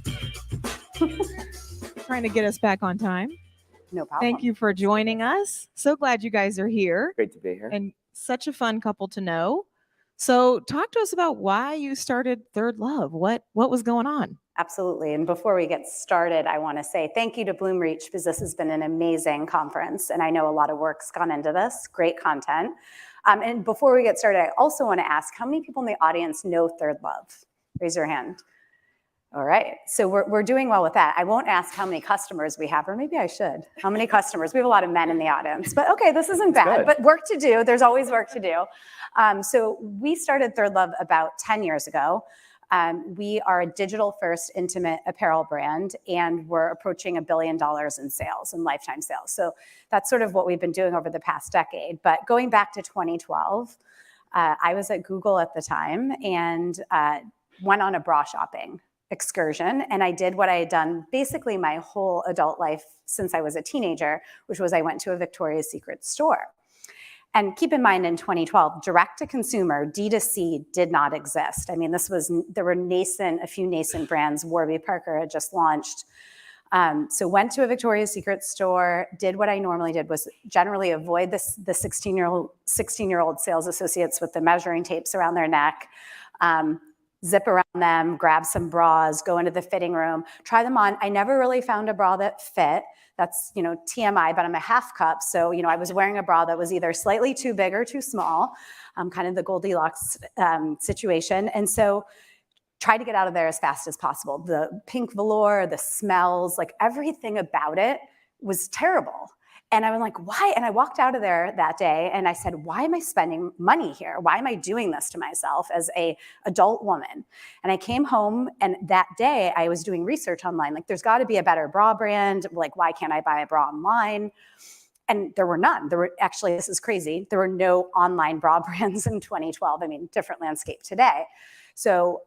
Trying to get us back on time. No problem. Thank you for joining us. So glad you guys are here. Great to be here. And such a fun couple to know. So talk to us about why you started Third Love. What was going on? Absolutely. And before we get started, I want to say thank you to Bloomreach, because this has been an amazing conference. And I know a lot of work's gone into this. Great content. And before we get started, I also want to ask, how many people in the audience know Third Love? Raise your hand. All right. So we're doing well with that. I won't ask how many customers we have, or maybe I should. How many customers? We have a lot of men in the audience. But okay, this isn't bad. good. But work to do. There's always work to do. So we started Third Love about 10 years ago. We are a digital-first intimate apparel brand, and we're approaching $1 billion in sales, in lifetime sales. So that's sort of what we've been doing over the past decade. But going back to 2012, I was at Google at the time and went on a bra shopping excursion. And I did what I had done basically my whole adult life since I was a teenager, which was I went to a Victoria's Secret store. And keep in mind, in 2012, direct-to-consumer, D2C, did not exist. I mean, there were a few nascent brands. Warby Parker had just launched. So went to a Victoria's Secret store, did what I normally did, was generally avoid the 16-year-old sales associates with the measuring tapes around their neck, zip around them, grab some bras, go into the fitting room, try them on. I never really found a bra that fit. That's, TMI, but I'm a half cup. So, I was wearing a bra that was either slightly too big or too small, kind of the Goldilocks situation. And so tried to get out of there as fast as possible. The pink velour, the smells, like everything about it was terrible. And I was like, why? And I walked out of there that day and I said, why am I spending money here? Why am I doing this to myself as an adult woman? And I came home, and that day I was doing research online. Like, there's got to be a better bra brand. Like, why can't I buy a bra online? And there were none. Actually, this is crazy. There were no online bra brands in 2012. I mean, different landscape today. So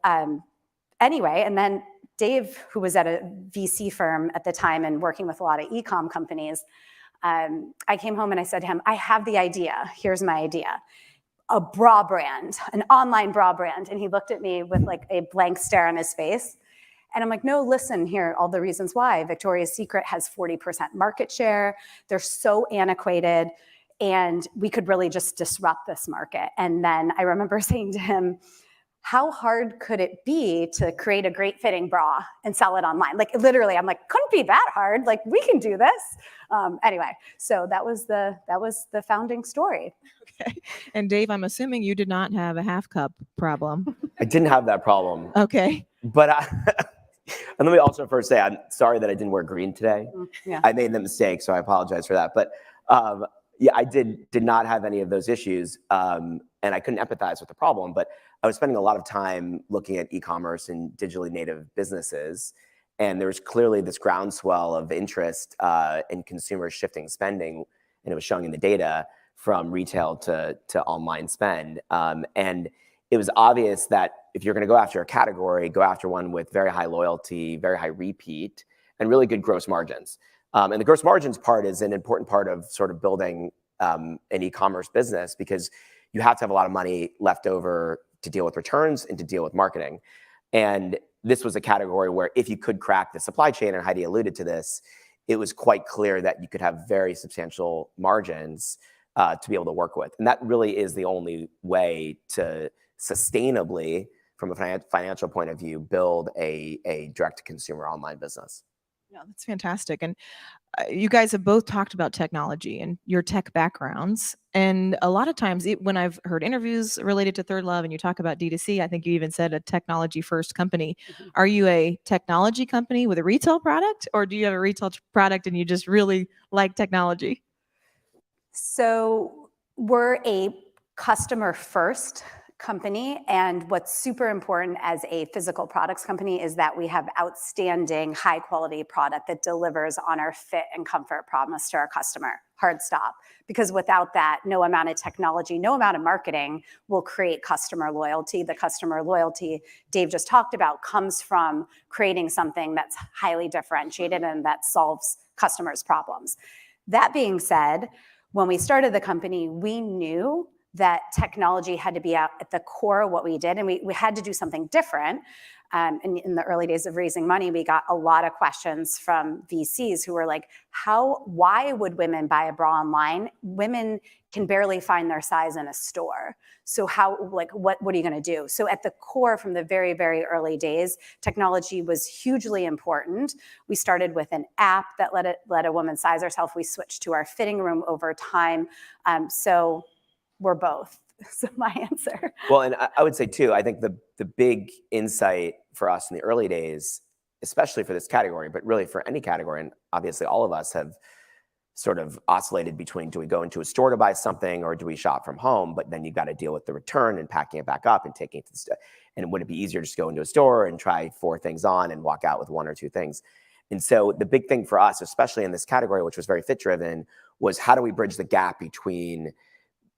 anyway, and then Dave, who was at a VC firm at the time and working with a lot of e-com companies, I came home and I said to him, I have the idea. Here's my idea. A bra brand, an online bra brand. And he looked at me with like a blank stare on his face. And I'm like, no, listen, here, all the reasons why. Victoria's Secret has 40% market share. They're so antiquated, and we could really just disrupt this market. And then I remember saying to him, how hard could it be to create a great fitting bra and sell it online? Like, literally, I'm like, couldn't be that hard. Like, we can do this. Anyway, so that was the founding story. Okay. And Dave, I'm assuming you did not have a half cup problem. I didn't have that problem. Okay. But and let me also first say, I'm sorry that I didn't wear green today. Yeah. I made the mistake, so I apologize for that. But yeah, I did not have any of those issues, and I couldn't empathize with the problem. But I was spending a lot of time looking at e-commerce and digitally native businesses, and there was clearly this groundswell of interest in consumers shifting spending, and it was showing in the data from retail to online spend. And it was obvious that if you're going to go after a category, go after one with very high loyalty, very high repeat, and really good gross margins. And the gross margins part is an important part of sort of building an e-commerce business, because you have to have a lot of money left over to deal with returns and to deal with marketing. And this was a category where if you could crack the supply chain, and Heidi alluded to this, it was quite clear that you could have very substantial margins to be able to work with. And that really is the only way to sustainably, from a financial point of view, build a direct-to-consumer online business. Yeah, that's fantastic. And you guys have both talked about technology and your tech backgrounds. And a lot of times when I've heard interviews related to Third Love and you talk about D2C, I think you even said a technology first company. Mm-hmm. Are you a technology company with a retail product, or do you have a retail product and you just really like technology? So we're a customer first company, and what's super important as a physical products company is that we have outstanding high quality product that delivers on our fit and comfort promise to our customer. Hard stop. Because without that, no amount of technology, no amount of marketing will create customer loyalty. The customer loyalty Dave just talked about comes from creating something that's highly differentiated and that solves customers' problems. That being said, when we started the company, we knew that technology had to be at the core of what we did, and we had to do something different. In the early days of raising money, we got a lot of questions from VCs who were like, why would women buy a bra online? Women can barely find their size in a store. So what are you gonna do? So at the core, from the very, very early days, technology was hugely important. We started with an app that let a woman size herself. We switched to our fitting room over time. So we're both. So my answer. Well, and I would say too, I think the big insight for us in the early days, especially for this category, but really for any category, and obviously all of us have sort of oscillated between, do we go into a store to buy something or do we shop from home? But then you've got to deal with the return and packing it back up and taking it to the store. And would it be easier just to go into a store and try 4 things on and walk out with 1 or 2 things? And so the big thing for us, especially in this category, which was very fit driven, was how do we bridge the gap between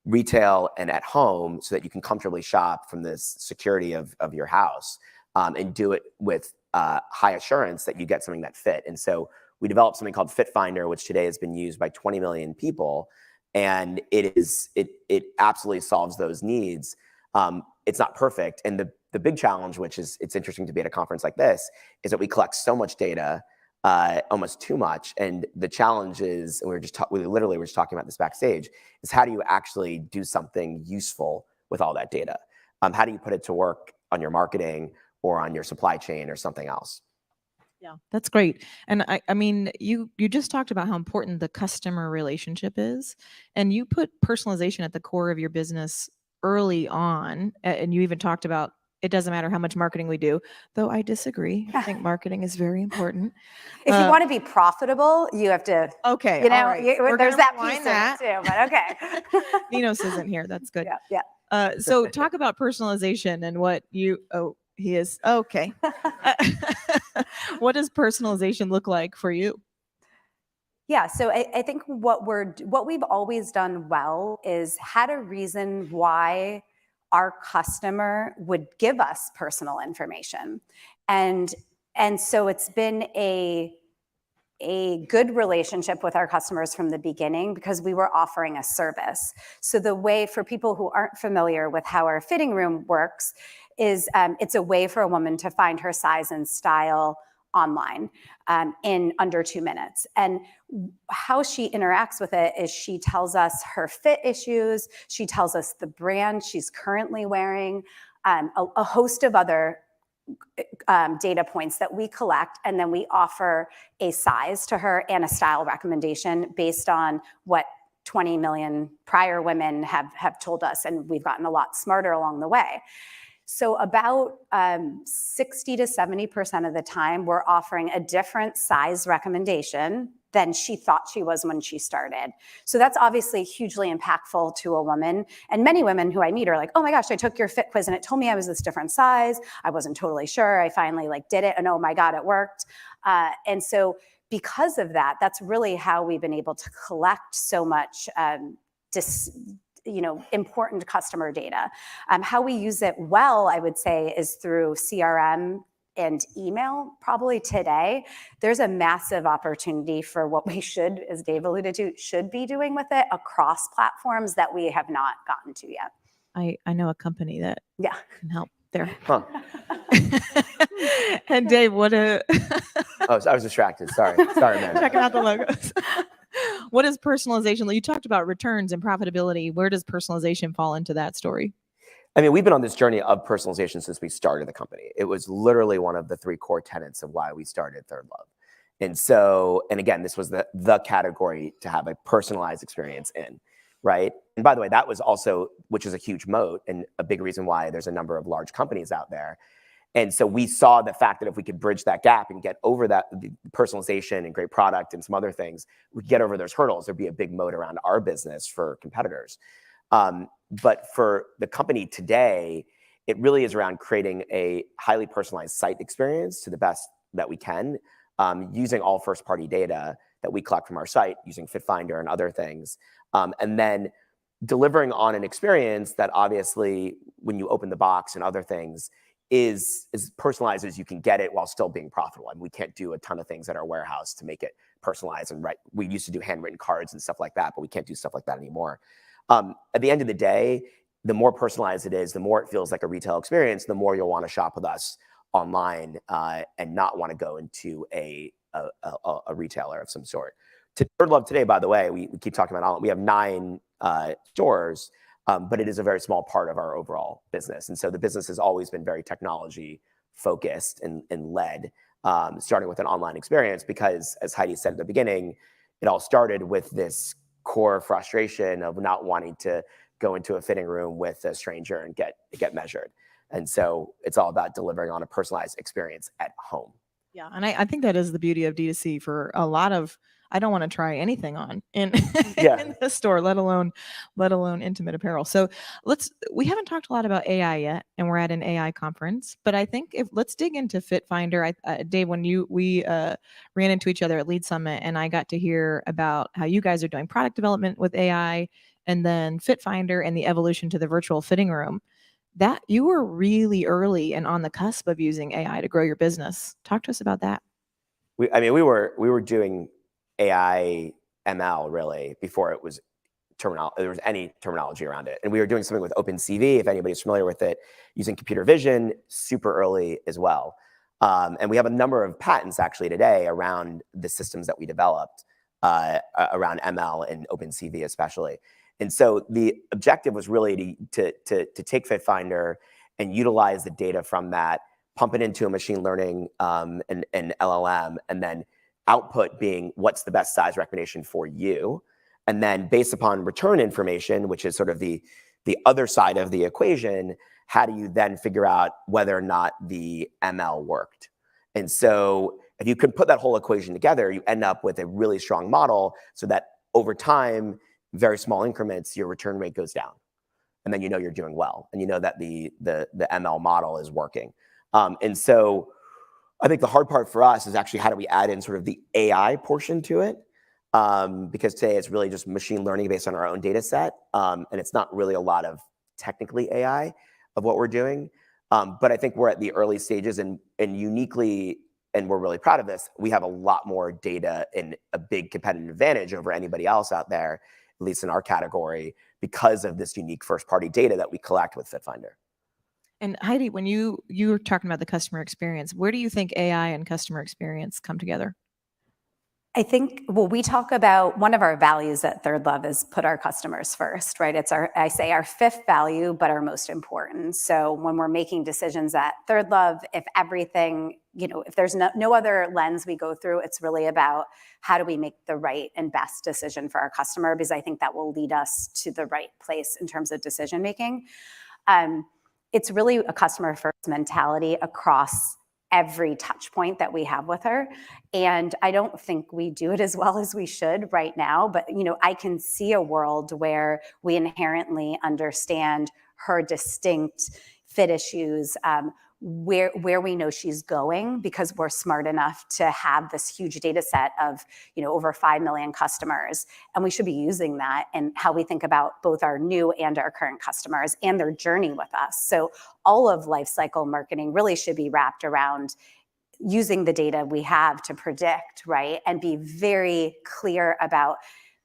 retail and at home so that you can comfortably shop from the security of your house, and do it with high assurance that you get something that fit. And so we developed something called Fit Finder, which today has been used by 20 million people. And it absolutely solves those needs. It's not perfect. And the big challenge, which is, it's interesting to be at a conference like this, is that we collect so much data, almost too much. And the challenge is, and we literally were just talking about this backstage, is how do you actually do something useful with all that data? How do you put it to work on your marketing or on your supply chain or something else? Yeah, that's great. And I mean, you just talked about how important the customer relationship is, and you put personalization at the core of your business early on. And you even talked about it doesn't matter how much marketing we do, though I disagree. I think marketing is very important. If you want to be profitable, you have to. Okay, You know, all right. there's that piece of it too. But okay. Ninos isn't here. That's good. Yeah. So talk about personalization and what you. Oh, he is okay. What does personalization look like for you? Yeah, so I think what we've always done well is had a reason why our customer would give us personal information, and so it's been a good relationship with our customers from the beginning because we were offering a service. So the way, for people who aren't familiar with how our fitting room works, is it's a way for a woman to find her size and style online in under 2 minutes. And how she interacts with it is she tells us her fit issues, she tells us the brand she's currently wearing, a host of other data points that we collect, and then we offer a size to her and a style recommendation based on what 20 million prior women have told us, and we've gotten a lot smarter along the way. So about 60 to 70% of the time, we're offering a different size recommendation than she thought she was when she started. So that's obviously hugely impactful to a woman. And many women who I meet are like, oh my gosh, I took your fit quiz and it told me I was this different size. I wasn't totally sure. I finally did it, and oh my God, it worked. And so because of that, that's really how we've been able to collect so much important customer data. How we use it well, I would say, is through CRM and email. Probably today, there's a massive opportunity for what we should, as Dave alluded to, should be doing with it across platforms that we have not gotten to yet. I know a company that can help there. Huh. And Dave, what Oh, I was distracted. Sorry, man. checking out the logos. What is personalization? You talked about returns and profitability. Where does personalization fall into that story? I mean, we've been on this journey of personalization since we started the company. It was literally one of the 3 core tenets of why we started Third Love. And so, and again, this was the category to have a personalized experience in, right? And by the way, that was also, which is a huge moat and a big reason why there's a number of large companies out there. And so we saw the fact that if we could bridge that gap and get over that personalization and great product and some other things, we could get over those hurdles. There'd be a big moat around our business for competitors. But for the company today, it really is around creating a highly personalized site experience to the best that we can, using all first-party data that we collect from our site, using Fit Finder and other things, and then delivering on an experience that obviously, when you open the box and other things, is as personalized as you can get it while still being profitable. And we can't do a ton of things at our warehouse to make it personalized and right. We used to do handwritten cards and stuff like that, but we can't do stuff like that anymore. At the end of the day, the more personalized it is, the more it feels like a retail experience, the more you'll want to shop with us online and not want to go into a retailer of some sort. To Third Love today, by the way, we keep talking about we have 9 stores, but it is a very small part of our overall business. And so the business has always been very technology focused and led, starting with an online experience, because as Heidi said at the beginning, it all started with this core frustration of not wanting to go into a fitting room with a stranger and get measured. And so it's all about delivering on a personalized experience at home. Yeah, and I think that is the beauty of D2C for a lot of I don't want to try anything on in, Yeah. in the store, let alone intimate apparel. So we haven't talked a lot about AI yet, and we're at an AI conference, but I think let's dig into FitFinder. Dave, when we ran into each other at Lead Summit, and I got to hear about how you guys are doing product development with AI, and then FitFinder and the evolution to the virtual fitting room, that you were really early and on the cusp of using AI to grow your business. Talk to us about that. We were doing AI ML really before it was there was any terminology around it. And we were doing something with OpenCV, if anybody's familiar with it, using computer vision super early as well. And we have a number of patents actually today around the systems that we developed around ML and OpenCV especially. And so the objective was really to take FitFinder and utilize the data from that, pump it into a machine learning and LLM, and then output being what's the best size recommendation for you. And then based upon return information, which is sort of the other side of the equation, how do you then figure out whether or not the ML worked? And so if you can put that whole equation together, you end up with a really strong model so that over time, very small increments, your return rate goes down. And then you know you're doing well. And you know that the ML model is working. And so I think the hard part for us is actually how do we add in sort of the AI portion to it? Because today it's really just machine learning based on our own data set. And it's not really a lot of technically AI of what we're doing. But I think we're at the early stages and uniquely, and we're really proud of this, we have a lot more data and a big competitive advantage over anybody else out there, at least in our category, because of this unique first-party data that we collect with FitFinder. And Heidi, when you were talking about the customer experience, where do you think AI and customer experience come together? I think, well, we talk about one of our values at Third Love is put our customers first, right? It's I say our fifth value, but our most important. So when we're making decisions at Third Love, if everything, if there's no other lens we go through, it's really about how do we make the right and best decision for our customer, because I think that will lead us to the right place in terms of decision making. It's really a customer first mentality across every touch point that we have with her. And I don't think we do it as well as we should right now, but I can see a world where we inherently understand her distinct fit issues, where we know she's going, because we're smart enough to have this huge data set of over 5 million customers, and we should be using that in how we think about both our new and our current customers and their journey with us. So all of lifecycle marketing really should be wrapped around using the data we have to predict, right, and be very clear about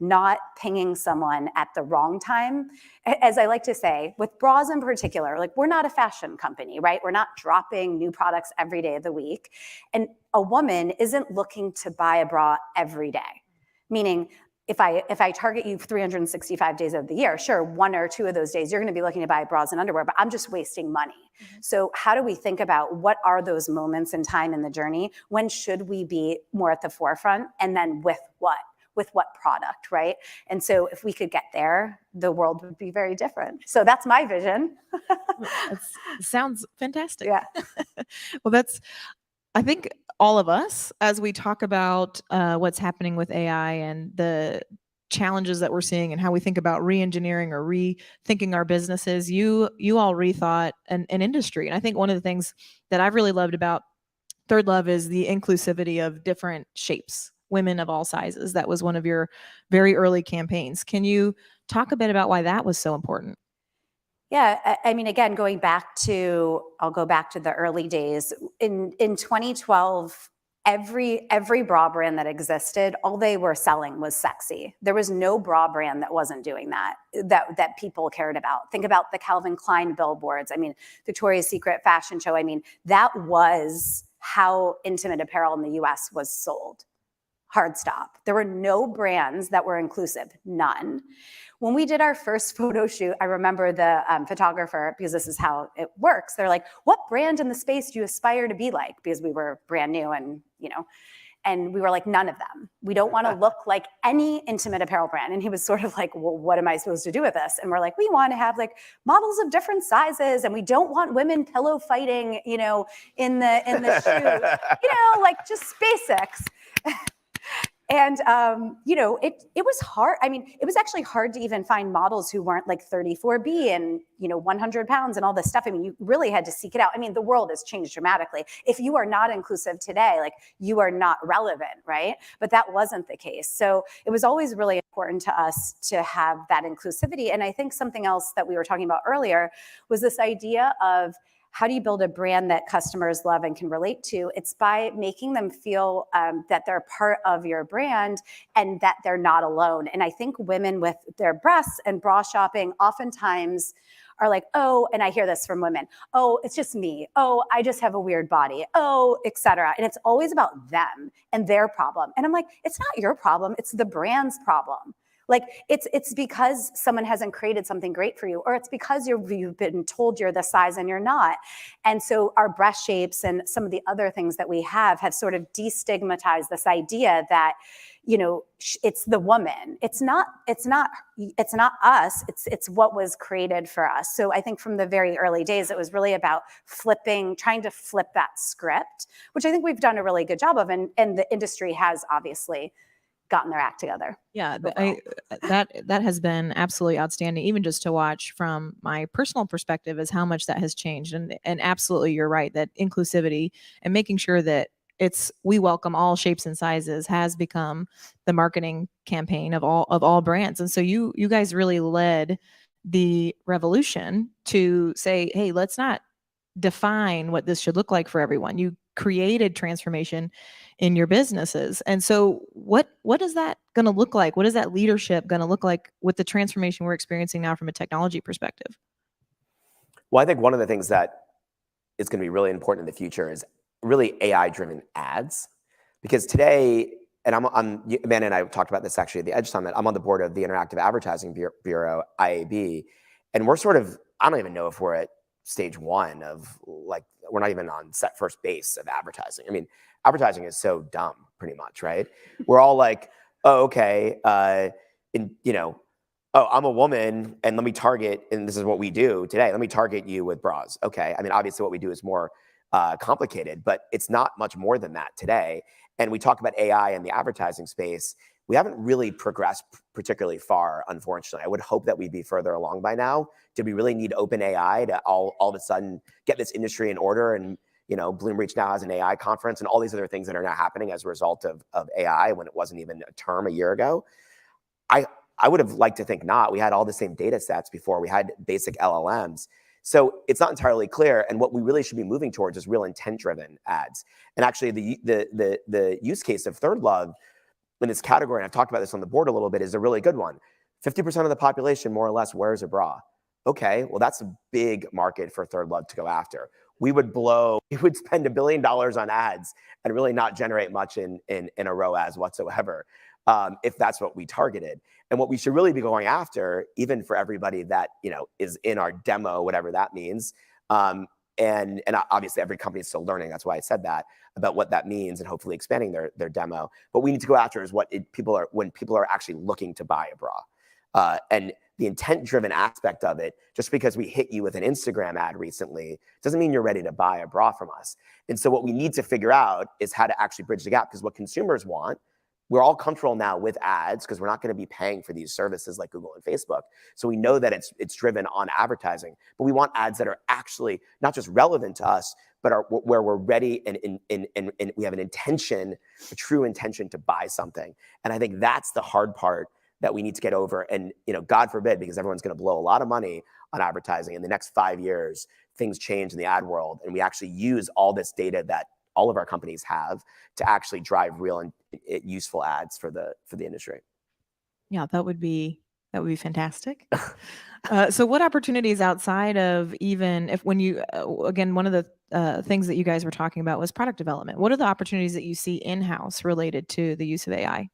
not pinging someone at the wrong time. As I like to say, with bras in particular, like we're not a fashion company, right? We're not dropping new products every day of the week. And a woman isn't looking to buy a bra every day. Meaning, if I target you 365 days of the year, sure, 1 or 2 of those days, you're gonna be looking to buy bras and underwear, but I'm just wasting money. Mm-hmm. So how do we think about what are those moments in time in the journey? When should we be more at the forefront? And then with what? With what product, right? And so if we could get there, the world would be very different. So that's my vision. Sounds fantastic. Yeah. Well, I think all of us, as we talk about what's happening with AI and the challenges that we're seeing and how we think about re-engineering or rethinking our businesses, you all rethought an industry. And I think one of the things that I've really loved about Third Love is the inclusivity of different shapes. Women of all sizes. That was one of your very early campaigns. Can you talk a bit about why that was so important? Yeah, I mean, again, I'll go back to the early days. In 2012, every bra brand that existed, all they were selling was sexy. There was no bra brand that wasn't doing that people cared about. Think about the Calvin Klein billboards. I mean, Victoria's Secret fashion show. I mean, that was how intimate apparel in the US was sold. Hard stop. There were no brands that were inclusive, none. When we did our first photo shoot, I remember the photographer, because this is how it works, they're like, what brand in the space do you aspire to be like? Because we were brand new and we were like, none of them. We don't want to look like any intimate apparel brand. And he was sort of like, well, what am I supposed to do with this? And we're like, we want to have like models of different sizes, and we don't want women pillow fighting, in the shoot, like just basics. And, it was hard. I mean, it was actually hard to even find models who weren't like 34B and, 100 pounds and all this stuff. I mean, you really had to seek it out. I mean, the world has changed dramatically. If you are not inclusive today, like you are not relevant, right? But that wasn't the case. So it was always really important to us to have that inclusivity. And I think something else that we were talking about earlier was this idea of how do you build a brand that customers love and can relate to? It's by making them feel that they're part of your brand and that they're not alone. And I think women with their breasts and bra shopping oftentimes are like, oh, and I hear this from women, oh, it's just me. Oh, I just have a weird body. Oh, et cetera. And it's always about them and their problem. And I'm like, it's not your problem. It's the brand's problem. Like it's because someone hasn't created something great for you, or it's because you've been told you're the size and you're not. And so our breast shapes and some of the other things that we have sort of destigmatized this idea that, it's the woman. It's not us. It's what was created for us. So I think from the very early days, it was really about trying to flip that script, which I think we've done a really good job of. And the industry has obviously gotten their act together. Yeah, that has been absolutely outstanding. Even just to watch from my personal perspective is how much that has changed. And absolutely, you're right that inclusivity and making sure that we welcome all shapes and sizes has become the marketing campaign of all brands. And so you guys really led the revolution to say, hey, let's not define what this should look like for everyone. You created transformation in your businesses. And so what is that going to look like? What is that leadership going to look like with the transformation we're experiencing now from a technology perspective? Well, I think one of the things that is going to be really important in the future is really AI-driven ads. Because today, and Amanda and I talked about this actually at the Edge Summit, I'm on the board of the Interactive Advertising Bureau, IAB, and we're sort of, I don't even know if we're at stage one of like, we're not even on first base of advertising. I mean, advertising is so dumb pretty much, right? We're all like, oh, okay, oh, I'm a woman and let me target, and this is what we do today. Let me target you with bras. Okay. I mean, obviously what we do is more complicated, but it's not much more than that today. And we talk about AI in the advertising space. We haven't really progressed particularly far, unfortunately. I would hope that we'd be further along by now. Do we really need open AI to all of a sudden get this industry in order? And Bloomreach now has an AI conference and all these other things that are now happening as a result of AI when it wasn't even a term a year ago. I would have liked to think not. We had all the same data sets before. We had basic LLMs. So it's not entirely clear. And what we really should be moving towards is real intent-driven ads. And actually the use case of ThirdLove in this category, and I've talked about this on the board a little bit, is a really good one. 50% of the population more or less wears a bra. Okay, well, that's a big market for ThirdLove to go after. We would spend $1 billion on ads and really not generate much in a ROAS whatsoever, if that's what we targeted. And what we should really be going after, even for everybody that is in our demo, whatever that means, and obviously every company is still learning. That's why I said that about what that means and hopefully expanding their demo. But we need to go after is when people are actually looking to buy a bra. And the intent-driven aspect of it, just because we hit you with an Instagram ad recently, doesn't mean you're ready to buy a bra from us. And so what we need to figure out is how to actually bridge the gap, because what consumers want, we're all comfortable now with ads because we're not going to be paying for these services like Google and Facebook. So we know that it's driven on advertising, but we want ads that are actually not just relevant to us, but where we're ready and we have an intention, a true intention to buy something. And I think that's the hard part that we need to get over. And God forbid, because everyone's going to blow a lot of money on advertising in the next 5 years, things change in the ad world, and we actually use all this data that all of our companies have to actually drive real and useful ads for the industry. Yeah, that would be fantastic. So what opportunities outside of again, one of the things that you guys were talking about was product development. What are the opportunities that you see in-house related to the use of AI?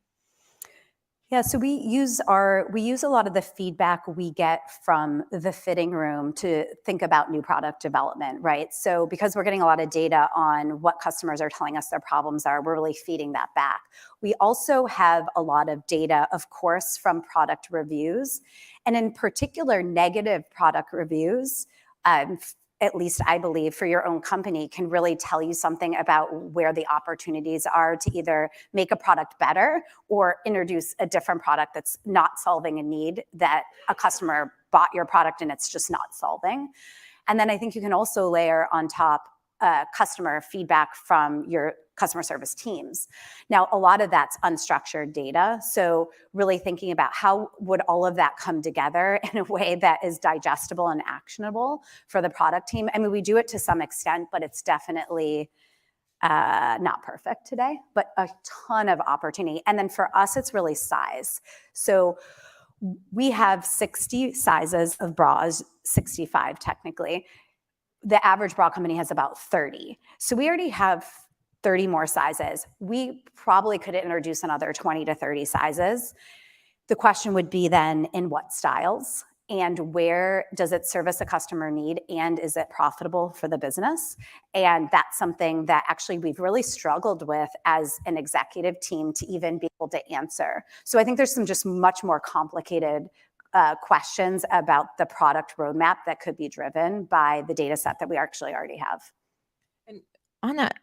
Yeah, so we use a lot of the feedback we get from the fitting room to think about new product development, right? So because we're getting a lot of data on what customers are telling us their problems are, we're really feeding that back. We also have a lot of data, of course, from product reviews, and in particular, negative product reviews at least I believe, for your own company can really tell you something about where the opportunities are to either make a product better or introduce a different product that's not solving a need that a customer bought your product and it's just not solving. And then I think you can also layer on top customer feedback from your customer service teams. Now, a lot of that's unstructured data. So really thinking about how would all of that come together in a way that is digestible and actionable for the product team. I mean, we do it to some extent, but it's definitely not perfect today, but a ton of opportunity. And then for us, it's really size. So we have 60 sizes of bras, 65 technically. The average bra company has about 30. So we already have 30 more sizes. We probably could introduce another 20 to 30 sizes. The question would be then, in what styles? And where does it service a customer need? And is it profitable for the business? And that's something that actually we've really struggled with as an executive team to even be able to answer. So I think there's some just much more complicated questions about the product roadmap that could be driven by the data set that we actually already have. And on that,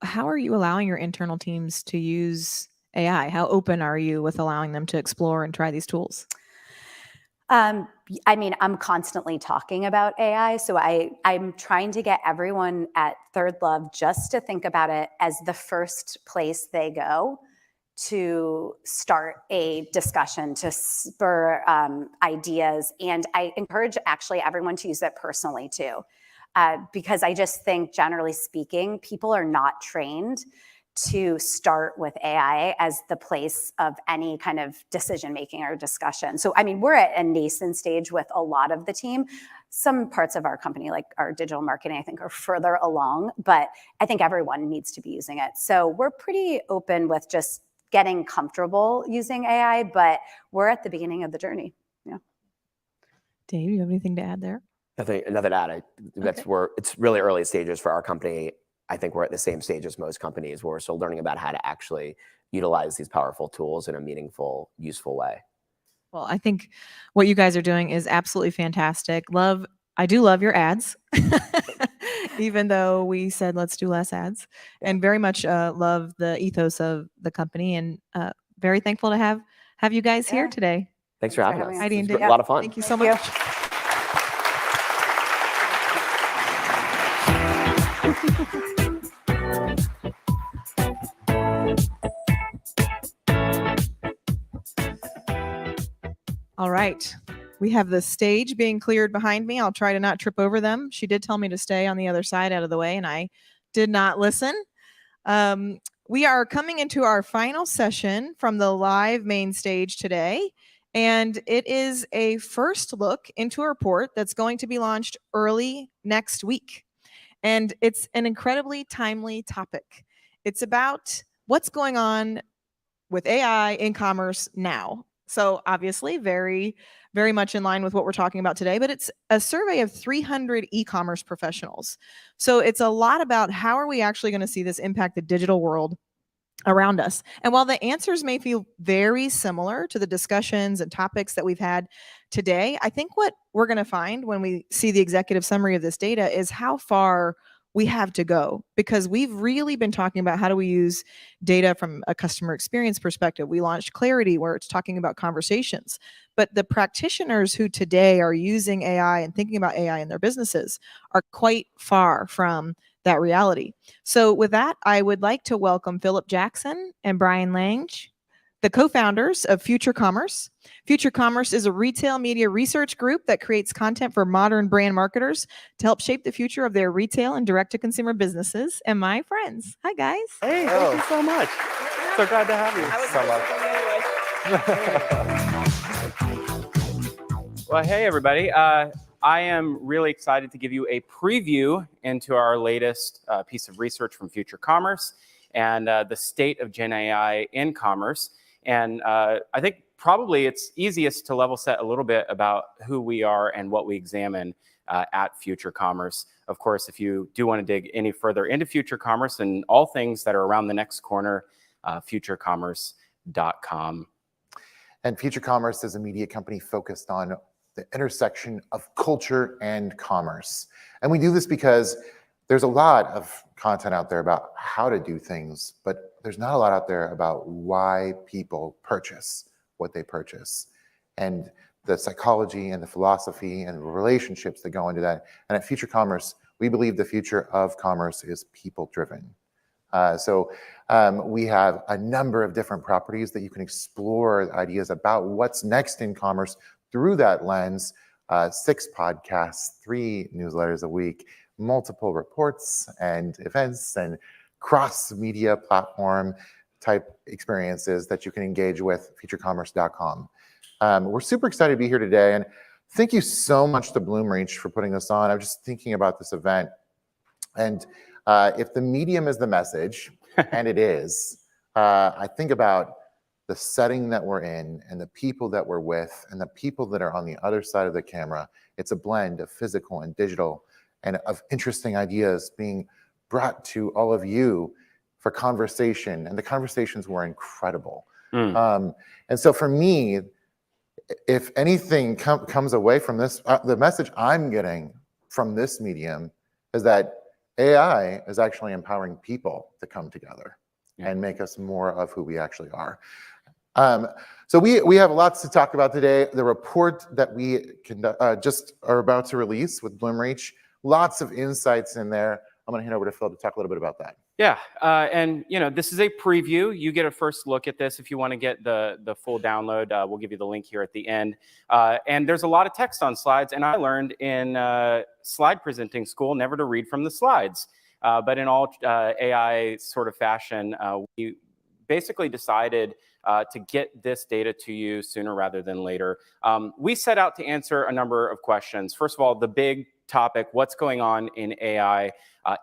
how are you allowing your internal teams to use AI? How open are you with allowing them to explore and try these tools? I mean, I'm constantly talking about AI. So I'm trying to get everyone at Third Love just to think about it as the first place they go to start a discussion, to spur ideas. And I encourage actually everyone to use it personally too. Because I just think, generally speaking, people are not trained to start with AI as the place of any kind of decision-making or discussion. So, I mean, we're at a nascent stage with a lot of the team. Some parts of our company, like our digital marketing, I think are further along, but I think everyone needs to be using it. So we're pretty open with just getting comfortable using AI, but we're at the beginning of the journey. Yeah. Dave, you have anything to add there? Nothing to add. That's where it's really early stages for our company. I think we're at the same stage as most companies where we're still learning about how to actually utilize these powerful tools in a meaningful, useful way. Well, I think what you guys are doing is absolutely fantastic. I do love your ads, even though we said let's do less ads, and very much love the ethos of the company, and very thankful to have you guys here today. Thanks for having us. Heidi and It's Dave, a lot of fun. Thank you so much. All right. We have the stage being cleared behind me. I'll try to not trip over them. She did tell me to stay on the other side out of the way, and I did not listen. We are coming into our final session from the live main stage today, and it is a first look into a report that's going to be launched early next week. And it's an incredibly timely topic. It's about what's going on with AI in commerce now. So obviously very, very much in line with what we're talking about today, but it's a survey of 300 e-commerce professionals. So it's a lot about how are we actually going to see this impact the digital world around us. And while the answers may feel very similar to the discussions and topics that we've had today, I think what we're going to find when we see the executive summary of this data is how far we have to go, because we've really been talking about how do we use data from a customer experience perspective. We launched Clarity, where it's talking about conversations, but the practitioners who today are using AI and thinking about AI in their businesses are quite far from that reality. So with that, I would like to welcome Philip Jackson and Brian Lange, the co-founders of Future Commerce. Future Commerce is a retail media research group that creates content for modern brand marketers to help shape the future of their retail and direct-to-consumer businesses. And my friends. Hi, guys. Hey, thank you so much. So glad to have you so much. Well, hey, everybody. I am really excited to give you a preview into our latest piece of research from Future Commerce and the state of Gen AI in commerce. And I think probably it's easiest to level set a little bit about who we are and what we examine at Future Commerce. Of course, if you do want to dig any further into Future Commerce and all things that are around the next corner, futurecommerce.com. And Future Commerce is a media company focused on the intersection of culture and commerce. And we do this because there's a lot of content out there about how to do things, but there's not a lot out there about why people purchase what they purchase, and the psychology and the philosophy and the relationships that go into that. And at Future Commerce, we believe the future of commerce is people-driven. So we have a number of different properties that you can explore ideas about what's next in commerce through that lens. 6 podcasts, 3 newsletters a week, multiple reports and events, and cross-media platform type experiences that you can engage with, futurecommerce.com. We're super excited to be here today, and thank you so much to Bloomreach for putting this on. I'm just thinking about this event, and if the medium is the message, and it is, I think about the setting that we're in and the people that we're with and the people that are on the other side of the camera. It's a blend of physical and digital and of interesting ideas being brought to all of you for conversation, and the conversations were incredible. And so for me, if anything comes away from this, the message I'm getting from this medium is that AI is actually empowering people to come together and make us more of who we actually are. So we have lots to talk about today. The report that we just are about to release with Bloomreach, lots of insights in there. I'm going to hand over to Phil to talk a little bit about that. Yeah, and this is a preview. You get a first look at this. If you want to get the full download, we'll give you the link here at the end. And there's a lot of text on slides, and I learned in slide presenting school never to read from the slides. But in all AI sort of fashion, we basically decided to get this data to you sooner rather than later. We set out to answer a number of questions. First of all, the big topic, what's going on in AI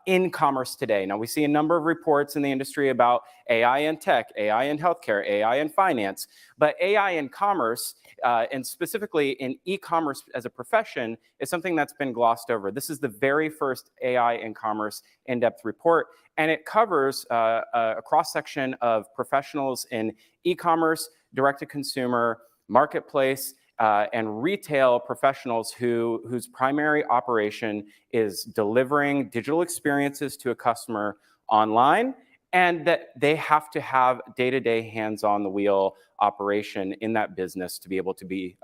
in commerce today? Now, we see a number of reports in the industry about AI in tech, AI in healthcare, AI in finance, but AI in commerce, and specifically in e-commerce as a profession, is something that's been glossed over. This is the very first AI in commerce in-depth report, and it covers a cross-section of professionals in e-commerce, direct-to-consumer, marketplace, and retail professionals whose primary operation is delivering digital experiences to a customer online, and that they have to have day-to-day hands-on-the-wheel operation in that business to be able to be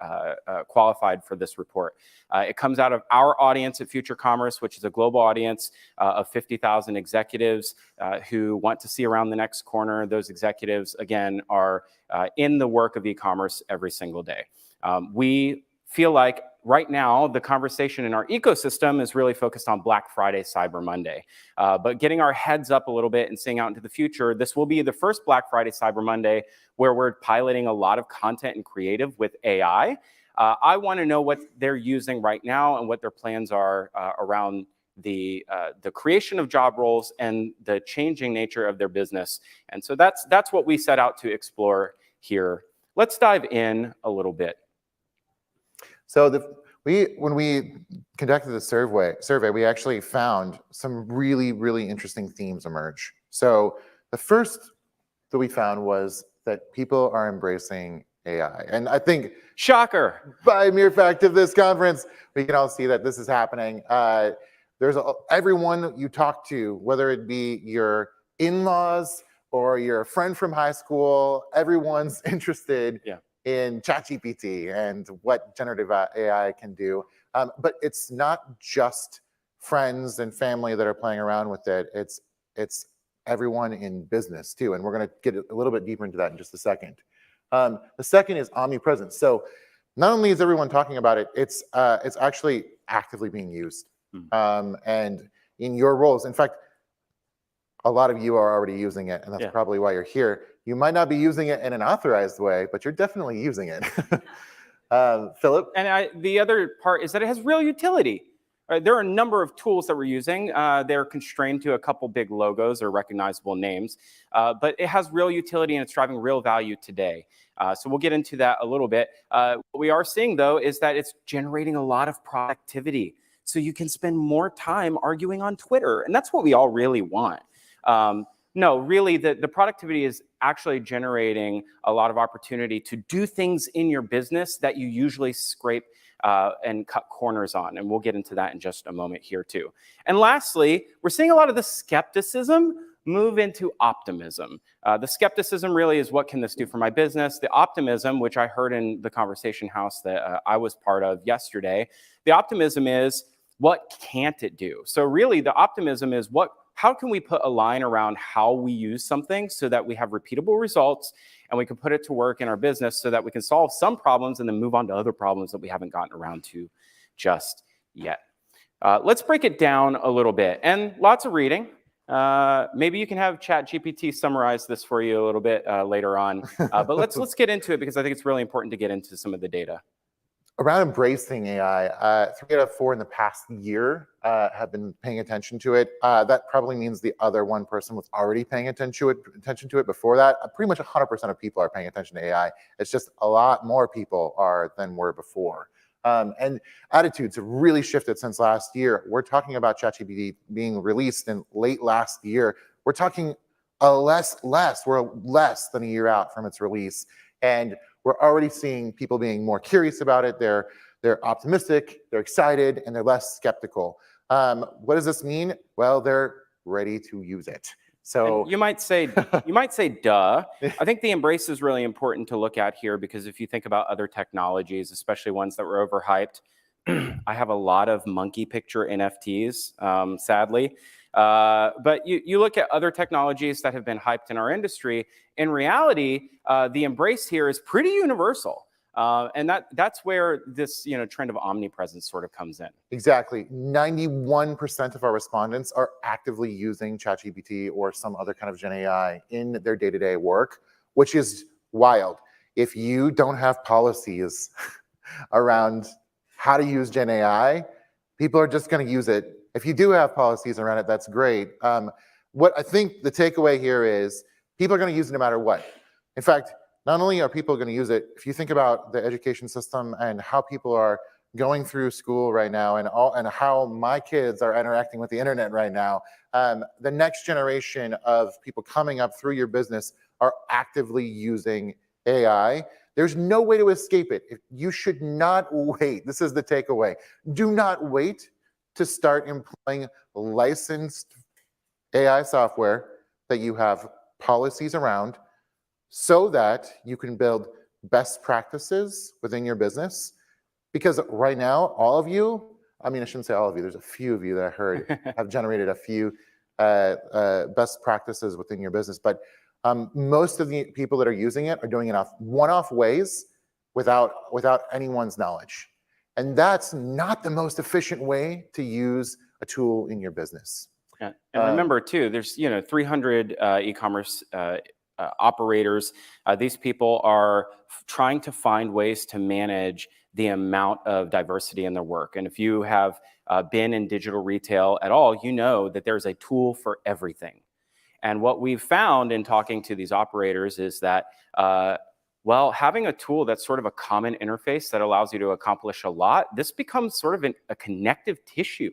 qualified for this report. It comes out of our audience at Future Commerce, which is a global audience of 50,000 executives who want to see around the next corner. Those executives, again, are in the work of e-commerce every single day. We feel like right now the conversation in our ecosystem is really focused on Black Friday, Cyber Monday. But getting our heads up a little bit and seeing out into the future, this will be the first Black Friday, Cyber Monday where we're piloting a lot of content and creative with AI. I want to know what they're using right now and what their plans are around the creation of job roles and the changing nature of their business. And so that's what we set out to explore here. Let's dive in a little bit. So when we conducted the survey, we actually found some really, really interesting themes emerge. So the first that we found was that people are embracing AI. And I think, shocker, by mere fact of this conference, we can all see that this is happening. There's everyone you talk to, whether it be your in-laws or your friend from high school, everyone's interested in ChatGPT and what generative AI can do. But it's not just friends and family that are playing around with it. It's everyone in business too. And we're going to get a little bit deeper into that in just a second. The second is omnipresence. So not only is everyone talking about it, it's actually actively being used. And in your roles, in fact, a lot of you are already using it, and that's probably why you're here. You might not be using it in an authorized way, but you're definitely using it. Philip? And the other part is that it has real utility. There are a number of tools that we're using. They're constrained to a couple big logos or recognizable names, but it has real utility and it's driving real value today. So we'll get into that a little bit. What we are seeing, though, is that it's generating a lot of productivity. So you can spend more time arguing on Twitter, and that's what we all really want. No, really, the productivity is actually generating a lot of opportunity to do things in your business that you usually scrape and cut corners on. And we'll get into that in just a moment here too. And lastly, we're seeing a lot of the skepticism move into optimism. The skepticism really is, what can this do for my business? The optimism, which I heard in the conversation house that I was part of yesterday, the optimism is, what can't it do? So really the optimism is, how can we put a line around how we use something so that we have repeatable results and we can put it to work in our business so that we can solve some problems and then move on to other problems that we haven't gotten around to just yet. Let's break it down a little bit, and lots of reading. Maybe you can have ChatGPT summarize this for you a little bit later on. But let's get into it, because I think it's really important to get into some of the data. Around embracing AI, 3 out of 4 in the past year have been paying attention to it. That probably means the other 1 person was already paying attention to it before that. Pretty much 100% of people are paying attention to AI. It's just a lot more people are than were before. And attitudes have really shifted since last year. We're talking about ChatGPT being released in late last year. We're talking we're less than a year out from its release. And we're already seeing people being more curious about it. They're optimistic, they're excited, and they're less skeptical. What does this mean? Well, they're ready to use it. So and you might say, duh. I think the embrace is really important to look at here, because if you think about other technologies, especially ones that were overhyped, I have a lot of monkey picture NFTs, sadly. But you look at other technologies that have been hyped in our industry. In reality, the embrace here is pretty universal. And that's where this trend of omnipresence sort of comes in. Exactly. 91% of our respondents are actively using ChatGPT or some other kind of Gen AI in their day-to-day work, which is wild. If you don't have policies around how to use Gen AI, people are just going to use it. If you do have policies around it, that's great. What I think the takeaway here is, people are going to use it no matter what. In fact, not only are people going to use it, if you think about the education system and how people are going through school right now, and how my kids are interacting with the internet right now, the next generation of people coming up through your business are actively using AI. There's no way to escape it. You should not wait. This is the takeaway. Do not wait to start employing licensed AI software that you have policies around, so that you can build best practices within your business. Because right now, all of you, I shouldn't say all of you, there's a few of you that I heard have generated a few best practices within your business. But most of the people that are using it are doing it one-off ways without anyone's knowledge. And that's not the most efficient way to use a tool in your business. Yeah. And remember too, there's 300 e-commerce operators. These people are trying to find ways to manage the amount of diversity in their work. And if you have been in digital retail at all, you know that there's a tool for everything. And what we've found in talking to these operators is that, having a tool that's sort of a common interface that allows you to accomplish a lot, this becomes sort of a connective tissue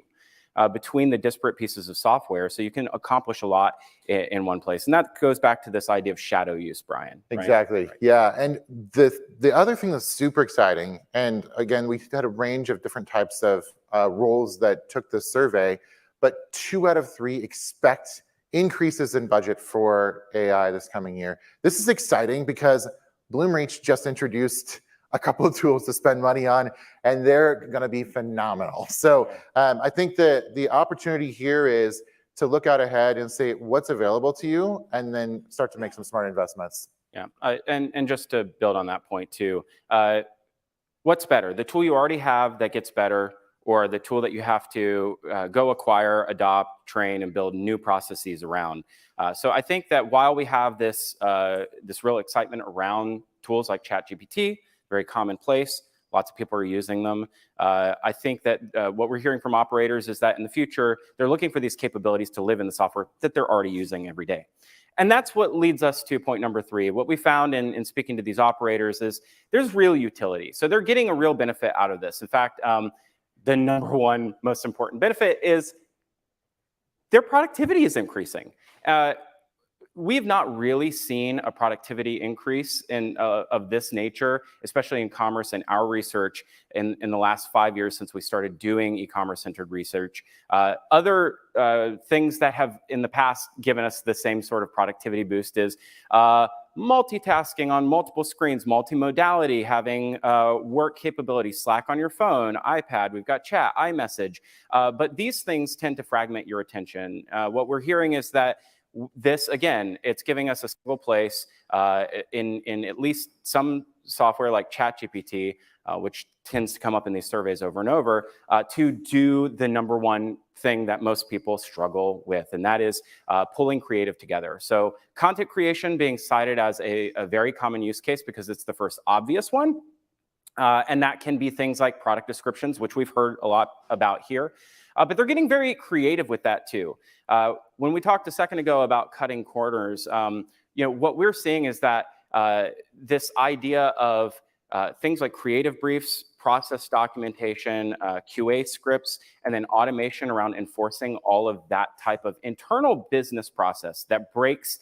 between the disparate pieces of software, so you can accomplish a lot in one place. And that goes back to this idea of shadow use, Brian. Right? Exactly. Right. Yeah. And the other thing that's super exciting, and again, we had a range of different types of roles that took this survey, but 2 out of 3 expect increases in budget for AI this coming year. This is exciting because Bloomreach just introduced a couple of tools to spend money on, and they're going to be phenomenal. So I think that the opportunity here is to look out ahead and say what's available to you, and then start to make some smart investments. Yeah, and just to build on that point too, what's better, the tool you already have that gets better, or the tool that you have to go acquire, adopt, train, and build new processes around? So I think that while we have this real excitement around tools like ChatGPT, very commonplace, lots of people are using them. I think that what we're hearing from operators is that in the future, they're looking for these capabilities to live in the software that they're already using every day. And that's what leads us to point number 3. What we found in speaking to these operators is there's real utility. So they're getting a real benefit out of this. In fact, the number 1 most important benefit is their productivity is increasing. we've not really seen a productivity increase of this nature, especially in commerce and our research in the last 5 years since we started doing e-commerce centered research. Other things that have in the past given us the same sort of productivity boost is multitasking on multiple screens, multimodality, having work capabilities, Slack on your phone, iPad, we've got chat, iMessage. But these things tend to fragment your attention. What we're hearing is that this, again, it's giving us a single place in at least some software like ChatGPT, which tends to come up in these surveys over and over, to do the number one thing that most people struggle with, and that is pulling creative together. So content creation being cited as a very common use case because it's the first obvious one. And that can be things like product descriptions, which we've heard a lot about here. But they're getting very creative with that too. When we talked a second ago about cutting corners, what we're seeing is that this idea of things like creative briefs, process documentation, QA scripts, and then automation around enforcing all of that type of internal business process that breaks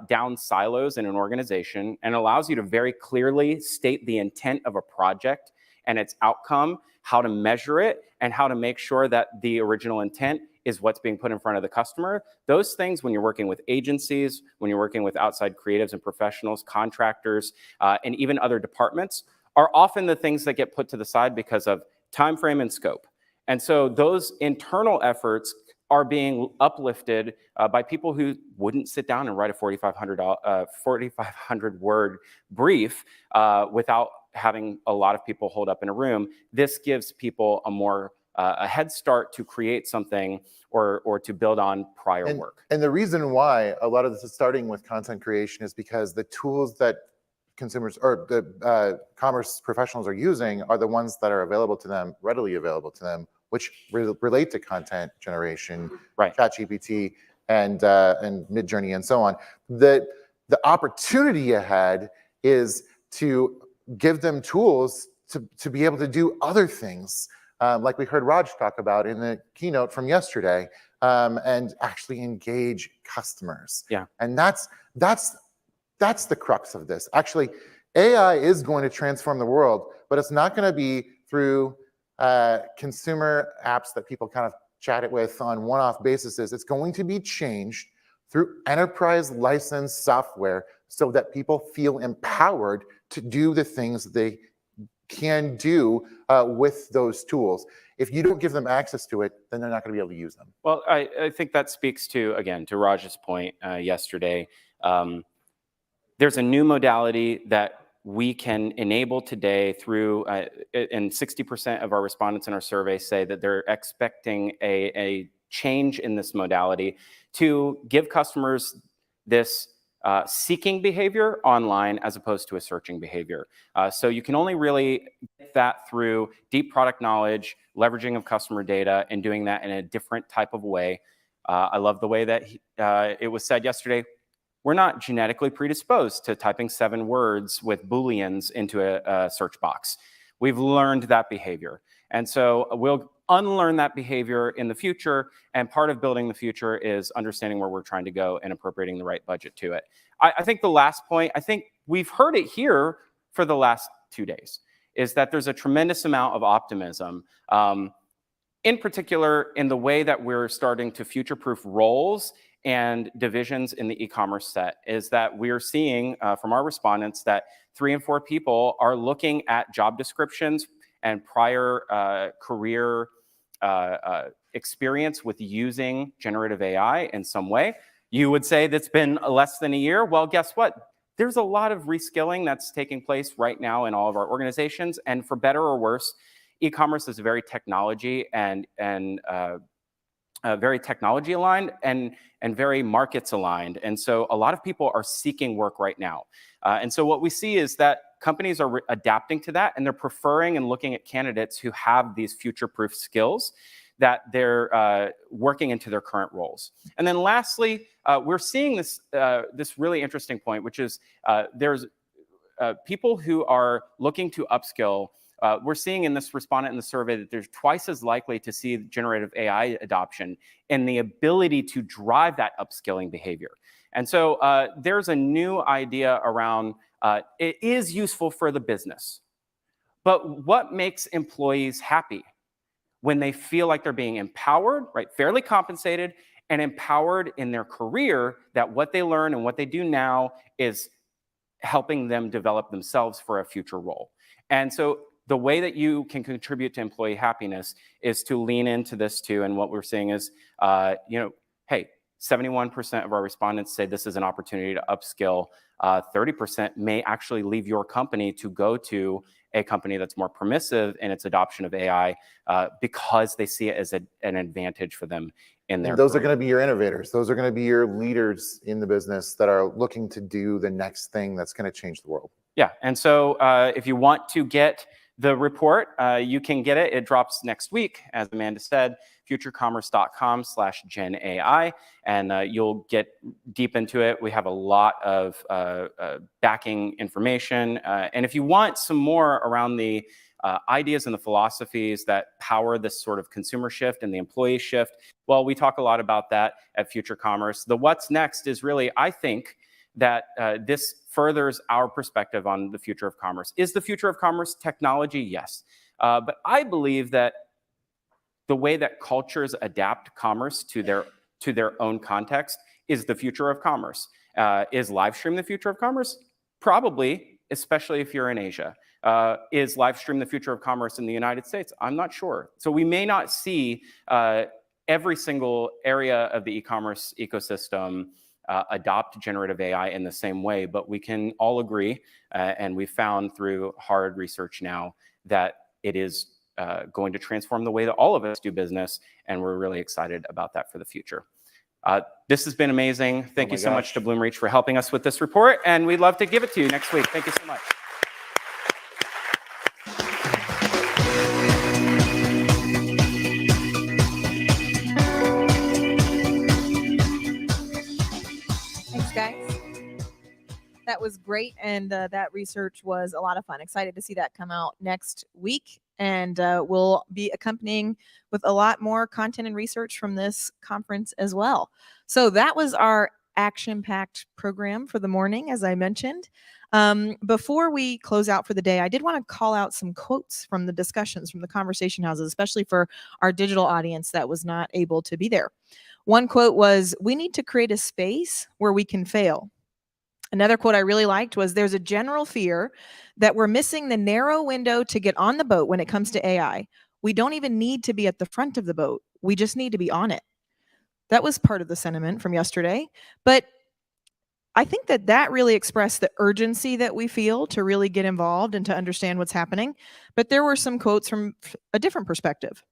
down silos in an organization and allows you to very clearly state the intent of a project and its outcome, how to measure it, and how to make sure that the original intent is what's being put in front of the customer. Those things, when you're working with agencies, when you're working with outside creatives and professionals, contractors, and even other departments, are often the things that get put to the side because of time frame and scope. And so those internal efforts are being uplifted by people who wouldn't sit down and write a 4,500 word brief without having a lot of people hold up in a room. This gives people a head start to create something or to build on prior work. And the reason why a lot of this is starting with content creation is because the tools that consumers or the commerce professionals are using are the ones that are available to them, readily available to them, which relate to content generation, right? ChatGPT and Midjourney and so on. The opportunity ahead is to give them tools to be able to do other things, like we heard Raj talk about in the keynote from yesterday, and actually engage customers. Yeah. And that's the crux of this. Actually, AI is going to transform the world, but it's not going to be through consumer apps that people kind of chat it with on one-off basis. It's going to be changed through enterprise licensed software so that people feel empowered to do the things they can do with those tools. If you don't give them access to it, then they're not going to be able to use them. Well, I think that speaks to, again, to Raj's point yesterday. There's a new modality that we can enable today through, and 60% of our respondents in our survey say that they're expecting a change in this modality to give customers this seeking behavior online as opposed to a searching behavior. So you can only really get that through deep product knowledge, leveraging of customer data, and doing that in a different type of way. I love the way that it was said yesterday. We're not genetically predisposed to typing 7 words with Booleans into a search box. We've learned that behavior. And so we'll unlearn that behavior in the future. And part of building the future is understanding where we're trying to go and appropriating the right budget to it. I think the last point, I think we've heard it here for the last 2 days, is that there's a tremendous amount of optimism, in particular in the way that we're starting to future-proof roles and divisions in the e-commerce set, is that we're seeing from our respondents that 3 in 4 people are looking at job descriptions and prior career experience with using generative AI in some way. You would say that's been less than a year. Well, guess what? There's a lot of reskilling that's taking place right now in all of our organizations. And for better or worse, e-commerce is very technology and very technology aligned and very markets aligned. And so a lot of people are seeking work right now. And so what we see is that companies are adapting to that, and they're preferring and looking at candidates who have these future-proof skills that they're working into their current roles. And then lastly, we're seeing this really interesting point, which is there's people who are looking to upskill we're seeing in this respondent in the survey that there's twice as likely to see generative AI adoption and the ability to drive that upskilling behavior. And so there's a new idea around it is useful for the business. But what makes employees happy? When they feel like they're being empowered, right, fairly compensated, and empowered in their career, that what they learn and what they do now is helping them develop themselves for a future role. And so the way that you can contribute to employee happiness is to lean into this too. And what we're seeing is, hey, 71% of our respondents say this is an opportunity to upskill. 30% may actually leave your company to go to a company that's more permissive in its adoption of AI because they see it as an advantage for them in their Those are career. going to be your innovators. Those are going to be your leaders in the business that are looking to do the next thing that's going to change the world. Yeah, and so if you want to get the report, you can get it. It drops next week, as Amanda said, futurecommerce.com/GenAI, and you'll get deep into it. We have a lot of backing information. And if you want some more around the ideas and the philosophies that power this sort of consumer shift and the employee shift, well, we talk a lot about that at Future Commerce. The what's next is really, I think, that this furthers our perspective on the future of commerce. Is the future of commerce technology? Yes. But I believe that the way that cultures adapt commerce to their own context is the future of commerce. Is live stream the future of commerce? Probably, especially if you're in Asia. Is live stream the future of commerce in the United States? I'm not sure. So we may not see every single area of the e-commerce ecosystem adopt generative AI in the same way, but we can all agree, and we found through hard research now, that it is going to transform the way that all of us do business, and we're really excited about that for the future. This has been amazing. Thank you so much to Bloomreach for helping us with this report, and we'd love to give it to you next week. Thank you so much. Thanks, guys. That was great, and that research was a lot of fun. Excited to see that come out next week, and we'll be accompanying with a lot more content and research from this conference as well. So that was our action-packed program for the morning, as I mentioned. Before we close out for the day, I did want to call out some quotes from the discussions, from the conversation houses, especially for our digital audience that was not able to be there. One quote was, "We need to create a space where we can fail." Another quote I really liked was, "There's a general fear that we're missing the narrow window to get on the boat when it comes to AI. We don't even need to be at the front of the boat. We just need to be on it." That was part of the sentiment from yesterday. But I think that that really expressed the urgency that we feel to really get involved and to understand what's happening. But there were some quotes from a different perspective.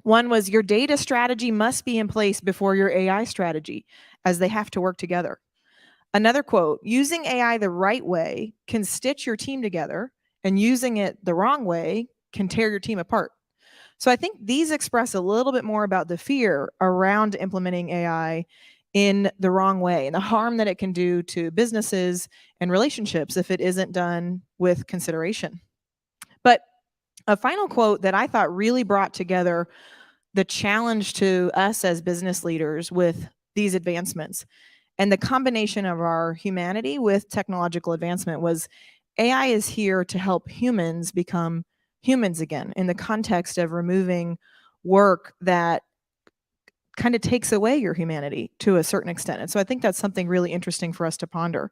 One was, "Your data strategy must be in place before your AI strategy, as they have to work together." Another quote, "Using AI the right way can stitch your team together, and using it the wrong way can tear your team apart." So I think these express a little bit more about the fear around implementing AI in the wrong way and the harm that it can do to businesses and relationships if it isn't done with consideration. But a final quote that I thought really brought together the challenge to us as business leaders with these advancements and the combination of our humanity with technological advancement was, AI is here to help humans become humans again, in the context of removing work that kind of takes away your humanity to a certain extent. And so I think that's something really interesting for us to ponder.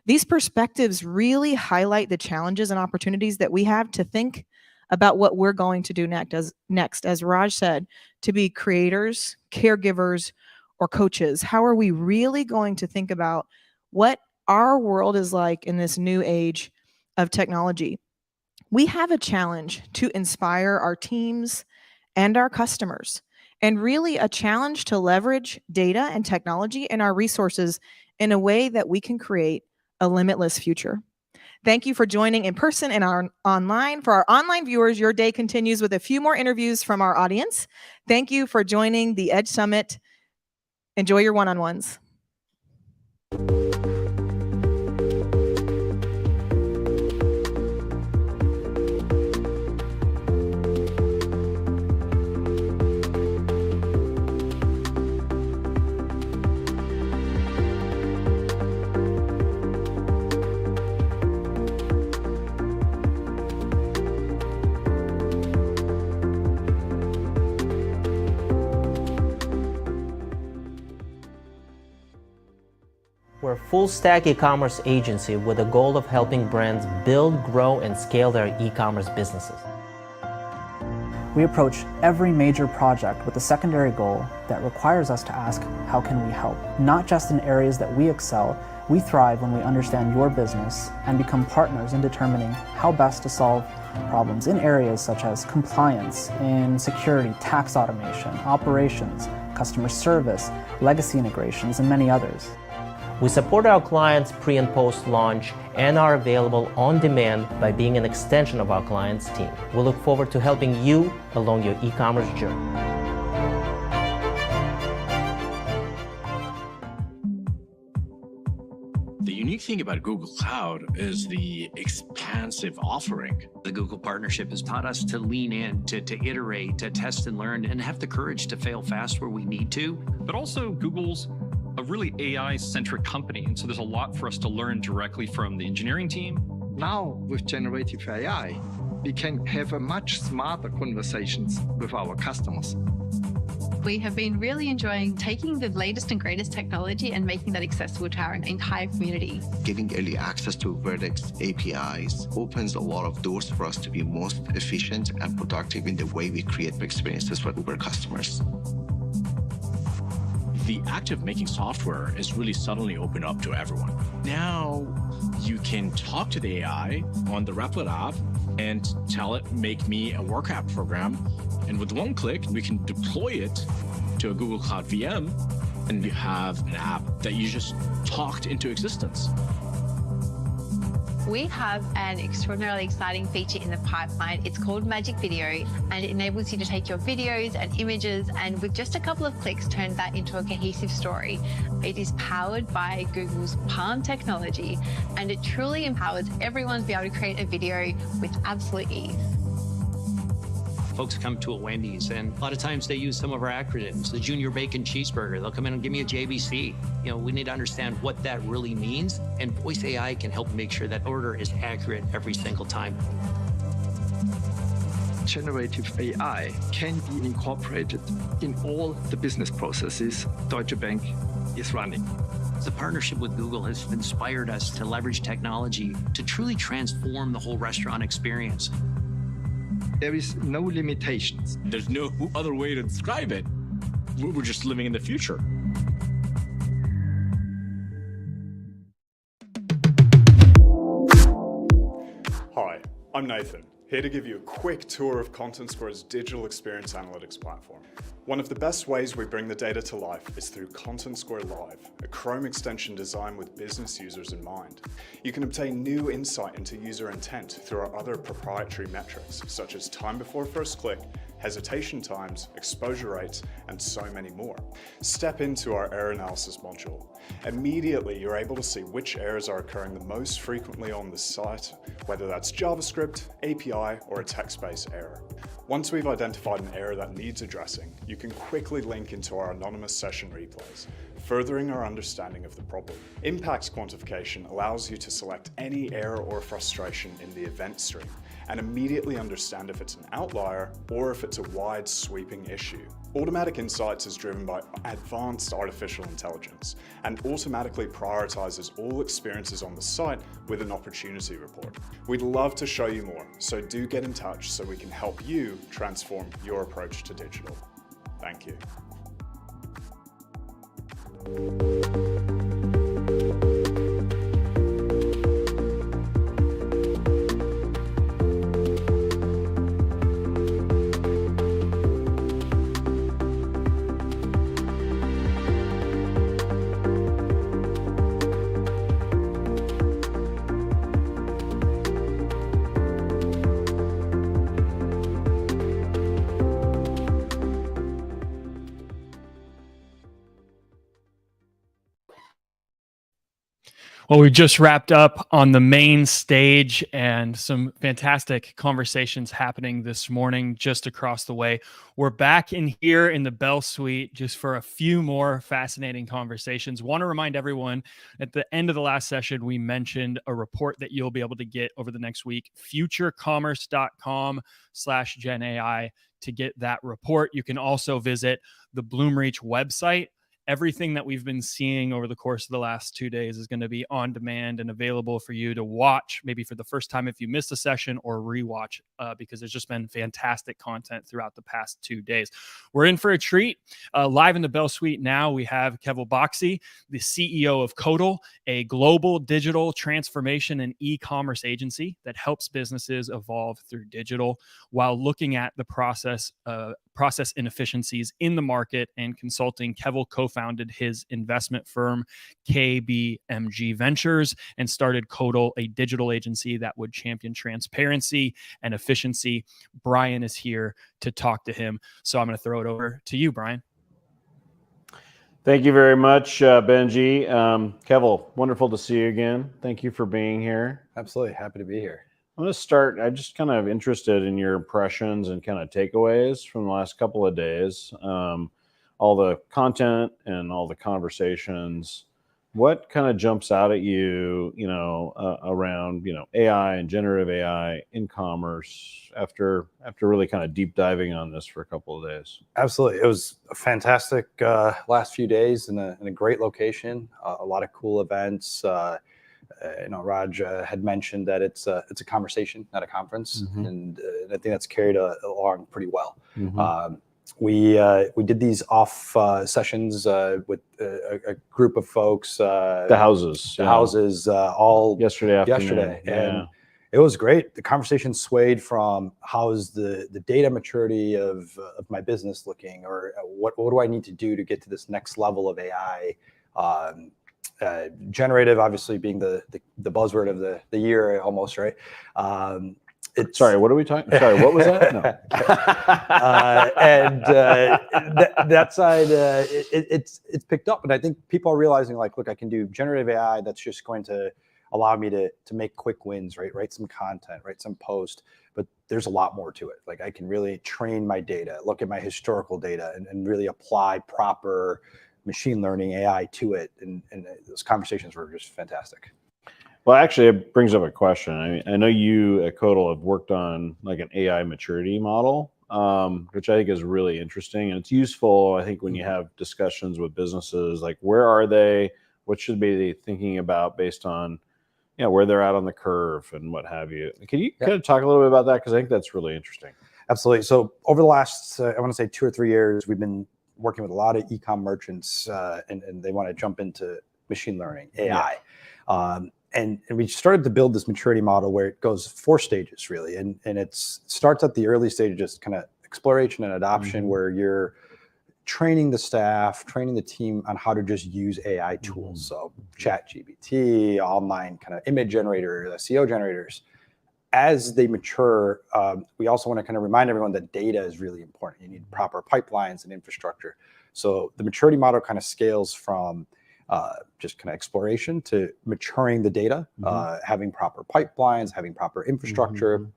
These perspectives really highlight the challenges and opportunities that we have to think about what we're going to do next, as Raj said, to be creators, caregivers, or coaches. How are we really going to think about what our world is like in this new age of technology? We have a challenge to inspire our teams and our customers, and really a challenge to leverage data and technology and our resources in a way that we can create a limitless future. Thank you for joining in person and online. For our online viewers, your day continues with a few more interviews from our audience. Thank you for joining the Edge Summit. Enjoy your one-on-ones. We're a full-stack e-commerce agency with a goal of helping brands build, grow, and scale their e-commerce businesses. We approach every major project with a secondary goal that requires us to ask, how can we help? Not just in areas that we excel, we thrive when we understand your business and become partners in determining how best to solve problems in areas such as compliance, in security, tax automation, operations, customer service, legacy integrations, and many others. We support our clients pre and post launch and are available on demand by being an extension of our clients' team. We look forward to helping you along your e-commerce journey. The unique thing about Google Cloud is the expansive offering. The Google partnership has taught us to lean in, to iterate, to test and learn, and have the courage to fail fast where we need to. But also, Google's a really AI-centric company, and so there's a lot for us to learn directly from the engineering team. Now, with generative AI, we can have a much smarter conversations with our customers. We have been really enjoying taking the latest and greatest technology and making that accessible to our entire community. Getting early access to Vertex APIs opens a lot of doors for us to be most efficient and productive in the way we create experiences for Uber customers. The act of making software is really suddenly open up to everyone. Now you can talk to the AI on the Replit app and tell it, make me a work app program. And with one click, we can deploy it to a Google Cloud VM, and you have an app that you just talked into existence. We have an extraordinarily exciting feature in the pipeline. It's called Magic Video, and it enables you to take your videos and images and with just a couple of clicks turn that into a cohesive story. It is powered by Google's Palm technology, and it truly empowers everyone to be able to create a video with absolute ease. Folks come to a Wendy's, and a lot of times they use some of our acronyms. The Junior Bacon Cheeseburger, they'll come in and give me a JBC. You know, we need to understand what that really means, and Voice AI can help make sure that order is accurate every single time. Generative AI can be incorporated in all the business processes Deutsche Bank is running. The partnership with Google has inspired us to leverage technology to truly transform the whole restaurant experience. There is no limitations. There's no other way to describe it. We're just living in the future. Hi, I'm Nathan, here to give you a quick tour of Content Square's digital experience analytics platform. One of the best ways we bring the data to life is through Content Square Live, a Chrome extension designed with business users in mind. You can obtain new insight into user intent through our other proprietary metrics, such as time before first click, hesitation times, exposure rates, and so many more. Step into our error analysis module. Immediately, you're able to see which errors are occurring the most frequently on the site, whether that's JavaScript, API, or a text-based error. Once we've identified an error that needs addressing, you can quickly link into our anonymous session replays, furthering our understanding of the problem. Impacts quantification allows you to select any error or frustration in the event stream and immediately understand if it's an outlier or if it's a wide sweeping issue. Automatic Insights is driven by advanced artificial intelligence and automatically prioritizes all experiences on the site with an opportunity report. We'd love to show you more, so do get in touch so we can help you transform your approach to digital. Thank you. Well, we just wrapped up on the main stage and some fantastic conversations happening this morning just across the way. We're back in here in the Bell Suite just for a few more fascinating conversations. Want to remind everyone at the end of the last session, we mentioned a report that you'll be able to get over the next week, futurecommerce.com/GenAI to get that report. You can also visit the Bloomreach website everything that we've been seeing over the course of the last 2 days is going to be on demand and available for you to watch, maybe for the first time if you missed a session, or rewatch, because there's just been fantastic content throughout the past 2 days. We're in for a treat. Live in the Bell Suite now, we have Keval Boxey, the CEO of Codal, a global digital transformation and e-commerce agency that helps businesses evolve through digital while looking at the process inefficiencies in the market and consulting. Keval co-founded his investment firm KBMG Ventures and started Codal, a digital agency that would champion transparency and efficiency. Brian is here to talk to him, so I'm going to throw it over to you, Brian. Thank you very much, Benji. Keval, wonderful to see you again. Thank you for being here. Absolutely. Happy to be here. I'm going to start. I'm just kind of interested in your impressions and kind of takeaways from the last couple of days. All the content and all the conversations. What kind of jumps out at you, around, AI and generative AI in commerce after really kind of deep diving on this for a couple of days? Absolutely. It was a fantastic last few days in a great location, a lot of cool events. Raj had mentioned that it's a conversation, not a conference, and I think that's carried along pretty well. We did these off sessions with a group of folks. The houses, all yesterday afternoon. And it was great. The conversation swayed from how is the data maturity of my business looking, or what do I need to do to get to this next level of AI. Generative, obviously, being the buzzword of the year, almost, right? Sorry, what are we talking? Sorry, what was that? No. That side, it's picked up, and I think people are realizing, like, look, I can do generative AI that's just going to allow me to make quick wins, right? Write some content, write some post, but there's a lot more to it. Like, I can really train my data, look at my historical data, and really apply proper machine learning AI to it, and those conversations were just fantastic. Well, actually, it brings up a question. I know you at Codal have worked on like an AI maturity model, which I think is really interesting, and it's useful, I think, when you have discussions with businesses, like where are they, what should they be thinking about based on, where they're at on the curve and what have you. Can you kind of talk a little bit about that? Because I think that's really interesting. Absolutely. So over the last, I want to say 2 or 3 years, we've been working with a lot of e-com merchants, and they want to jump into machine learning, AI. And we started to build this maturity model where it goes 4 stages, really. And it starts at the early stages, kind of exploration and adoption, where you're training the staff, training the team on how to just use AI tools. So ChatGPT, online kind of image generator, SEO generators. As they mature, we also want to kind of remind everyone that data is really important. You need proper pipelines and infrastructure. So the maturity model kind of scales from just kind of exploration to maturing the data, having proper pipelines, having proper infrastructure.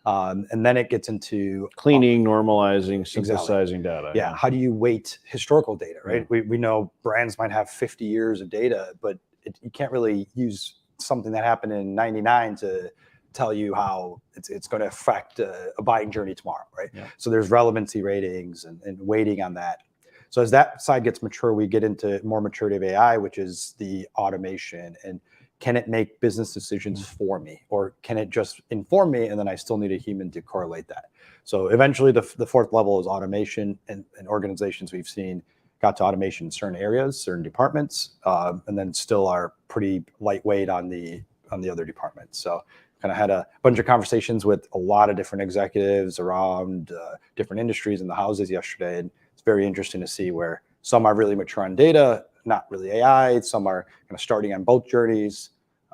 And then it gets into cleaning, normalizing, synthesizing data. Yeah. How do you weight historical data, right? We know brands might have 50 years of data, but you can't really use something that happened in 99 to tell you how it's going to affect a buying journey tomorrow, right? So there's relevancy ratings and weighting on that. So as that side gets mature, we get into more maturity of AI, which is the automation. And can it make business decisions for me? Or can it just inform me, and then I still need a human to correlate that? So eventually the 4th level is automation, and organizations we've seen got to automation in certain areas, certain departments, and then still are pretty lightweight on the other departments. So kind of had a bunch of conversations with a lot of different executives around different industries in the houses yesterday. And it's very interesting to see where some are really mature on data, not really AI. Some are kind of starting on both journeys.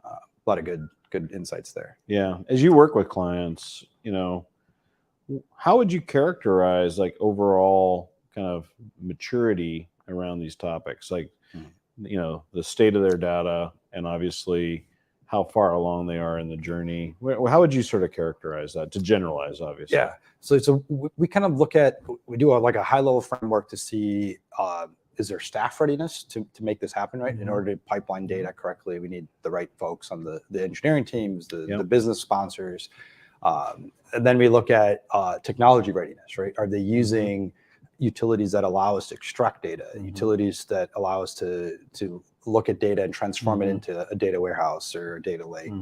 A lot of good insights there. Yeah. As you work with clients, how would you characterize like overall kind of maturity around these topics? Like, the state of their data, and obviously how far along they are in the journey. How would you sort of characterize that, to generalize, obviously? Yeah. So we kind of we do a high level framework to see, is there staff readiness to make this happen, right? In order to pipeline data correctly, we need the right folks on the engineering teams, the business sponsors. And then we look at technology readiness, right? Are they using utilities that allow us to extract data, utilities that allow us to look at data and transform it into a data warehouse or a data lake,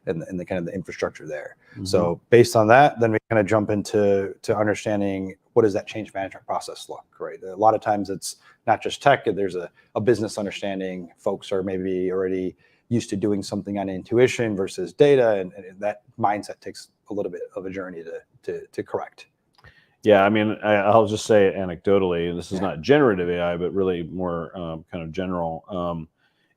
and the kind of the infrastructure there. So based on that, then we kind of jump into understanding what does that change management process look, right? A lot of times it's not just tech, there's a business understanding. Folks are maybe already used to doing something on intuition versus data, and that mindset takes a little bit of a journey to correct. Yeah, I mean, I'll just say anecdotally, and this is not generative AI, but really more kind of general.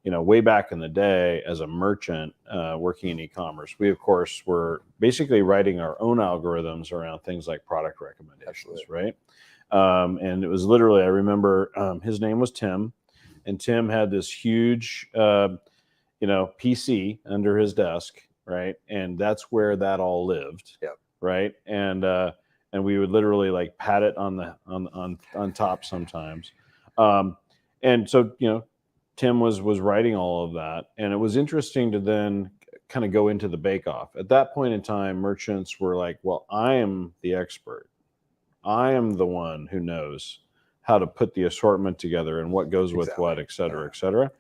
Way back in the day, as a merchant working in e-commerce, we of course were basically writing our own algorithms around things like product recommendations, right? And it was literally, I remember his name was Tim, and Tim had this huge, PC under his desk, right? And that's where that all lived, right? And we would literally like pat it on top sometimes, and so Tim was writing all of that, and it was interesting to then kind of go into the bake-off. At that point in time, merchants were like, well, I am the expert. I am the one who knows how to put the assortment together and what goes with what, et cetera, et cetera.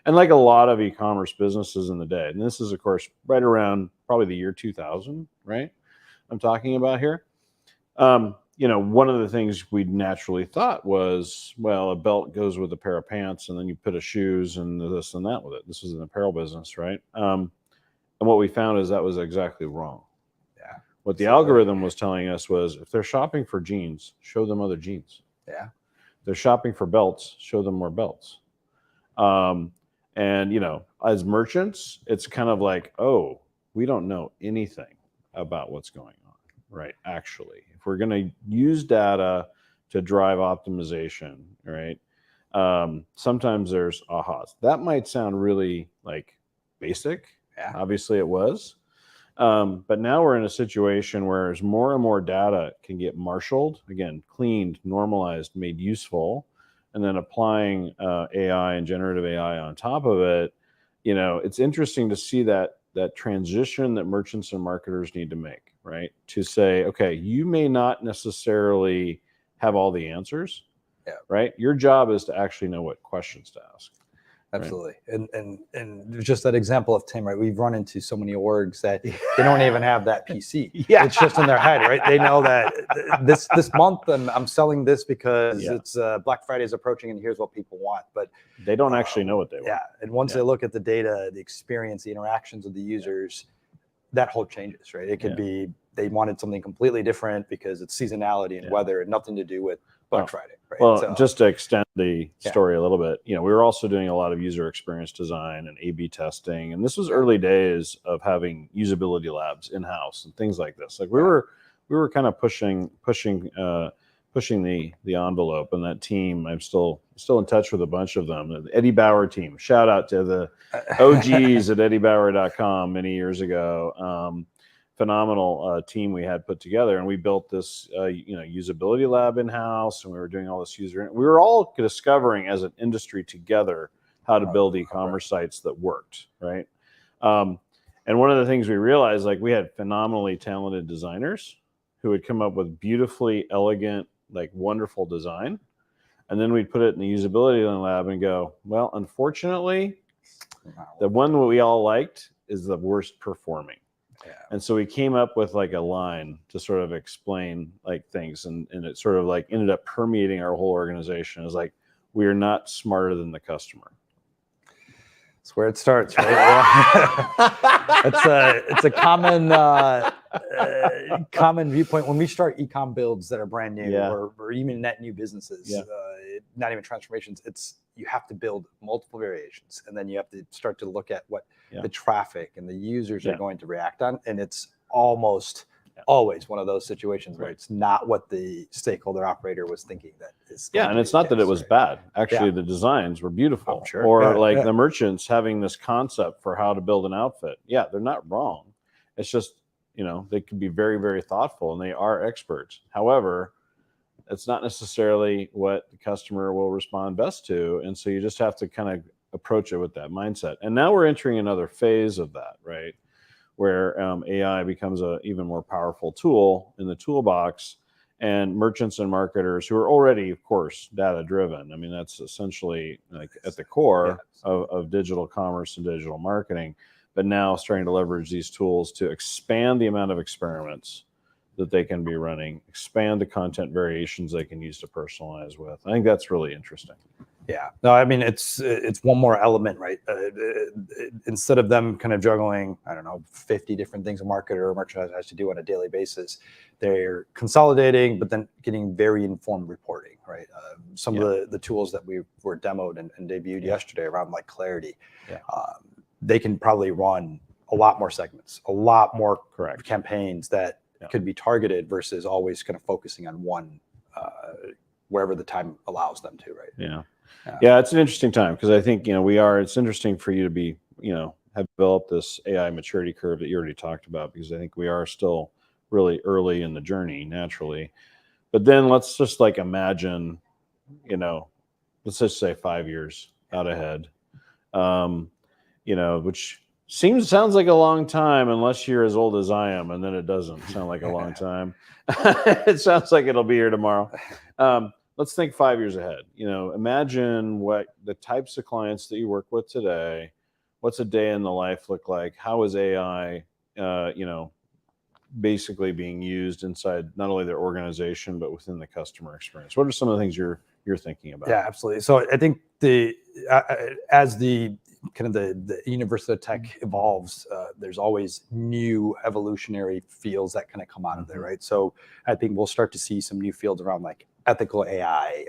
And like a lot of e-commerce businesses in the day, and this is, of course, right around probably the year 2000, right? I'm talking about here. One of the things we naturally thought was, well, a belt goes with a pair of pants, and then you put a shoes and this and that with it. This is an apparel business, right? And what we found is that was exactly wrong. Yeah. What the algorithm was telling us was, if they're shopping for jeans, show them other jeans. Yeah. If they're shopping for belts, show them more belts. And as merchants, it's kind of like, oh, we don't know anything about what's going on, right? Actually, if we're going to use data to drive optimization, right? Sometimes there's ahas. That might sound really like basic. Yeah. Obviously it was. But now we're in a situation where as more and more data can get marshaled, again, cleaned, normalized, made useful, and then applying AI and generative AI on top of it, it's interesting to see that transition that merchants and marketers need to make, right? To say, okay, you may not necessarily have all the answers, right? Your job is to actually know what questions to ask. Absolutely. Right? And just that example of Tim, right? We've run into so many orgs that they don't even have that PC. It's just in their head, right? They know that this month I'm selling this because it's Black Friday is approaching and here's what people want, but they don't actually know what they want. Yeah. And once they look at the data, the experience, the interactions of the users, that whole changes, right? It could be they wanted something completely different because it's seasonality and weather and nothing to do with Black Friday. Right? Well, just to extend the story a little bit, we were also doing a lot of user experience design and A/B testing, and this was early days of having usability labs in house and things like this. Like we were kind of pushing the envelope, and that team. I'm still in touch with a bunch of them. The Eddie Bauer team. Shout out to the OGs at EddieBauer.com many years ago. Phenomenal team we had put together, and we built this usability lab in house, and we were doing all this we were all discovering as an industry together how to build e-commerce sites that worked, right? And one of the things we realized, like we had phenomenally talented designers who would come up with beautifully elegant, like wonderful design, and then we'd put it in the usability lab and go, well, unfortunately, the one that we all liked is the worst performing. And so we came up with like a line to sort of explain like things, and it sort of like ended up permeating our whole organization. It's like, we are not smarter than the customer. That's where it starts, right? It's a common viewpoint when we start e-com builds that are brand new or even net new businesses, not even transformations. It's you have to build multiple variations, and then you have to start to look at what the traffic and the users are going to react on, and it's almost always one of those situations where it's not what the stakeholder operator was thinking that is. And it's not that it was bad. Actually, the designs were beautiful. Or the merchants having this concept for how to build an outfit. Yeah, they're not wrong. It's just, they can be very, very thoughtful, and they are experts. However, it's not necessarily what the customer will respond best to. And so you just have to kind of approach it with that mindset. And now we're entering another phase of that, right? Where AI becomes a even more powerful tool in the toolbox. and merchants and marketers who are already, of course, data driven. I mean, that's essentially like at the core of digital commerce and digital marketing, but now starting to leverage these tools to expand the amount of experiments that they can be running, expand the content variations they can use to personalize with. I think that's really interesting. Yeah, no, I mean, it's one more element, right? Instead of them kind of juggling, I don't know, 50 different things a marketer or merchant has to do on a daily basis, they're consolidating, but then getting very informed reporting, right? Some of the tools that we were demoed and debuted yesterday around like Clarity, they can probably run a lot more segments, a lot more campaigns that could be targeted versus always kind of focusing on one wherever the time allows them to, right? Yeah, it's an interesting time because I think, it's interesting for you to be, have developed this AI maturity curve that you already talked about, because I think we are still really early in the journey naturally. But then let's just like imagine, let's just say 5 years out ahead, which sounds like a long time unless you're as old as I am, and then it doesn't sound like a long time. It sounds like it'll be here tomorrow. Let's think 5 years ahead. Imagine what the types of clients that you work with today, what's a day in the life look like? How is AI, basically being used inside not only their organization, but within the customer experience? What are some of the things you're thinking about? Yeah, absolutely. So I think as the kind of the universe of tech evolves, there's always new evolutionary fields that kind of come out of there, right? So I think we'll start to see some new fields around like ethical AI,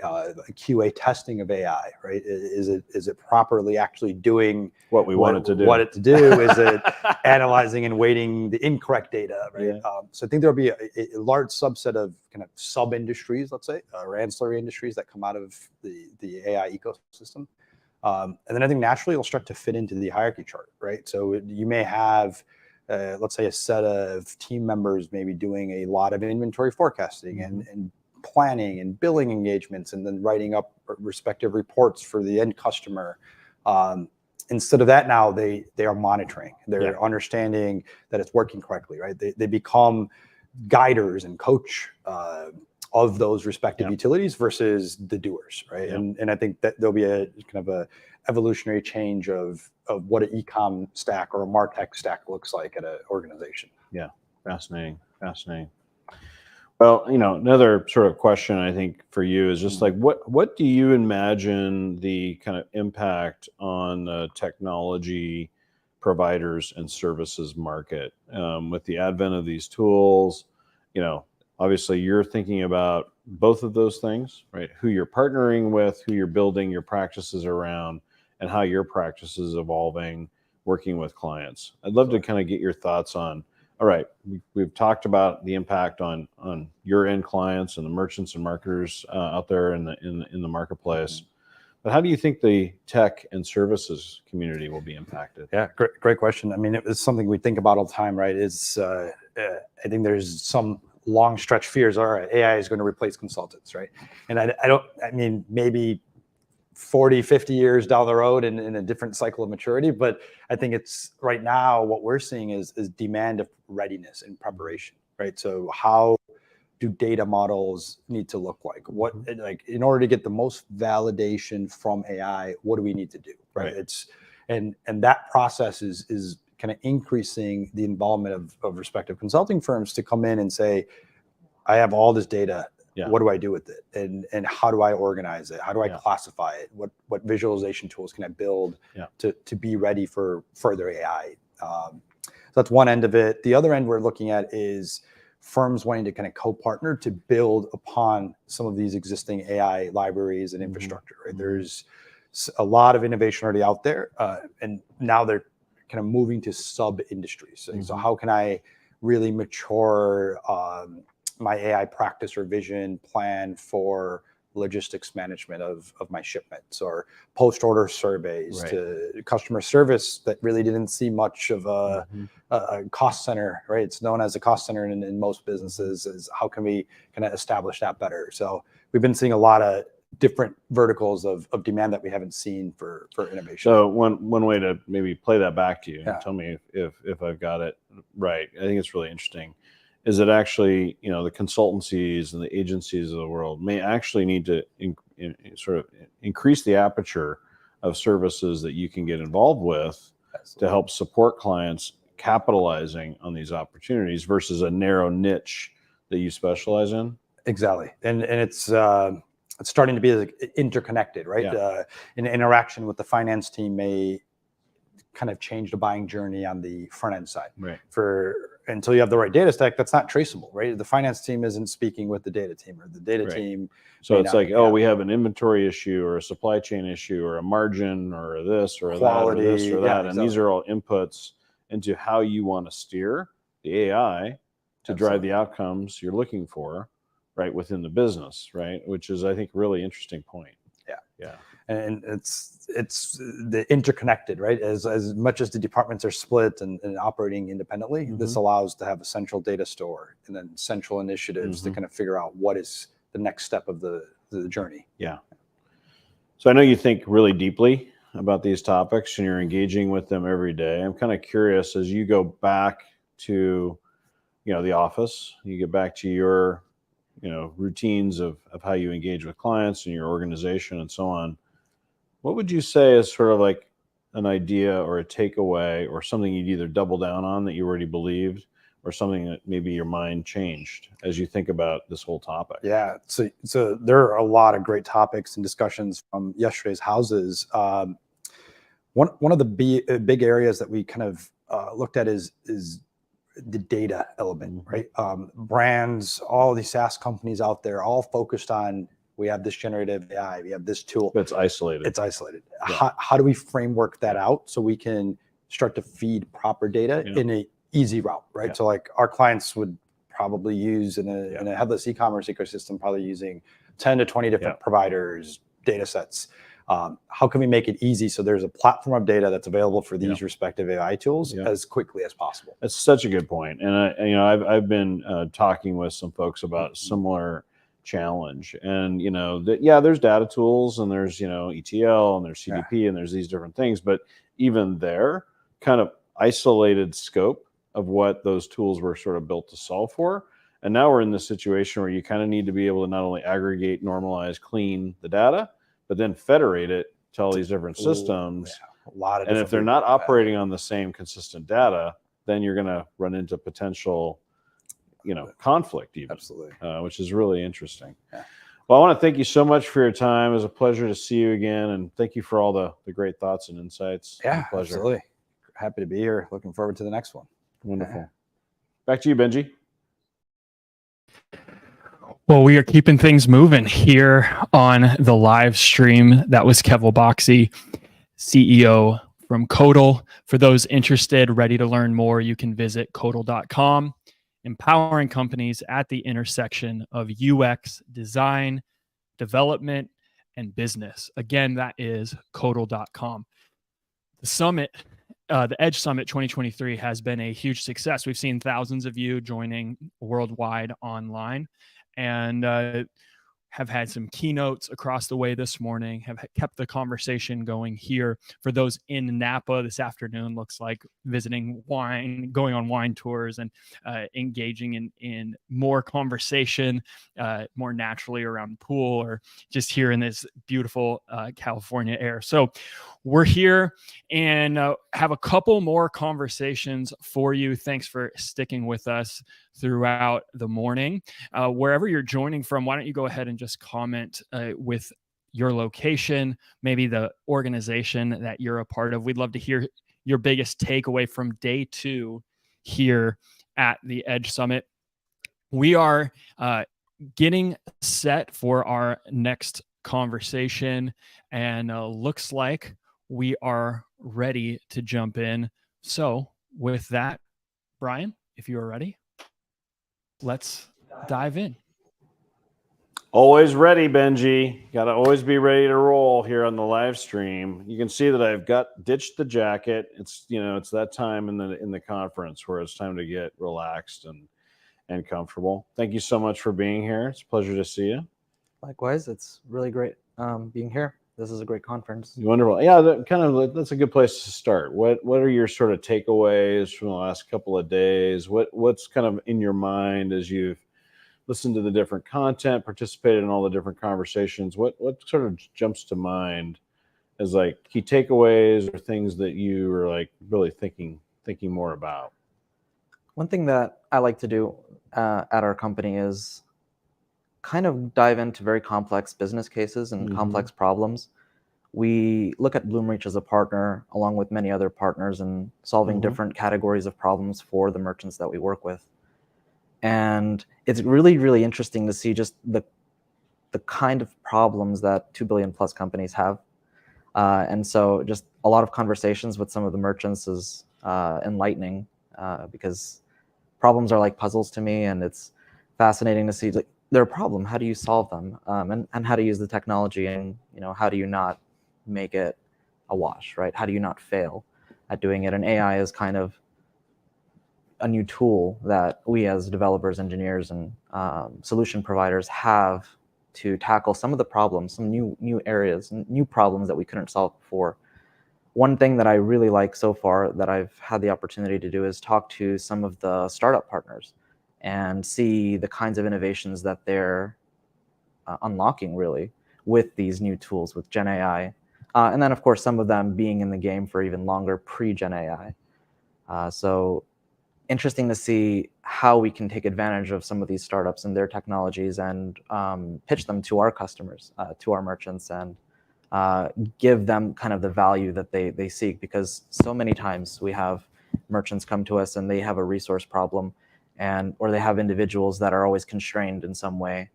QA testing of AI, right? Is it properly actually doing what we want it to do? What it to do? Is it analyzing and weighting the incorrect data, right? So I think there'll be a large subset of kind of sub industries, let's say, or ancillary industries that come out of the AI ecosystem. And then I think naturally it'll start to fit into the hierarchy chart, right? So you may have, let's say, a set of team members maybe doing a lot of inventory forecasting and planning and billing engagements, and then writing up respective reports for the end customer. Instead of that, now they are monitoring. They're understanding that it's working correctly, right? They become guiders and coach of those respective utilities versus the doers, right? And I think that there'll be a kind of a evolutionary change of what an e-com stack or a MarTech stack looks like at an organization. Yeah, fascinating. Well, another sort of question I think for you is just like, what do you imagine the kind of impact on the technology providers and services market with the advent of these tools? Obviously you're thinking about both of those things, right? Who you're partnering with, who you're building your practices around, and how your practice is evolving working with clients. I'd love to kind of get your thoughts on, all right, we've talked about the impact on your end clients and the merchants and marketers out there in the marketplace. But how do you think the tech and services community will be impacted? Yeah, great question. I mean, it's something we think about all the time, right? I think there's some long stretch fears. All right, AI is going to replace consultants, right? And I mean, maybe 40, 50 years down the road in a different cycle of maturity. But I think it's right now what we're seeing is demand of readiness and preparation, right? So how do data models need to look like? What, like, in order to get the most validation from AI, what do we need to do, right? And that process is kind of increasing the involvement of respective consulting firms to come in and say, I have all this data. What do I do with it? And how do I organize it? How do I classify it? What visualization tools can I build to be ready for further AI? So that's one end of it. The other end we're looking at is firms wanting to kind of co-partner to build upon some of these existing AI libraries and infrastructure, right? There's a lot of innovation already out there. And now they're kind of moving to sub-industries. So how can I really mature my AI practice or vision plan for logistics management of my shipments, or post-order surveys to customer service that really didn't see much of a cost center, right? It's known as a cost center in most businesses. Is how can we kind of establish that better? So we've been seeing a lot of different verticals of demand that we haven't seen for innovation. So one way to maybe play that back to you, and tell me if I've got it right. I think it's really interesting, is that actually, you know, the consultancies and the agencies of the world may actually need to sort of increase the aperture of services that you can get involved with to help support clients capitalizing on these opportunities versus a narrow niche that you specialize in. Exactly, and it's starting to be like interconnected, right? Yeah. An interaction with the finance team may kind of change the buying journey on the front end side. Right. Until you have the right data stack, that's not traceable, right? The finance team isn't speaking with the data team, or the data Right. team. So may it's not- like, oh, we have an inventory issue or a supply chain issue or a margin or this or Quality, that or this or yeah, that. And these exactly. are all inputs into how you want to steer the AI to drive the outcomes you're looking for, right, within the business, right? Which is, I think, really interesting point. Yeah. Yeah. And it's the interconnected, right? As much as the departments are split and operating independently, this allows to have a central data store and then central initiatives to kind of figure out what is the next step of the journey. Yeah. So I know you think really deeply about these topics and you're engaging with them every day. I'm kind of curious, as you go back to, you know, the office, you get back to your, you know, routines of how you engage with clients and your organization and so on. What would you say is sort of like an idea or a takeaway or something you'd either double down on that you already believed or something that maybe your mind changed as you think about this whole topic? Yeah, so there are a lot of great topics and discussions from yesterday's houses. One of the big areas that we kind of looked at is the data element, right? Brands, all these SaaS companies out there, all focused on, we have this generative AI, we have this tool. It's isolated. It's isolated. Yeah. How do we framework that out so we can start to feed proper data in a easy route, right? Yeah. So like our clients would probably use in a headless e-commerce ecosystem, probably using 10 to 20 different providers, data sets. How can we make it easy so there's a platform of data that's available for these respective AI tools as quickly as possible? That's such a good point. And I've been talking with some folks about similar challenge. And, you know, there's data tools and there's, you know, ETL and there's CDP and there's these different things, but even there, kind of isolated scope of what those tools were sort of built to solve for. And now we're in this situation where you kind of need to be able to not only aggregate, normalize, clean the data, but then federate it to all these different systems. A lot of And if different they're not operating on the same consistent data, then you're going to run into potential, you know, conflict even. Absolutely. Which is really interesting. Well, I want to thank you so much for your time. It was a pleasure to see you again. And thank you for all the great thoughts and insights. Yeah, Pleasure. absolutely. Happy to be here. Looking forward to the next one. Wonderful. Back to you, Benji. Well, we are keeping things moving here on the live stream. That was Keval Boxey, CEO from Codal. For those interested, ready to learn more, you can visit codal.com, empowering companies at the intersection of UX, design, development, and business. Again, that is codal.com. The summit, the Edge Summit 2023 has been a huge success. We've seen thousands of you joining worldwide online, and have had some keynotes across the way this morning, have kept the conversation going here. For those in Napa this afternoon, looks like visiting wine, going on wine tours and engaging in more conversation, more naturally around the pool or just here in this beautiful California air. So we're here and have a couple more conversations for you. Thanks for sticking with us throughout the morning. Wherever you're joining from, why don't you go ahead and just comment with your location, maybe the organization that you're a part of. We'd love to hear your biggest takeaway from day 2 here at the Edge Summit. We are getting set for our next conversation, and looks like we are ready to jump in. So with that, Brian, if you are ready, let's dive in. Always ready, Benji. Got to always be ready to roll here on the live stream. You can see that I've ditched the jacket. It's, you know, it's that time in the conference where it's time to get relaxed and comfortable. Thank you so much for being here. It's a pleasure to see you. Likewise, it's really great being here. this is a great conference. Wonderful. Yeah, that's a good place to start. What are your sort of takeaways from the last couple of days? What's kind of in your mind as you've listened to the different content, participated in all the different conversations? What sort of jumps to mind as like key takeaways or things that you are like really thinking more about? One thing that I like to do at our company is kind of dive into very complex business cases and complex problems. We look at Bloomreach as a partner along with many other partners in solving different categories of problems for the merchants that we work with. And it's really, really interesting to see just the kind of problems that 2 billion plus companies have. And so just a lot of conversations with some of the merchants is enlightening because problems are like puzzles to me, and it's fascinating to see like they're a problem. How do you solve them? And how to use the technology, and how do you not make it a wash, right? How do you not fail at doing it? And AI is kind of a new tool that we as developers, engineers, and solution providers have to tackle some of the problems, some new areas, new problems that we couldn't solve before. One thing that I really like so far that I've had the opportunity to do is talk to some of the startup partners and see the kinds of innovations that they're unlocking really with these new tools, with Gen AI. And then of course, some of them being in the game for even longer pre-Gen AI. So interesting to see how we can take advantage of some of these startups and their technologies and pitch them to our customers, to our merchants, and give them kind of the value that they seek. Because so many times we have merchants come to us and they have a resource problem, or they have individuals that are always constrained in some way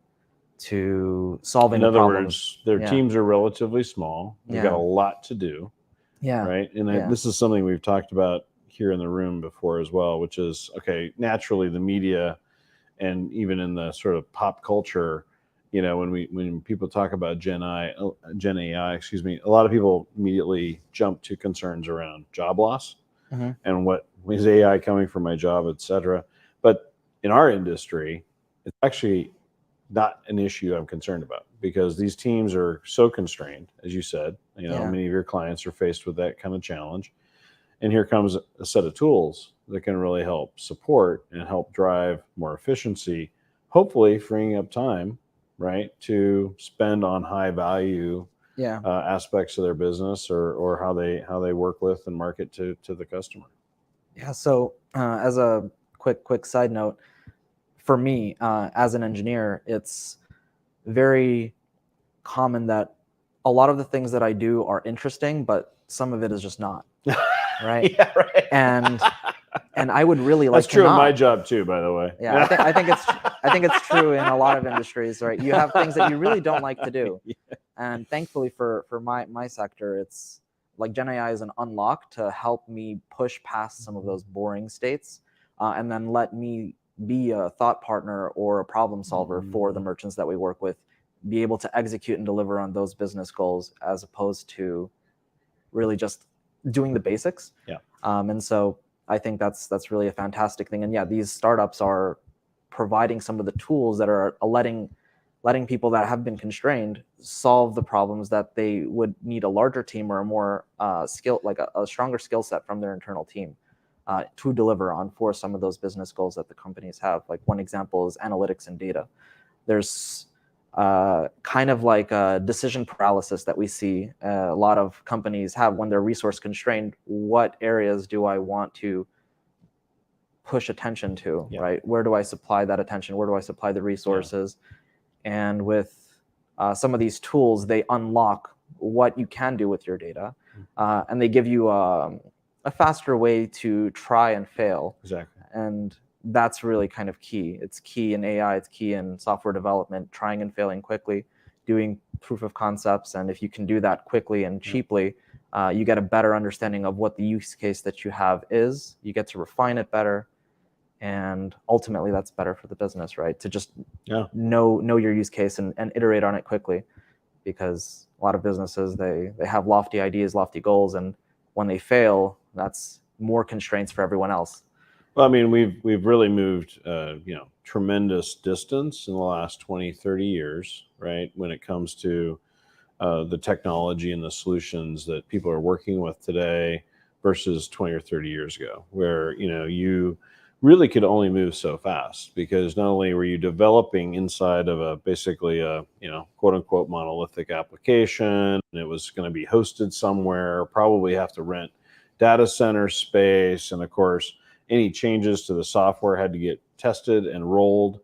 to solving the problems. In other words, their teams are relatively small. They've got a lot to do. Yeah. Right. And this is something we've talked about here in the room before as well, which is, okay, naturally the media and even in the sort of pop culture, when people talk about Gen AI, a lot of people immediately jump to concerns around job loss and what is AI coming for my job, et cetera. But in our industry, it's actually not an issue I'm concerned about, because these teams are so constrained, as you said. Many of your clients are faced with that kind of challenge. And here comes a set of tools that can really help support and help drive more efficiency, hopefully freeing up time, right, to spend on high value aspects of their business or how they work with and market to the customer. Yeah. So as a quick side note, for me as an engineer, it's very common that a lot of the things that I do are interesting, but some of it is just not. Right. Yeah, right. And I would really like that's true to in not. my job too, by the way. Yeah, I think it's true in a lot of industries, right? You have things that you really don't like to do, and thankfully for my sector, it's like Gen AI is an unlock to help me push past some of those boring states, and then let me be a thought partner or a problem solver for the merchants that we work with, be able to execute and deliver on those business goals as opposed to really just doing the basics. And so I think that's really a fantastic thing. And these startups are providing some of the tools that are letting people that have been constrained solve the problems that they would need a larger team or a more a stronger skill set from their internal team to deliver on for some of those business goals that the companies have. Like one example is analytics and data. There's kind of like a decision paralysis that we see a lot of companies have when they're resource constrained. What areas do I want to push attention to, right? Where do I supply that attention? Where do I supply the resources? And with some of these tools, they unlock what you can do with your data, and they give you a faster way to try and fail. Exactly. And that's really kind of key. It's key in AI, it's key in software development, trying and failing quickly, doing proof of concepts. And if you can do that quickly and cheaply, you get a better understanding of what the use case that you have is. You get to refine it better. And ultimately, that's better for the business, right? To just know your use case and iterate on it quickly. Because a lot of businesses, they have lofty ideas, lofty goals. And when they fail, that's more constraints for everyone else. Well, I mean, we've really moved, tremendous distance in the last 20, 30 years, right? When it comes to the technology and the solutions that people are working with today versus 20 or 30 years ago, where you really could only move so fast, because not only were you developing inside of basically a quote unquote monolithic application, and it was going to be hosted somewhere, probably have to rent data center space, and of course any changes to the software had to get tested and rolled,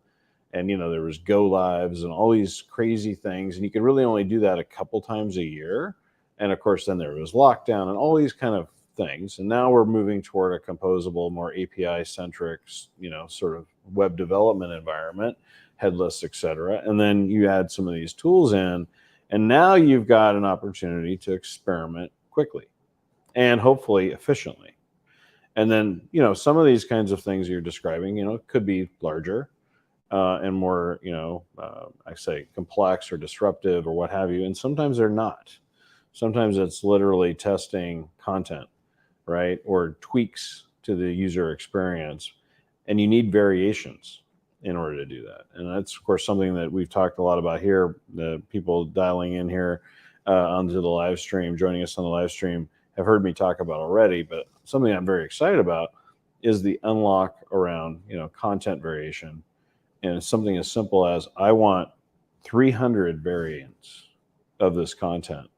and there was go lives and all these crazy things, and you could really only do that a couple times a year. And of course then there was lockdown and all these kind of things. And now we're moving toward a composable, more API centric, sort of web development environment, headless, etc. And then you add some of these tools in, and now you've got an opportunity to experiment quickly and hopefully efficiently. And then, some of these kinds of things you're describing, could be larger and more, I say complex or disruptive or what have you. And sometimes they're not. Sometimes it's literally testing content, right? Or tweaks to the user experience. And you need variations in order to do that. And that's, of course, something that we've talked a lot about here. The people dialing in here onto the live stream, joining us on the live stream, have heard me talk about already. But something I'm very excited about is the unlock around, content variation. And it's something as simple as, I want 300 variants of this content.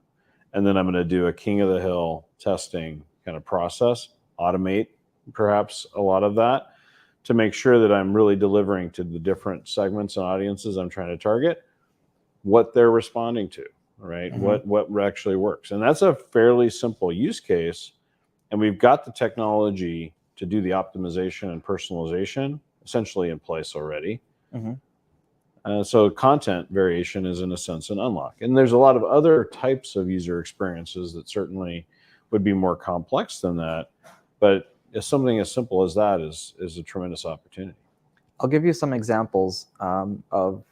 And then I'm going to do a king of the hill testing kind of process, automate perhaps a lot of that to make sure that I'm really delivering to the different segments and audiences I'm trying to target what they're responding to, right? Mm-hmm. What actually works. And that's a fairly simple use case. And we've got the technology to do the optimization and personalization essentially in place already. Mm-hmm. So content variation is in a sense an unlock. And there's a lot of other types of user experiences that certainly would be more complex than that. But something as simple as that is a tremendous opportunity. I'll give you some examples of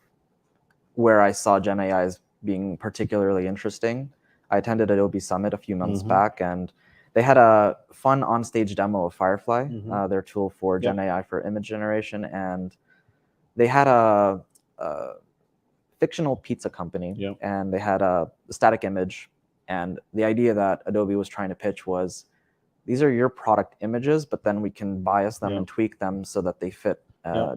where I saw Gen AI as being particularly interesting. I attended Adobe Summit a few months back, and they had a fun on-stage demo of Firefly, their tool for Gen AI for image generation. And they had a fictional pizza company, and they had a static image. And the idea that Adobe was trying to pitch was, these are your product images, but then we can bias them and tweak them so that they fit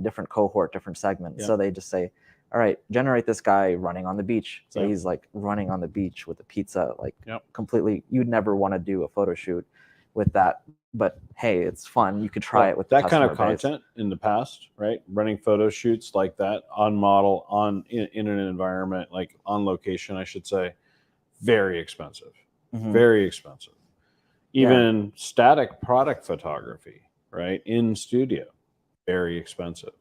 different cohort, different segments. So they just say, all right, generate this guy running on the beach. So he's like running on the beach with a pizza, like completely, you'd never want to do a photo shoot with that. But hey, it's fun. You could try it with that kind of customer base. content in the past, right? Running photo shoots like that on model, in an environment, like on location, I should say, very expensive, very expensive. Even static product photography, right? In studio, very expensive,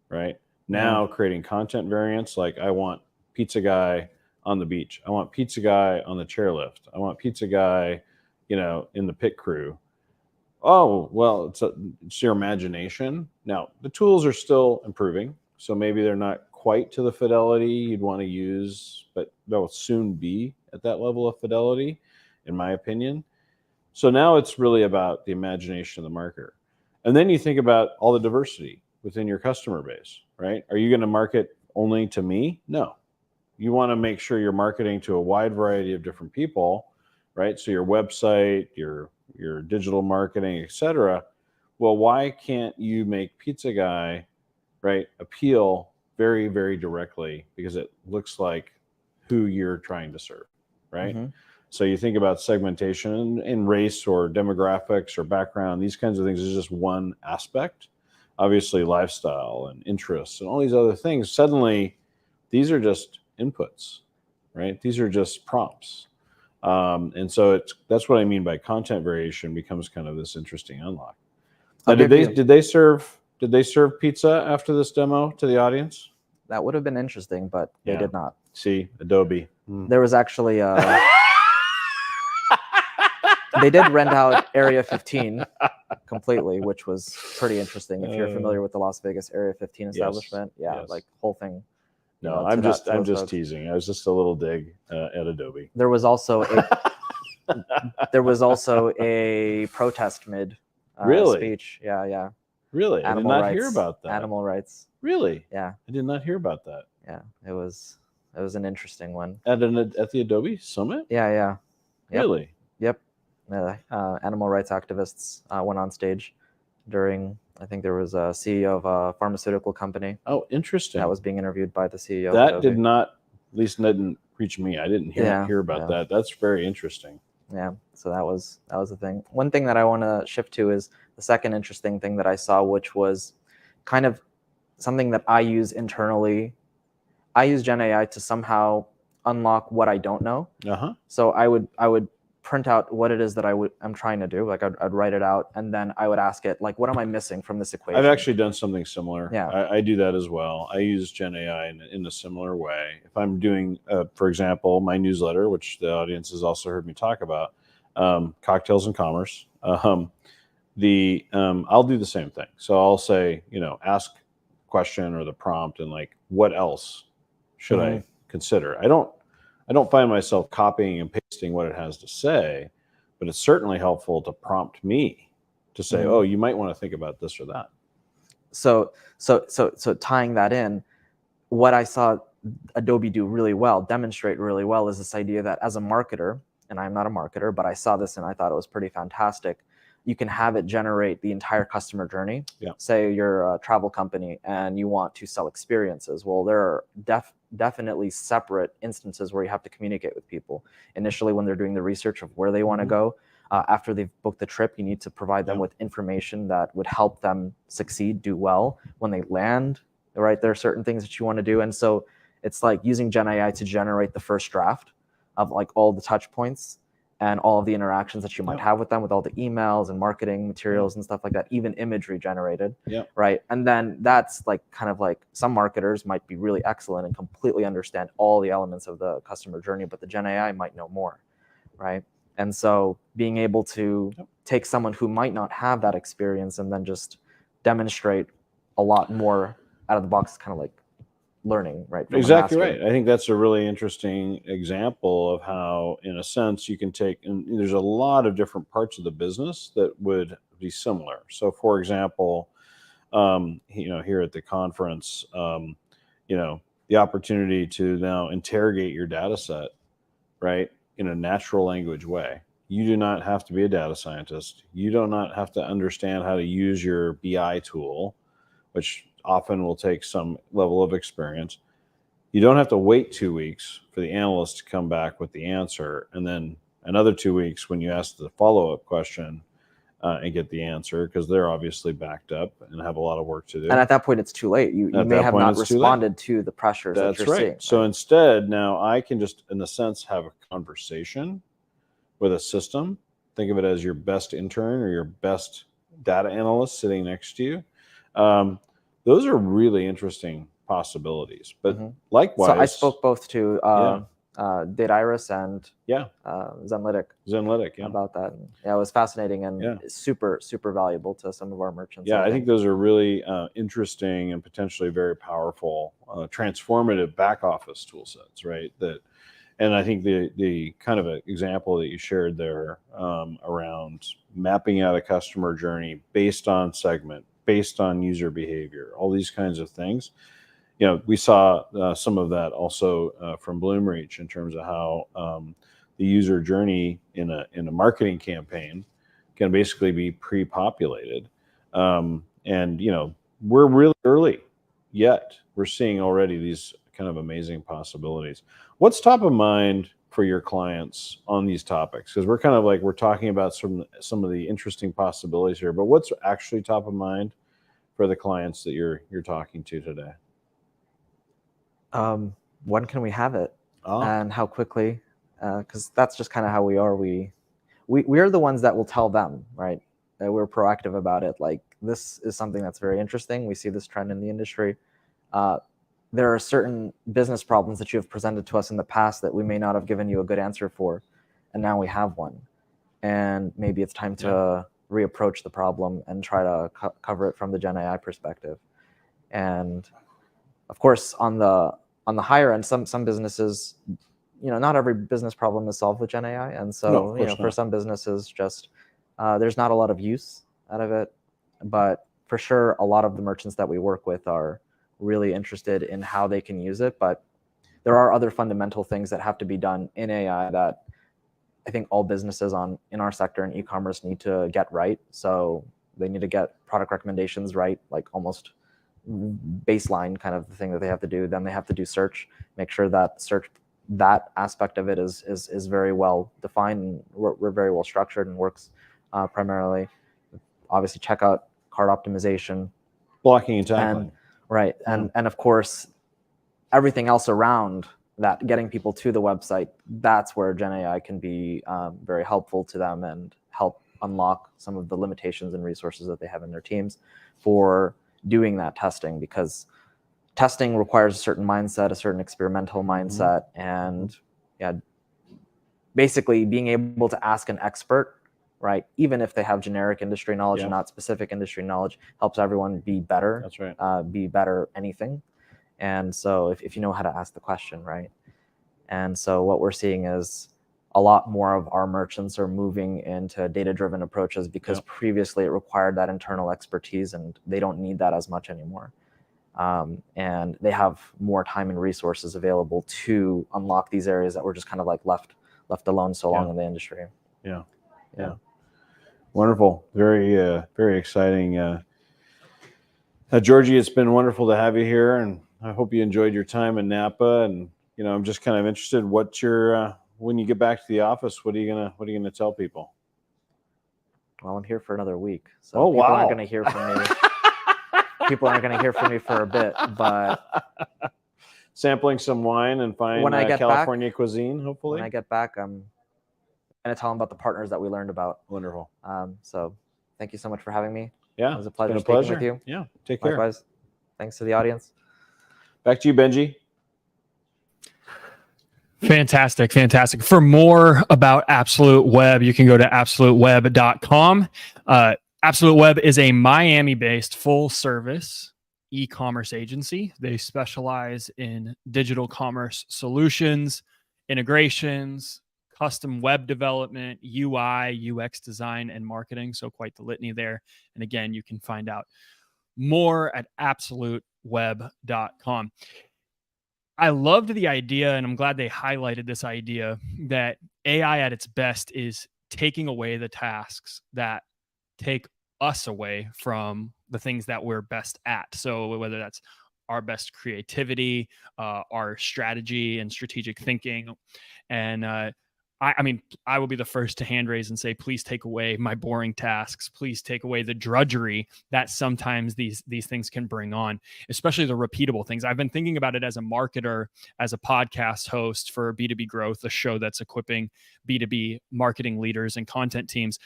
right? Now creating content variants, like I want pizza guy on the beach. I want pizza guy on the chairlift. I want pizza guy, in the pit crew. Oh, well, it's your imagination. Now, the tools are still improving, so maybe they're not quite to the fidelity you'd want to use, but they'll soon be at that level of fidelity, in my opinion. So now it's really about the imagination of the marketer. And then you think about all the diversity within your customer base, right? Are you going to market only to me? No. You want to make sure you're marketing to a wide variety of different people, right? So your website, your digital marketing, etc. Well, why can't you make Pizza Guy, right, appeal very, very directly, because it looks like who you're trying to serve, right? So you think about segmentation in race or demographics or background, these kinds of things is just one aspect. Obviously lifestyle and interests and all these other things, suddenly these are just inputs, right? These are just prompts. And so that's what I mean by content variation becomes kind of this interesting unlock. Did they serve pizza after this demo to the audience? That would have been interesting, but they did not. See, Adobe. There was actually they did rent out Area 15 completely, which was pretty interesting. If you're familiar with the Las Vegas Area 15 establishment, like whole thing. No, I'm just teasing. I was just a little dig at Adobe. There was also a protest mid speech. Yeah. Really? Animal I did not rights, hear about that. Animal rights. Really? Yeah. I did not hear about that. Yeah, it was It was an interesting one. At the Adobe Summit? Yeah. Yep. Really? Yep. Animal rights activists went on stage during, I think there was a CEO of a pharmaceutical company. Oh, interesting. That was being interviewed by the CEO. of That Adobe. did not, at least didn't reach me. I didn't hear about that. That's very interesting. Yeah, so that was the thing. One thing that I want to shift to is the second interesting thing that I saw, which was kind of something that I use internally. I use Gen AI to somehow unlock what I don't know. So I would print out what it is that I'm trying to do. Like I'd write it out, and then I would ask it, like, what am I missing from this equation? I've actually done something similar. Yeah. I do that as well. I use Gen AI in a similar way. If I'm doing, for example, my newsletter, which the audience has also heard me talk about, Cocktails in Commerce, I'll do the same thing. So I'll say, ask question or the prompt, and like, what else should I consider? I don't find myself copying and pasting what it has to say, but it's certainly helpful to prompt me to say, oh, you might want to think about this or that. So tying that in, what I saw Adobe do really well, demonstrate really well, is this idea that as a marketer, and I'm not a marketer, but I saw this and I thought it was pretty fantastic. You can have it generate the entire customer journey. Say you're a travel company and you want to sell experiences. Well, there are definitely separate instances where you have to communicate with people. Initially, when they're doing the research of where they want to go, after they've booked the trip, you need to provide them with information that would help them succeed, do well. When they land, right, there are certain things that you want to do. And so it's like using Gen AI to generate the first draft of like all the touch points and all of the interactions that you might have with them, with all the emails and marketing materials and stuff like that, even imagery generated, right? And then that's like kind of like some marketers might be really excellent and completely understand all the elements of the customer journey, but the Gen AI might know more, right? And so being able to take someone who might not have that experience and then just demonstrate a lot more out of the box is kind of like learning, right? Exactly right. I think that's a really interesting example of how, in a sense, you can take, and there's a lot of different parts of the business that would be similar. So, for example, here at the conference, the opportunity to now interrogate your data set, right, in a natural language way. You do not have to be a data scientist. You do not have to understand how to use your BI tool, which often will take some level of experience. You don't have to wait 2 weeks for the analyst to come back with the answer, and then another 2 weeks when you ask the follow-up question and get the answer, because they're obviously backed up and have a lot of work to do. And at that point, it's too late. You may have not responded to the pressures that you're seeing. So instead, now I can just, in a sense, have a conversation with a system. Think of it as your best intern or your best data analyst sitting next to you. Those are really interesting possibilities. But likewise, so I spoke both to Data Iris and Zenlytic about that. And, it was fascinating and super, super valuable to some of our merchants. I think those are really interesting and potentially very powerful, transformative back office tool sets, right? And I think the kind of example that you shared there around mapping out a customer journey based on segment, based on user behavior, all these kinds of things. We saw some of that also from Bloomreach in terms of how the user journey in a marketing campaign can basically be pre-populated. And we're really early yet. We're seeing already these kind of amazing possibilities. What's top of mind for your clients on these topics? Because we're talking about some of the interesting possibilities here, but what's actually top of mind for the clients that you're talking to today? When can we have it, and how quickly? Because that's just kind of how we are. We are the ones that will tell them, right? That we're proactive about it. Like, this is something that's very interesting. We see this trend in the industry. There are certain business problems that you have presented to us in the past that we may not have given you a good answer for, and now we have one. And maybe it's time to reapproach the problem and try to cover it from the Gen AI perspective. And of course, on the higher end, some businesses, not every business problem is solved with Gen AI, and so for some businesses, just there's not a lot of use out of it. But for sure, a lot of the merchants that we work with are really interested in how they can use it. But there are other fundamental things that have to be done in AI that I think all businesses in our sector in e-commerce need to get right. So they need to get product recommendations right, like almost baseline kind of the thing that they have to do. Then they have to do search, make sure that search, that aspect of it is very well defined, and we're very well structured and works primarily. Obviously, checkout, cart optimization, blocking and tackling. Right, and of course, everything else around that, getting people to the website. That's where Gen AI can be very helpful to them and help unlock some of the limitations and resources that they have in their teams for doing that testing, because testing requires a certain mindset, a certain experimental mindset, and basically being able to ask an expert, right? Even if they have generic industry knowledge and not specific industry knowledge, helps everyone be better. That's right. Be better anything. And so if you know how to ask the question, right? And so what we're seeing is a lot more of our merchants are moving into data-driven approaches, because previously it required that internal expertise, and they don't need that as much anymore. And they have more time and resources available to unlock these areas that were just kind of like left alone so long in the industry. Yeah. Wonderful. Very, very exciting. Georgie, it's been wonderful to have you here, and I hope you enjoyed your time in Napa. And I'm just kind of interested, what's your when you get back to the office, what are you gonna tell people? Well, I'm here for another week, so people aren't going to hear from me. People aren't going to hear from me for a bit, but sampling some wine and find when I get California back, cuisine, hopefully. When I get back, I'm going to tell them about the partners that we learned about. Wonderful. So thank you so much for having me. Yeah, it was a pleasure it's been speaking with you. Yeah, take care. Likewise. Thanks to the audience. Back to you, Benji. Fantastic. For more about Absolute Web, you can go to absoluteweb.com. Absolute Web is a Miami-based full-service e-commerce agency. They specialize in digital commerce solutions, integrations, custom web development, UI, UX design, and marketing. So quite the litany there. And again, you can find out more at absoluteweb.com. I loved the idea, and I'm glad they highlighted this idea, that AI at its best is taking away the tasks that take us away from the things that we're best at. So whether that's our best creativity, our strategy and strategic thinking. And I mean, I will be the first to hand raise and say, please take away my boring tasks. Please take away the drudgery that sometimes these things can bring on, especially the repeatable things. I've been thinking about it as a marketer, as a podcast host for B2B Growth, a show that's equipping B2B marketing leaders and content teams,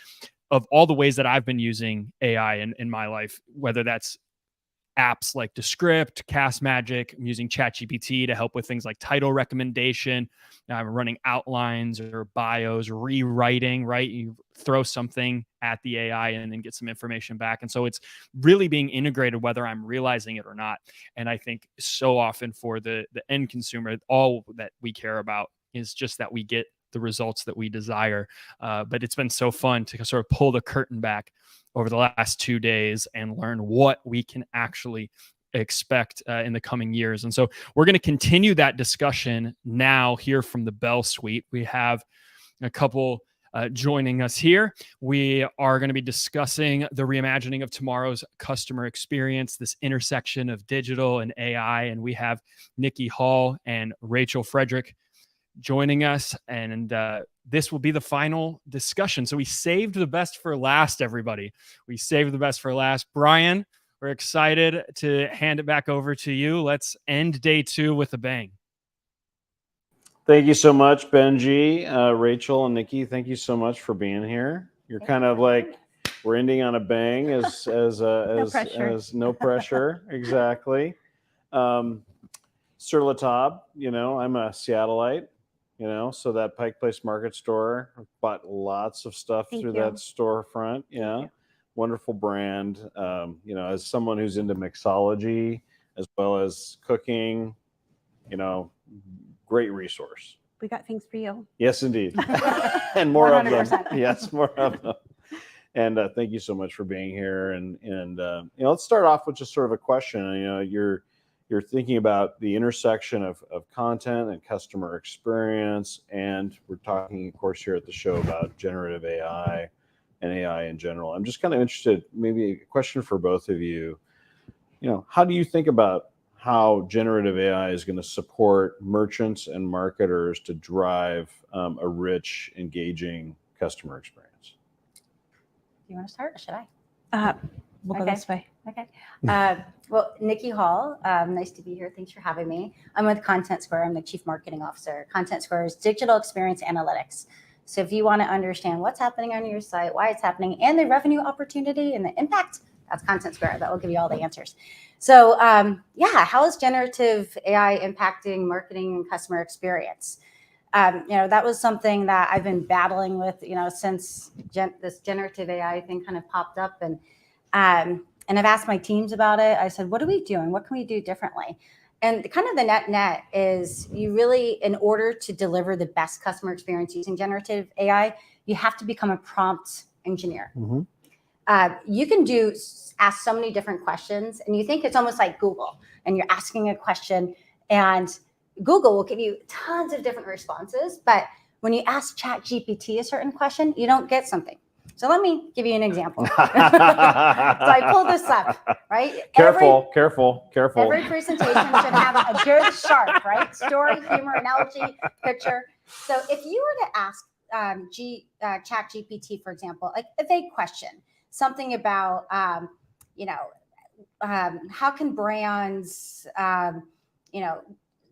of all the ways that I've been using AI in my life, whether that's apps like Descript, Cast Magic. I'm using ChatGPT to help with things like title recommendation. I'm running outlines or bios, rewriting, right? You throw something at the AI and then get some information back. And so it's really being integrated, whether I'm realizing it or not. And I think so often for the end consumer, all that we care about is just that we get the results that we desire. But it's been so fun to sort of pull the curtain back over the last 2 days and learn what we can actually expect in the coming years. And so we're going to continue that discussion now here from the Bell Suite. We have a couple joining us here. We are going to be discussing the reimagining of tomorrow's customer experience, this intersection of digital and AI. And we have Nikki Hall and Rachel Frederick joining us, and this will be the final discussion. So we saved the best for last, everybody. We saved the best for last. Brian, we're excited to hand it back over to you. Let's end day 2 with a bang. Thank you so much, Benji, Rachel, and Nikki. Thank you so much for being here. You're kind of like, we're ending on a bang as no pressure. Exactly. Sir Latab, I'm a Seattleite. So that Pike Place Market store, bought lots of stuff through that storefront. Yeah. Wonderful brand. As someone who's into mixology as well as cooking, great resource. We got things for you. Yes, indeed. And more 100%. of them. Yes, more of them. And thank you so much for being here. And let's start off with just sort of a question. you're thinking about the intersection of content and customer experience. And we're talking, of course, here at the show about generative AI and AI in general. I'm just kind of interested, maybe a question for both of you. How do you think about how generative AI is going to support merchants and marketers to drive a rich, engaging customer experience? You want to start or should I? We'll go this way. Okay. Well, Nikki Hall, nice to be here. Thanks for having me. I'm with Content Square. I'm the Chief Marketing Officer. Content Square is digital experience analytics. So if you want to understand what's happening on your site, why it's happening, and the revenue opportunity and the impact, that's Content Square. That will give you all the answers. So how is generative AI impacting marketing and customer experience? That was something that I've been battling with, since this generative AI thing kind of popped up. And I've asked my teams about it. I said, what are we doing? What can we do differently? And kind of the net is you really, in order to deliver the best customer experience using generative AI, you have to become a prompt engineer. Mm-hmm. You can ask so many different questions, and you think it's almost like Google, and you're asking a question and Google will give you tons of different responses. But when you ask ChatGPT a certain question, you don't get something. So let me give you an example. So I pulled this up, right? Careful. Every presentation should have a good sharp, right? Story, humor, analogy, picture. So if you were to ask ChatGPT, for example, like a vague question, something about, how can brands,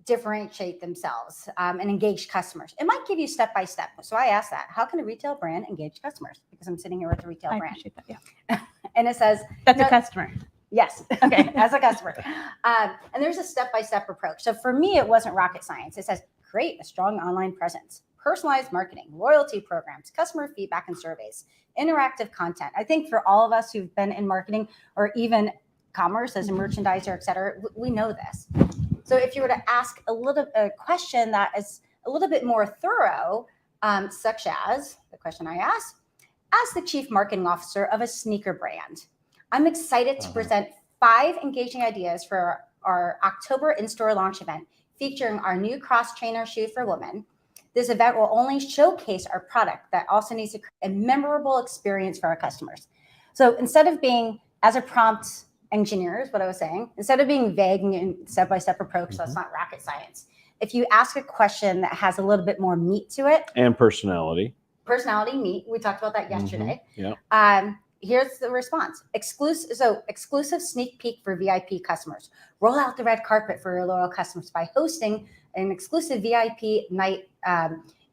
differentiate themselves and engage customers? It might give you step by step. So I asked that, how can a retail brand engage customers? Because I'm sitting here with a retail brand. Appreciate that, yeah. And it says, that's a customer. Yes. Okay. As a customer. And there's a step-by-step approach. So for me, it wasn't rocket science. It says, create a strong online presence, personalized marketing, loyalty programs, customer feedback and surveys, interactive content. I think for all of us who've been in marketing or even commerce as a merchandiser, et cetera, we know this. So if you were to ask a question that is a little bit more thorough, such as the question I asked, as the Chief Marketing Officer of a sneaker brand, I'm excited to present 5 engaging ideas for our October in-store launch event featuring our new cross-trainer shoe for women. This event will only showcase our product that also needs to create a memorable experience for our customers. So instead of being, as a prompt engineer, is what I was saying, instead of being vague and step-by-step approach, that's not rocket science. If you ask a question that has a little bit more meat to it. And personality, meat, we talked about that yesterday. Yeah. Here's the response. Exclusive sneak peek for VIP customers. Roll out the red carpet for your loyal customers by hosting an exclusive VIP night,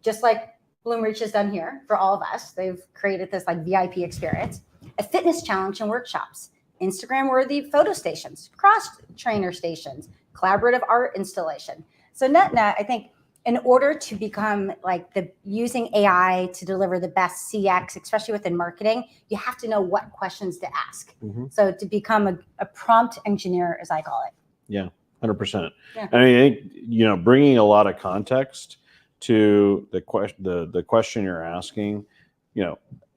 just like Bloomreach has done here for all of us. They've created this like VIP experience. A fitness challenge and workshops. Instagram-worthy photo stations, cross-trainer stations, collaborative art installation. So net, I think in order to become using AI to deliver the best CX, especially within marketing, you have to know what questions to ask. Mm-hmm. So to become a prompt engineer, as I call it. Yeah, 100%. Yeah. I mean, I think, bringing a lot of context to the question you're asking,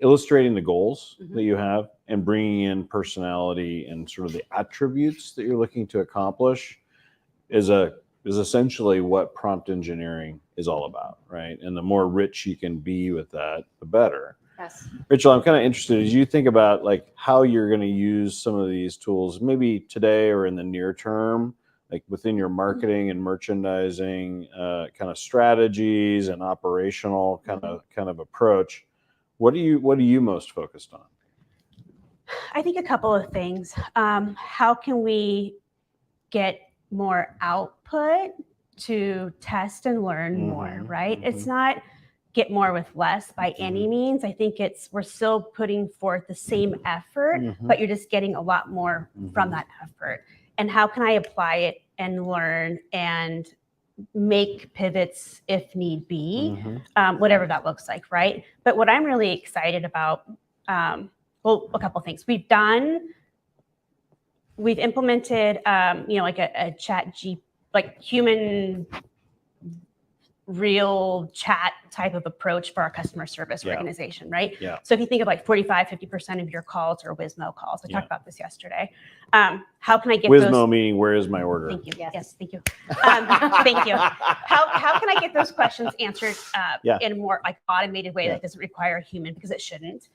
illustrating the goals that you have and bringing in personality and sort of the attributes that you're looking to accomplish is essentially what prompt engineering is all about, right? And the more rich you can be with that, the better. Yes. Rachel, I'm kind of interested as you think about how you're going to use some of these tools, maybe today or in the near term, within your marketing and merchandising kind of strategies and operational kind of approach. What are you most focused on? I think a couple of things. How can we get more output to test and learn more, right? It's not get more with less by any means. I think we're still putting forth the same effort, but you're just getting a lot more from that effort. And how can I apply it and learn and make pivots if need be, whatever that looks like, right? But what I'm really excited about, a couple things. We've implemented, a chat human real chat type of approach for our customer service Yeah. organization, right? Yeah. So if you think of like 45-50% of your calls are Wizmo calls, I talked about this yesterday. How can I get Wizmo those? meaning where is my order? Thank you. Yes, thank you. Thank you. How can I get those questions answered in a more like automated way that doesn't require a human, because it shouldn't.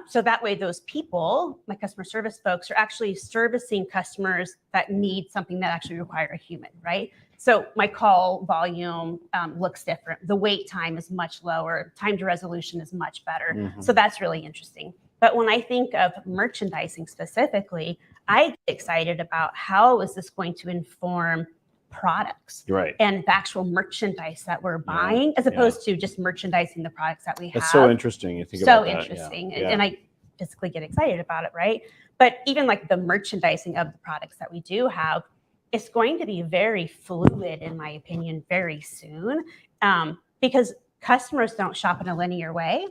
So that way those people, my customer service folks, are actually servicing customers that need something that actually require a human, right? So my call volume looks different. The wait time is much lower. Time to resolution is much better. Mhm. So that's really interesting. But when I think of merchandising specifically, I get excited about how is this going to inform products Right. and the actual merchandise that we're buying, as opposed to just merchandising the products that we have. That's so interesting. You think So about that. interesting. Yeah. And I physically get excited about it, right? But even like the merchandising of the products that we do have, it's going to be very fluid, in my opinion, very soon, because customers don't shop in a linear way.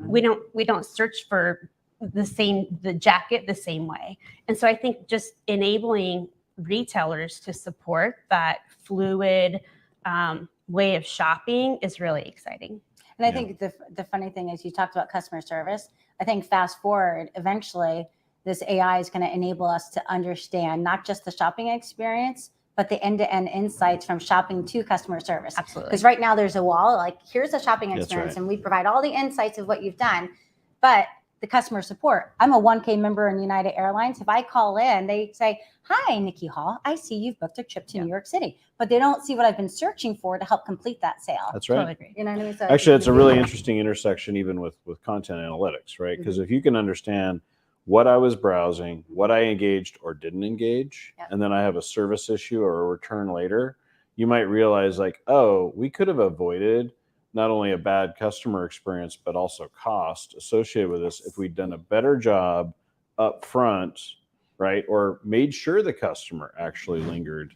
We don't search for the jacket the same way. And so I think just enabling retailers to support that fluid way of shopping is really exciting. And I think the funny thing is, you talked about customer service. I think fast forward, eventually this AI is going to enable us to understand not just the shopping experience, but the end-to-end insights from shopping to customer service. Absolutely. Because right now there's a wall, like here's the shopping That's experience, right. and we provide all the insights of what you've done. But the customer support, I'm a 1K member in United Airlines. If I call in, they say, "Hi, Nikki Hall, I see you've booked a trip to New York City," but they don't see what I've been searching for to help complete that sale. That's right. Totally agree. You know what I mean? So Actually, it's a really interesting intersection even with content analytics, right? Because if you can understand what I was browsing, what I engaged or didn't engage, and then I have a service issue or a return later, you might realize like, oh, we could have avoided not only a bad customer experience, but also cost associated with this if we'd done a better job up front, right? Or made sure the customer actually lingered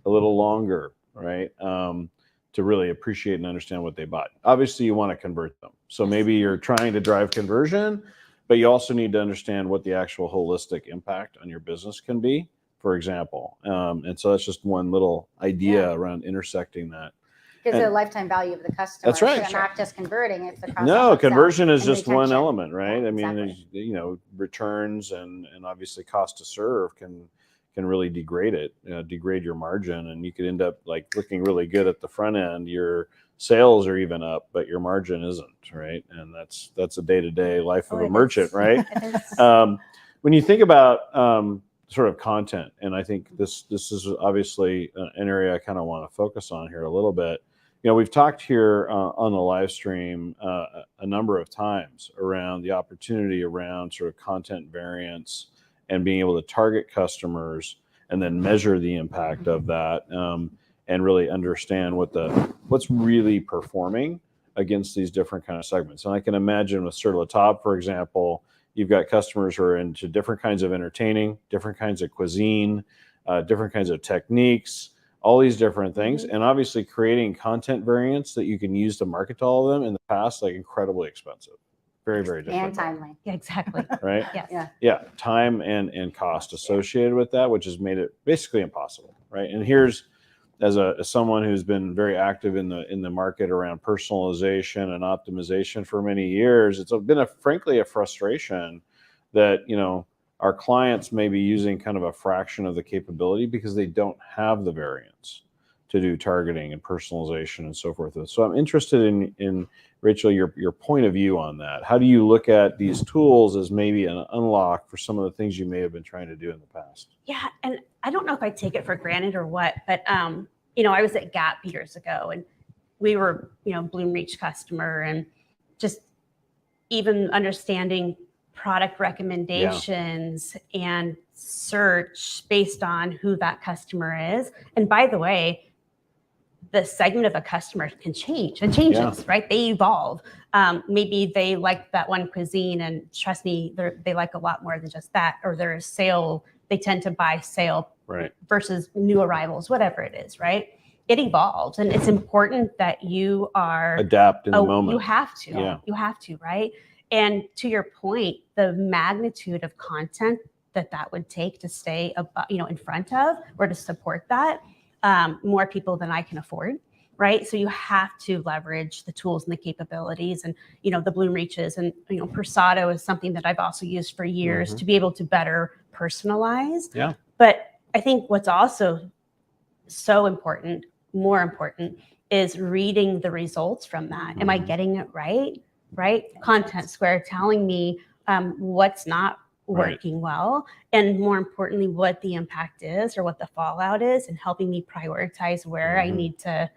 a little longer, right? To really appreciate and understand what they bought. Obviously, you want to convert them. So maybe you're trying to drive conversion, but you also need to understand what the actual holistic impact on your business can be, for example. And so that's just one little idea around intersecting that. Gives And- the lifetime value of the customer. That's right. So not just converting, it's the cross-sell, No, upsell, conversion is and just one retention. element, right? I mean, exactly. there's, returns and obviously cost to serve can really degrade it, degrade your margin, and you could end up like looking really good at the front end. Your sales are even up, but your margin isn't, right? And that's a day-to-day life of a merchant, right? When you think about sort of content, and I think this is obviously an area I kind of want to focus on here a little bit. We've talked here on the live stream a number of times around the opportunity around sort of content variance and being able to target customers and then measure the impact of that and really understand what's really performing against these different kind of segments. And I can imagine with Sur La Table, for example, you've got customers who are into different kinds of entertaining, different kinds of cuisine, different kinds of techniques, all these different things. And obviously creating content variants that you can use to market to all of them in the past, like incredibly expensive. Very, very difficult. And timely. Yeah, exactly. Right? Yes. Yeah. Time and cost associated with that, which has made it basically impossible. Right. And here's, as someone who's been very active in the market around personalization and optimization for many years, it's been frankly a frustration that, our clients may be using kind of a fraction of the capability because they don't have the variance to do targeting and personalization and so forth. So I'm interested in Rachel, your point of view on that. How do you look at these tools as maybe an unlock for some of the things you may have been trying to do in the past? Yeah, and I don't know if I take it for granted or what, but I was at Gap years ago, and we were, Bloomreach customer, and just even understanding product recommendations and search based on who that customer is. And by the way, the segment of a customer can change and changes, right? They evolve. Maybe they like that one cuisine, and trust me, they like a lot more than just that. Or their sale, they tend to buy sale versus new arrivals, whatever it is, right? It evolves, and it's important that you are adapt in the moment. You have to. Yeah. You have to, right? And to your point, the magnitude of content that would take to stay, in front of or to support that, more people than I can afford. right? So you have to leverage the tools and the capabilities, and the Bloomreaches, and Persado is something that I've also used for years to be able to better personalize. Yeah. But I think what's also so important, more important, is reading the results from that. Am I getting it right? Right? Content Square telling me what's not working well, and more importantly, what the impact is or what the fallout is, and helping me prioritize where I need to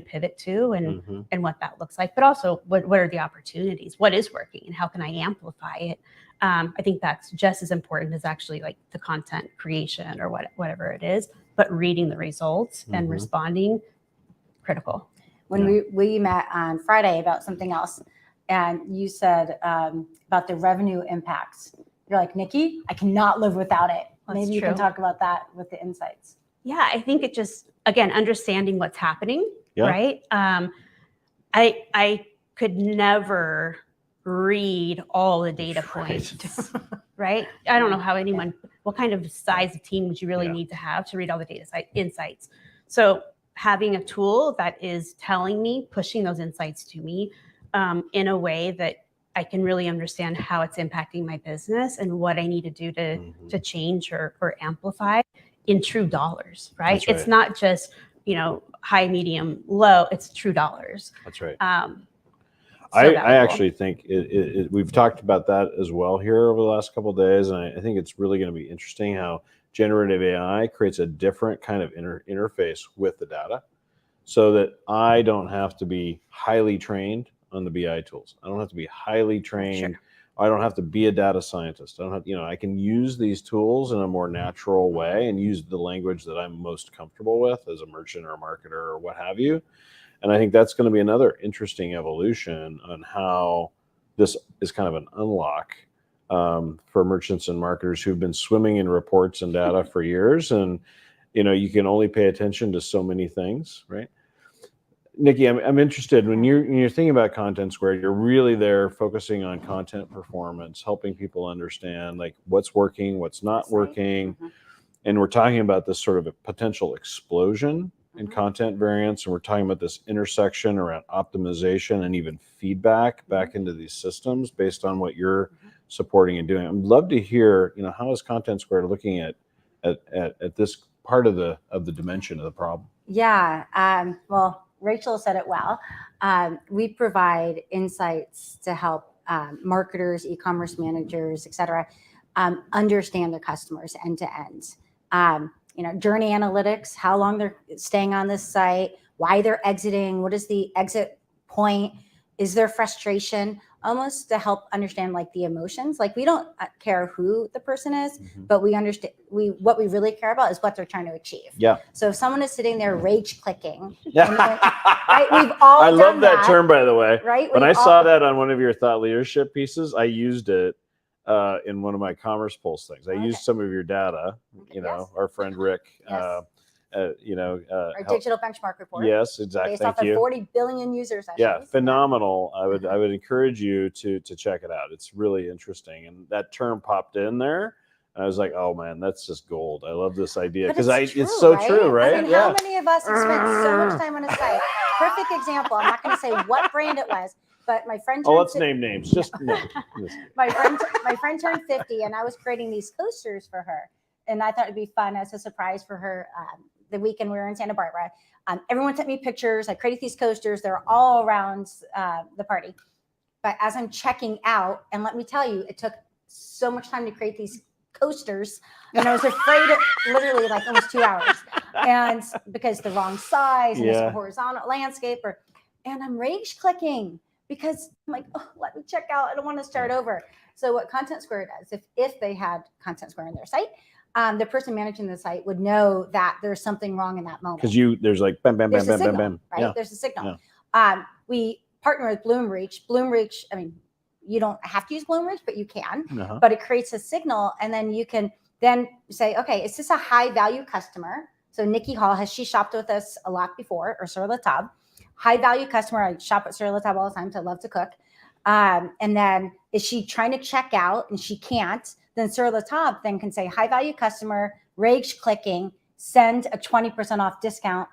pivot to, and what that looks like. But also, what are the opportunities? What is working, and how can I amplify it? I think that's just as important as actually like the content creation or whatever it is. But reading the results and responding, critical. When we met on Friday about something else, and you said about the revenue impacts, you're like, Nikki, I cannot live without it. Maybe you can talk about that with the insights. Yeah, I think it just, again, understanding what's happening, right? I could never read all the data points, right? I don't know how what kind of size of team would you really need to have to read all the data insights? So having a tool that is telling me, pushing those insights to me in a way that I can really understand how it's impacting my business and what I need to do to change or amplify in true dollars, right? It's not just, high, medium, low, it's true dollars. That's right. So I valuable. actually think we've talked about that as well here over the last couple of days, and I think it's really going to be interesting how generative AI creates a different kind of interface with the data, so that I don't have to be highly trained on the BI tools. I don't have to be highly trained. I don't have to be a data scientist. I don't have, I can use these tools in a more natural way and use the language that I'm most comfortable with as a merchant or a marketer or what have you. And I think that's going to be another interesting evolution on how this is kind of an unlock for merchants and marketers who've been swimming in reports and data for years. And, you can only pay attention to so many things, right? Nikki, I'm interested when you're thinking about Content Square, you're really there focusing on content performance, helping people understand like what's working, what's not working. And we're talking about this sort of a potential explosion in content variance. And we're talking about this intersection around optimization and even feedback back into these systems based on what you're supporting and doing. I'd love to hear, how is Content Square looking at this part of the dimension of the problem? Yeah. Well, Rachel said it well. We provide insights to help marketers, e-commerce managers, et cetera, understand their customers end to end. Journey analytics, how long they're staying on this site, why they're exiting, what is the exit point, is there frustration, almost to help understand like the emotions. Like we don't care who the person is, but we understand what we really care about is what they're trying to achieve. Yeah. So if someone is sitting there rage clicking, right? We've all I done love that term, by the way. Right? When I saw that on one of your thought leadership pieces, I used it in one of my Commerce Pulse things. I used some of your data, our friend Rick, our our digital benchmark report. Yes, exactly. Based Thank off you. of 40 billion users. Yeah, phenomenal. I would encourage you to check it out. It's really interesting. And that term popped in there. And I was like, oh man, that's just gold. I love this idea because it's so true, right? I mean, how many of us have spent so much time on a site? Perfect example. I'm not going to say what brand it was, but my friend. Let's name names. Just no. My friend turned 50, and I was creating these coasters for her, and I thought it'd be fun as a surprise for her. The weekend we were in Santa Barbara, everyone sent me pictures. I created these coasters. They're all around the party. But as I'm checking out, and let me tell you, it took so much time to create these coasters, and I was afraid literally like almost 2 hours, and because the wrong size and it's a horizontal landscape, and I'm rage clicking because I'm like, oh, let me check out. I don't want to start over. So what Content Square does, if they had Content Square on their site, the person managing the site would know that there's something wrong in that moment. Because there's like bam, bam, bam, bam, bam, bam. Right? Yeah. There's a signal. Yeah. We partner with Bloomreach. Bloomreach, I mean, you don't have to use Bloomreach, but you can. But it creates a signal, and then you can then say, okay, is this a high value customer? So Nikki Hall, she shopped with us a lot before, or Sur La Table. High value customer. I shop at Sur La Table all the time, so I love to cook. And then is she trying to check out and she can't? Then Sur La Table then can say high value customer, rage clicking, send a 20% off discount,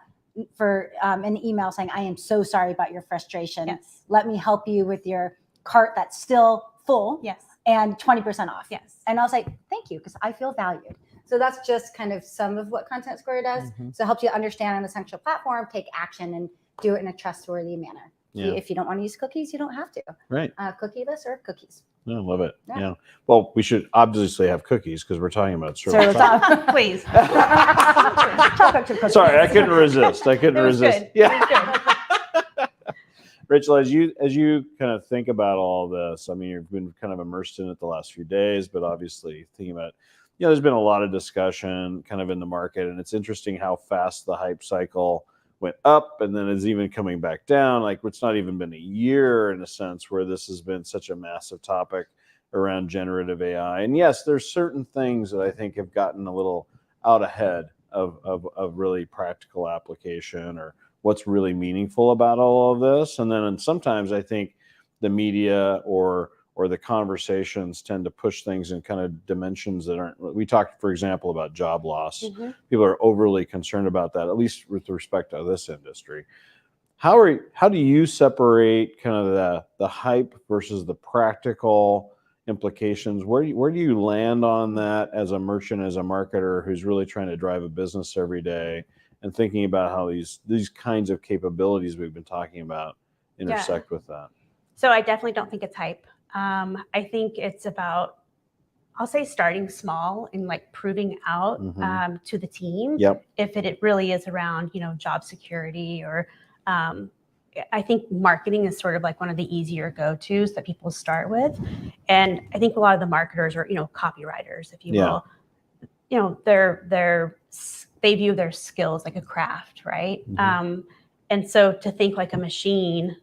for an email saying, I am so sorry about your frustration. Yes. Let me help you with your cart that's still full. Yes. And 20% off. Yes. And I'll say, thank you, because I feel valued. So that's just kind of some of what Content Square does. So it helps you understand an essential platform, take action, and do it in a trustworthy manner. Yeah. If you don't want to use cookies, you don't have to. Right. Cookieless or cookies. I love it. Yeah. Yeah. Well, we should obviously have cookies because we're talking about So service. it's on, Please. chocolate chip cookies. Sorry, I couldn't resist. I couldn't It was resist. good. Yeah. It was good. Rachel, as you kind of think about all this, I mean, you've been kind of immersed in it the last few days, but obviously thinking about, there's been a lot of discussion kind of in the market, and it's interesting how fast the hype cycle went up and then is even coming back down. Like, it's not even been a year in a sense where this has been such a massive topic around generative AI. And yes, there's certain things that I think have gotten a little out ahead of really practical application or what's really meaningful about all of this. And then sometimes I think the media or the conversations tend to push things in kind of dimensions that aren't. We talked, for example, about job loss. People are overly concerned about that, at least with respect to this industry. How do you separate kind of the hype versus the practical implications? Where do you land on that as a merchant, as a marketer who's really trying to drive a business every day and thinking about how these kinds of capabilities we've been talking about intersect with that? So I definitely don't think it's hype. I think it's about, I'll say, starting small and like proving out to the team if it really is around, job security or I think marketing is sort of like one of the easier go-tos that people start with. And I think a lot of the marketers are, copywriters, if you will. They view their skills like a craft, right? And so to think like a machine,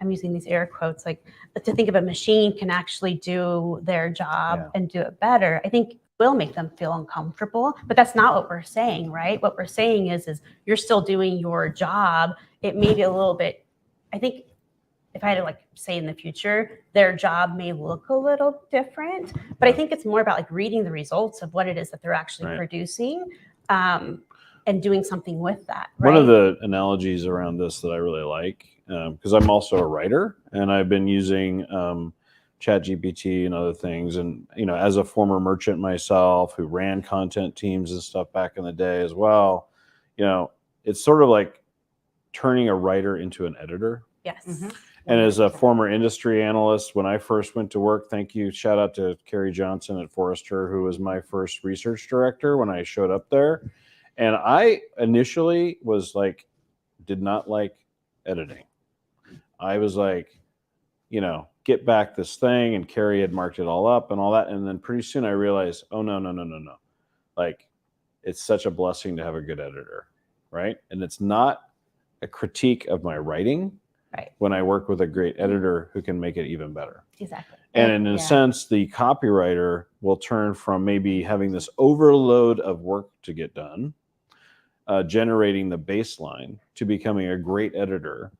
I'm using these air quotes, like to think of a machine can actually do their job and do it better, I think will make them feel uncomfortable. But that's not what we're saying, right? What we're saying is you're still doing your job. It may be a little bit, I think if I had to say in the future, their job may look a little different, but I think it's more about reading the results of what it is that they're actually producing and doing something with that. Right? One of the analogies around this that I really like, because I'm also a writer and I've been using ChatGPT and other things. And, as a former merchant myself who ran content teams and stuff back in the day as well, it's sort of like turning a writer into an editor. Yes. And as a former industry analyst, when I first went to work, shout out to Carrie Johnson at Forrester, who was my first research director when I showed up there. And I initially did not like editing. I was get back this thing, and Carrie had marked it all up and all that. And then pretty soon I realized, oh, no. It's such a blessing to have a good editor, right? And it's not a critique of my writing when I work with a great editor who can make it even better. Exactly. And in a sense, the copywriter will turn from maybe having this overload of work to get done, generating the baseline, to becoming a great editor,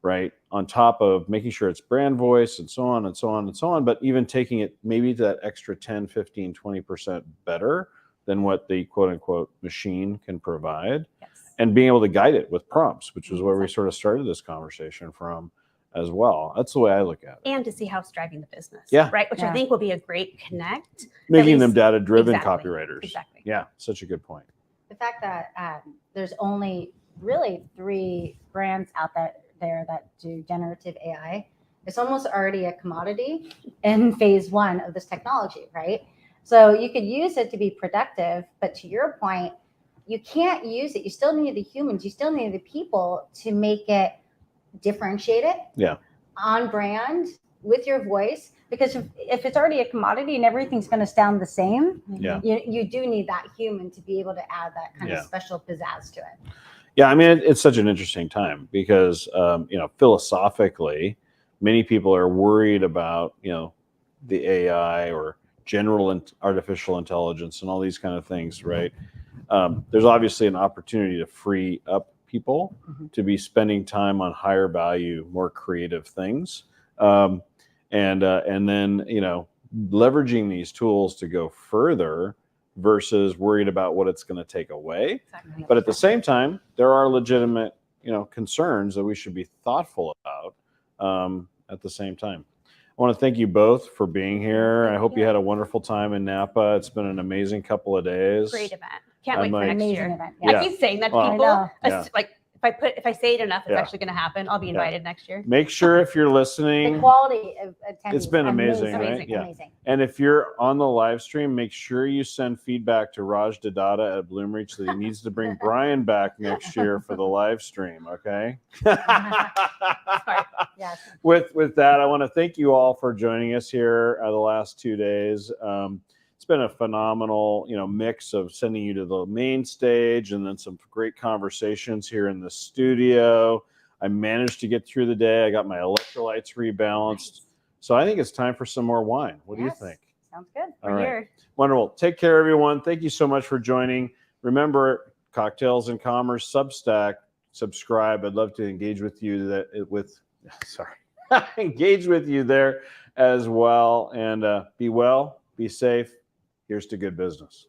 right? On top of making sure it's brand voice and so on and so on and so on, but even taking it maybe to that extra 10, 15, 20% better than what the quote unquote machine can provide. And being able to guide it with prompts, which is where we sort of started this conversation from as well. That's the way I look at it. And to see how it's driving the business. Yeah. Right. Which I think will be a great connect. Making them data-driven copywriters. Exactly. Yeah, such a good point. The fact that there's only really 3 brands out there that do generative AI, it's almost already a commodity in phase 1 of this technology, right? So you could use it to be productive, but to your point, you can't use it. You still need the humans. You still need the people to make it differentiate it on brand with your voice. Because if it's already a commodity and everything's going to sound the same, you do need that human to be able to add that kind of special pizzazz to it. Yeah, I mean, it's such an interesting time because, philosophically, many people are worried about, the AI or general artificial intelligence and all these kind of things, right? There's obviously an opportunity to free up people to be spending time on higher value, more creative things. And then, leveraging these tools to go further versus worried about what it's going to take away. But at the same time, there are legitimate, concerns that we should be thoughtful about at the same time. I want to thank you both for being here. I hope you had a wonderful time in Napa. It's been an amazing couple of days. Great event. Can't wait for next year. Yeah. I keep saying that to Well, people. yeah. Like if I say it enough, it's Yeah. actually going to happen. I'll be invited next year. Make sure if you're listening, The quality of attendees. it's been amazing, right? Amazing, Yeah. amazing. And if you're on the live stream, make sure you send feedback to Raj Dadada at Bloomreach that he needs to bring Brian back next year for the live stream. Okay. Yes. With that, I want to thank you all for joining us here the last 2 days. It's been a phenomenal, mix of sending you to the main stage and then some great conversations here in the studio. I managed to get through the day. I got my electrolytes rebalanced. So I think it's time for some more wine. What do you think? Sounds good. All right. Wonderful. Take care, everyone. Thank you so much for joining. Remember, Cocktails in Commerce Substack. Subscribe. I'd love to engage with you engage with you there as well. And be well, be safe. Here's to good business.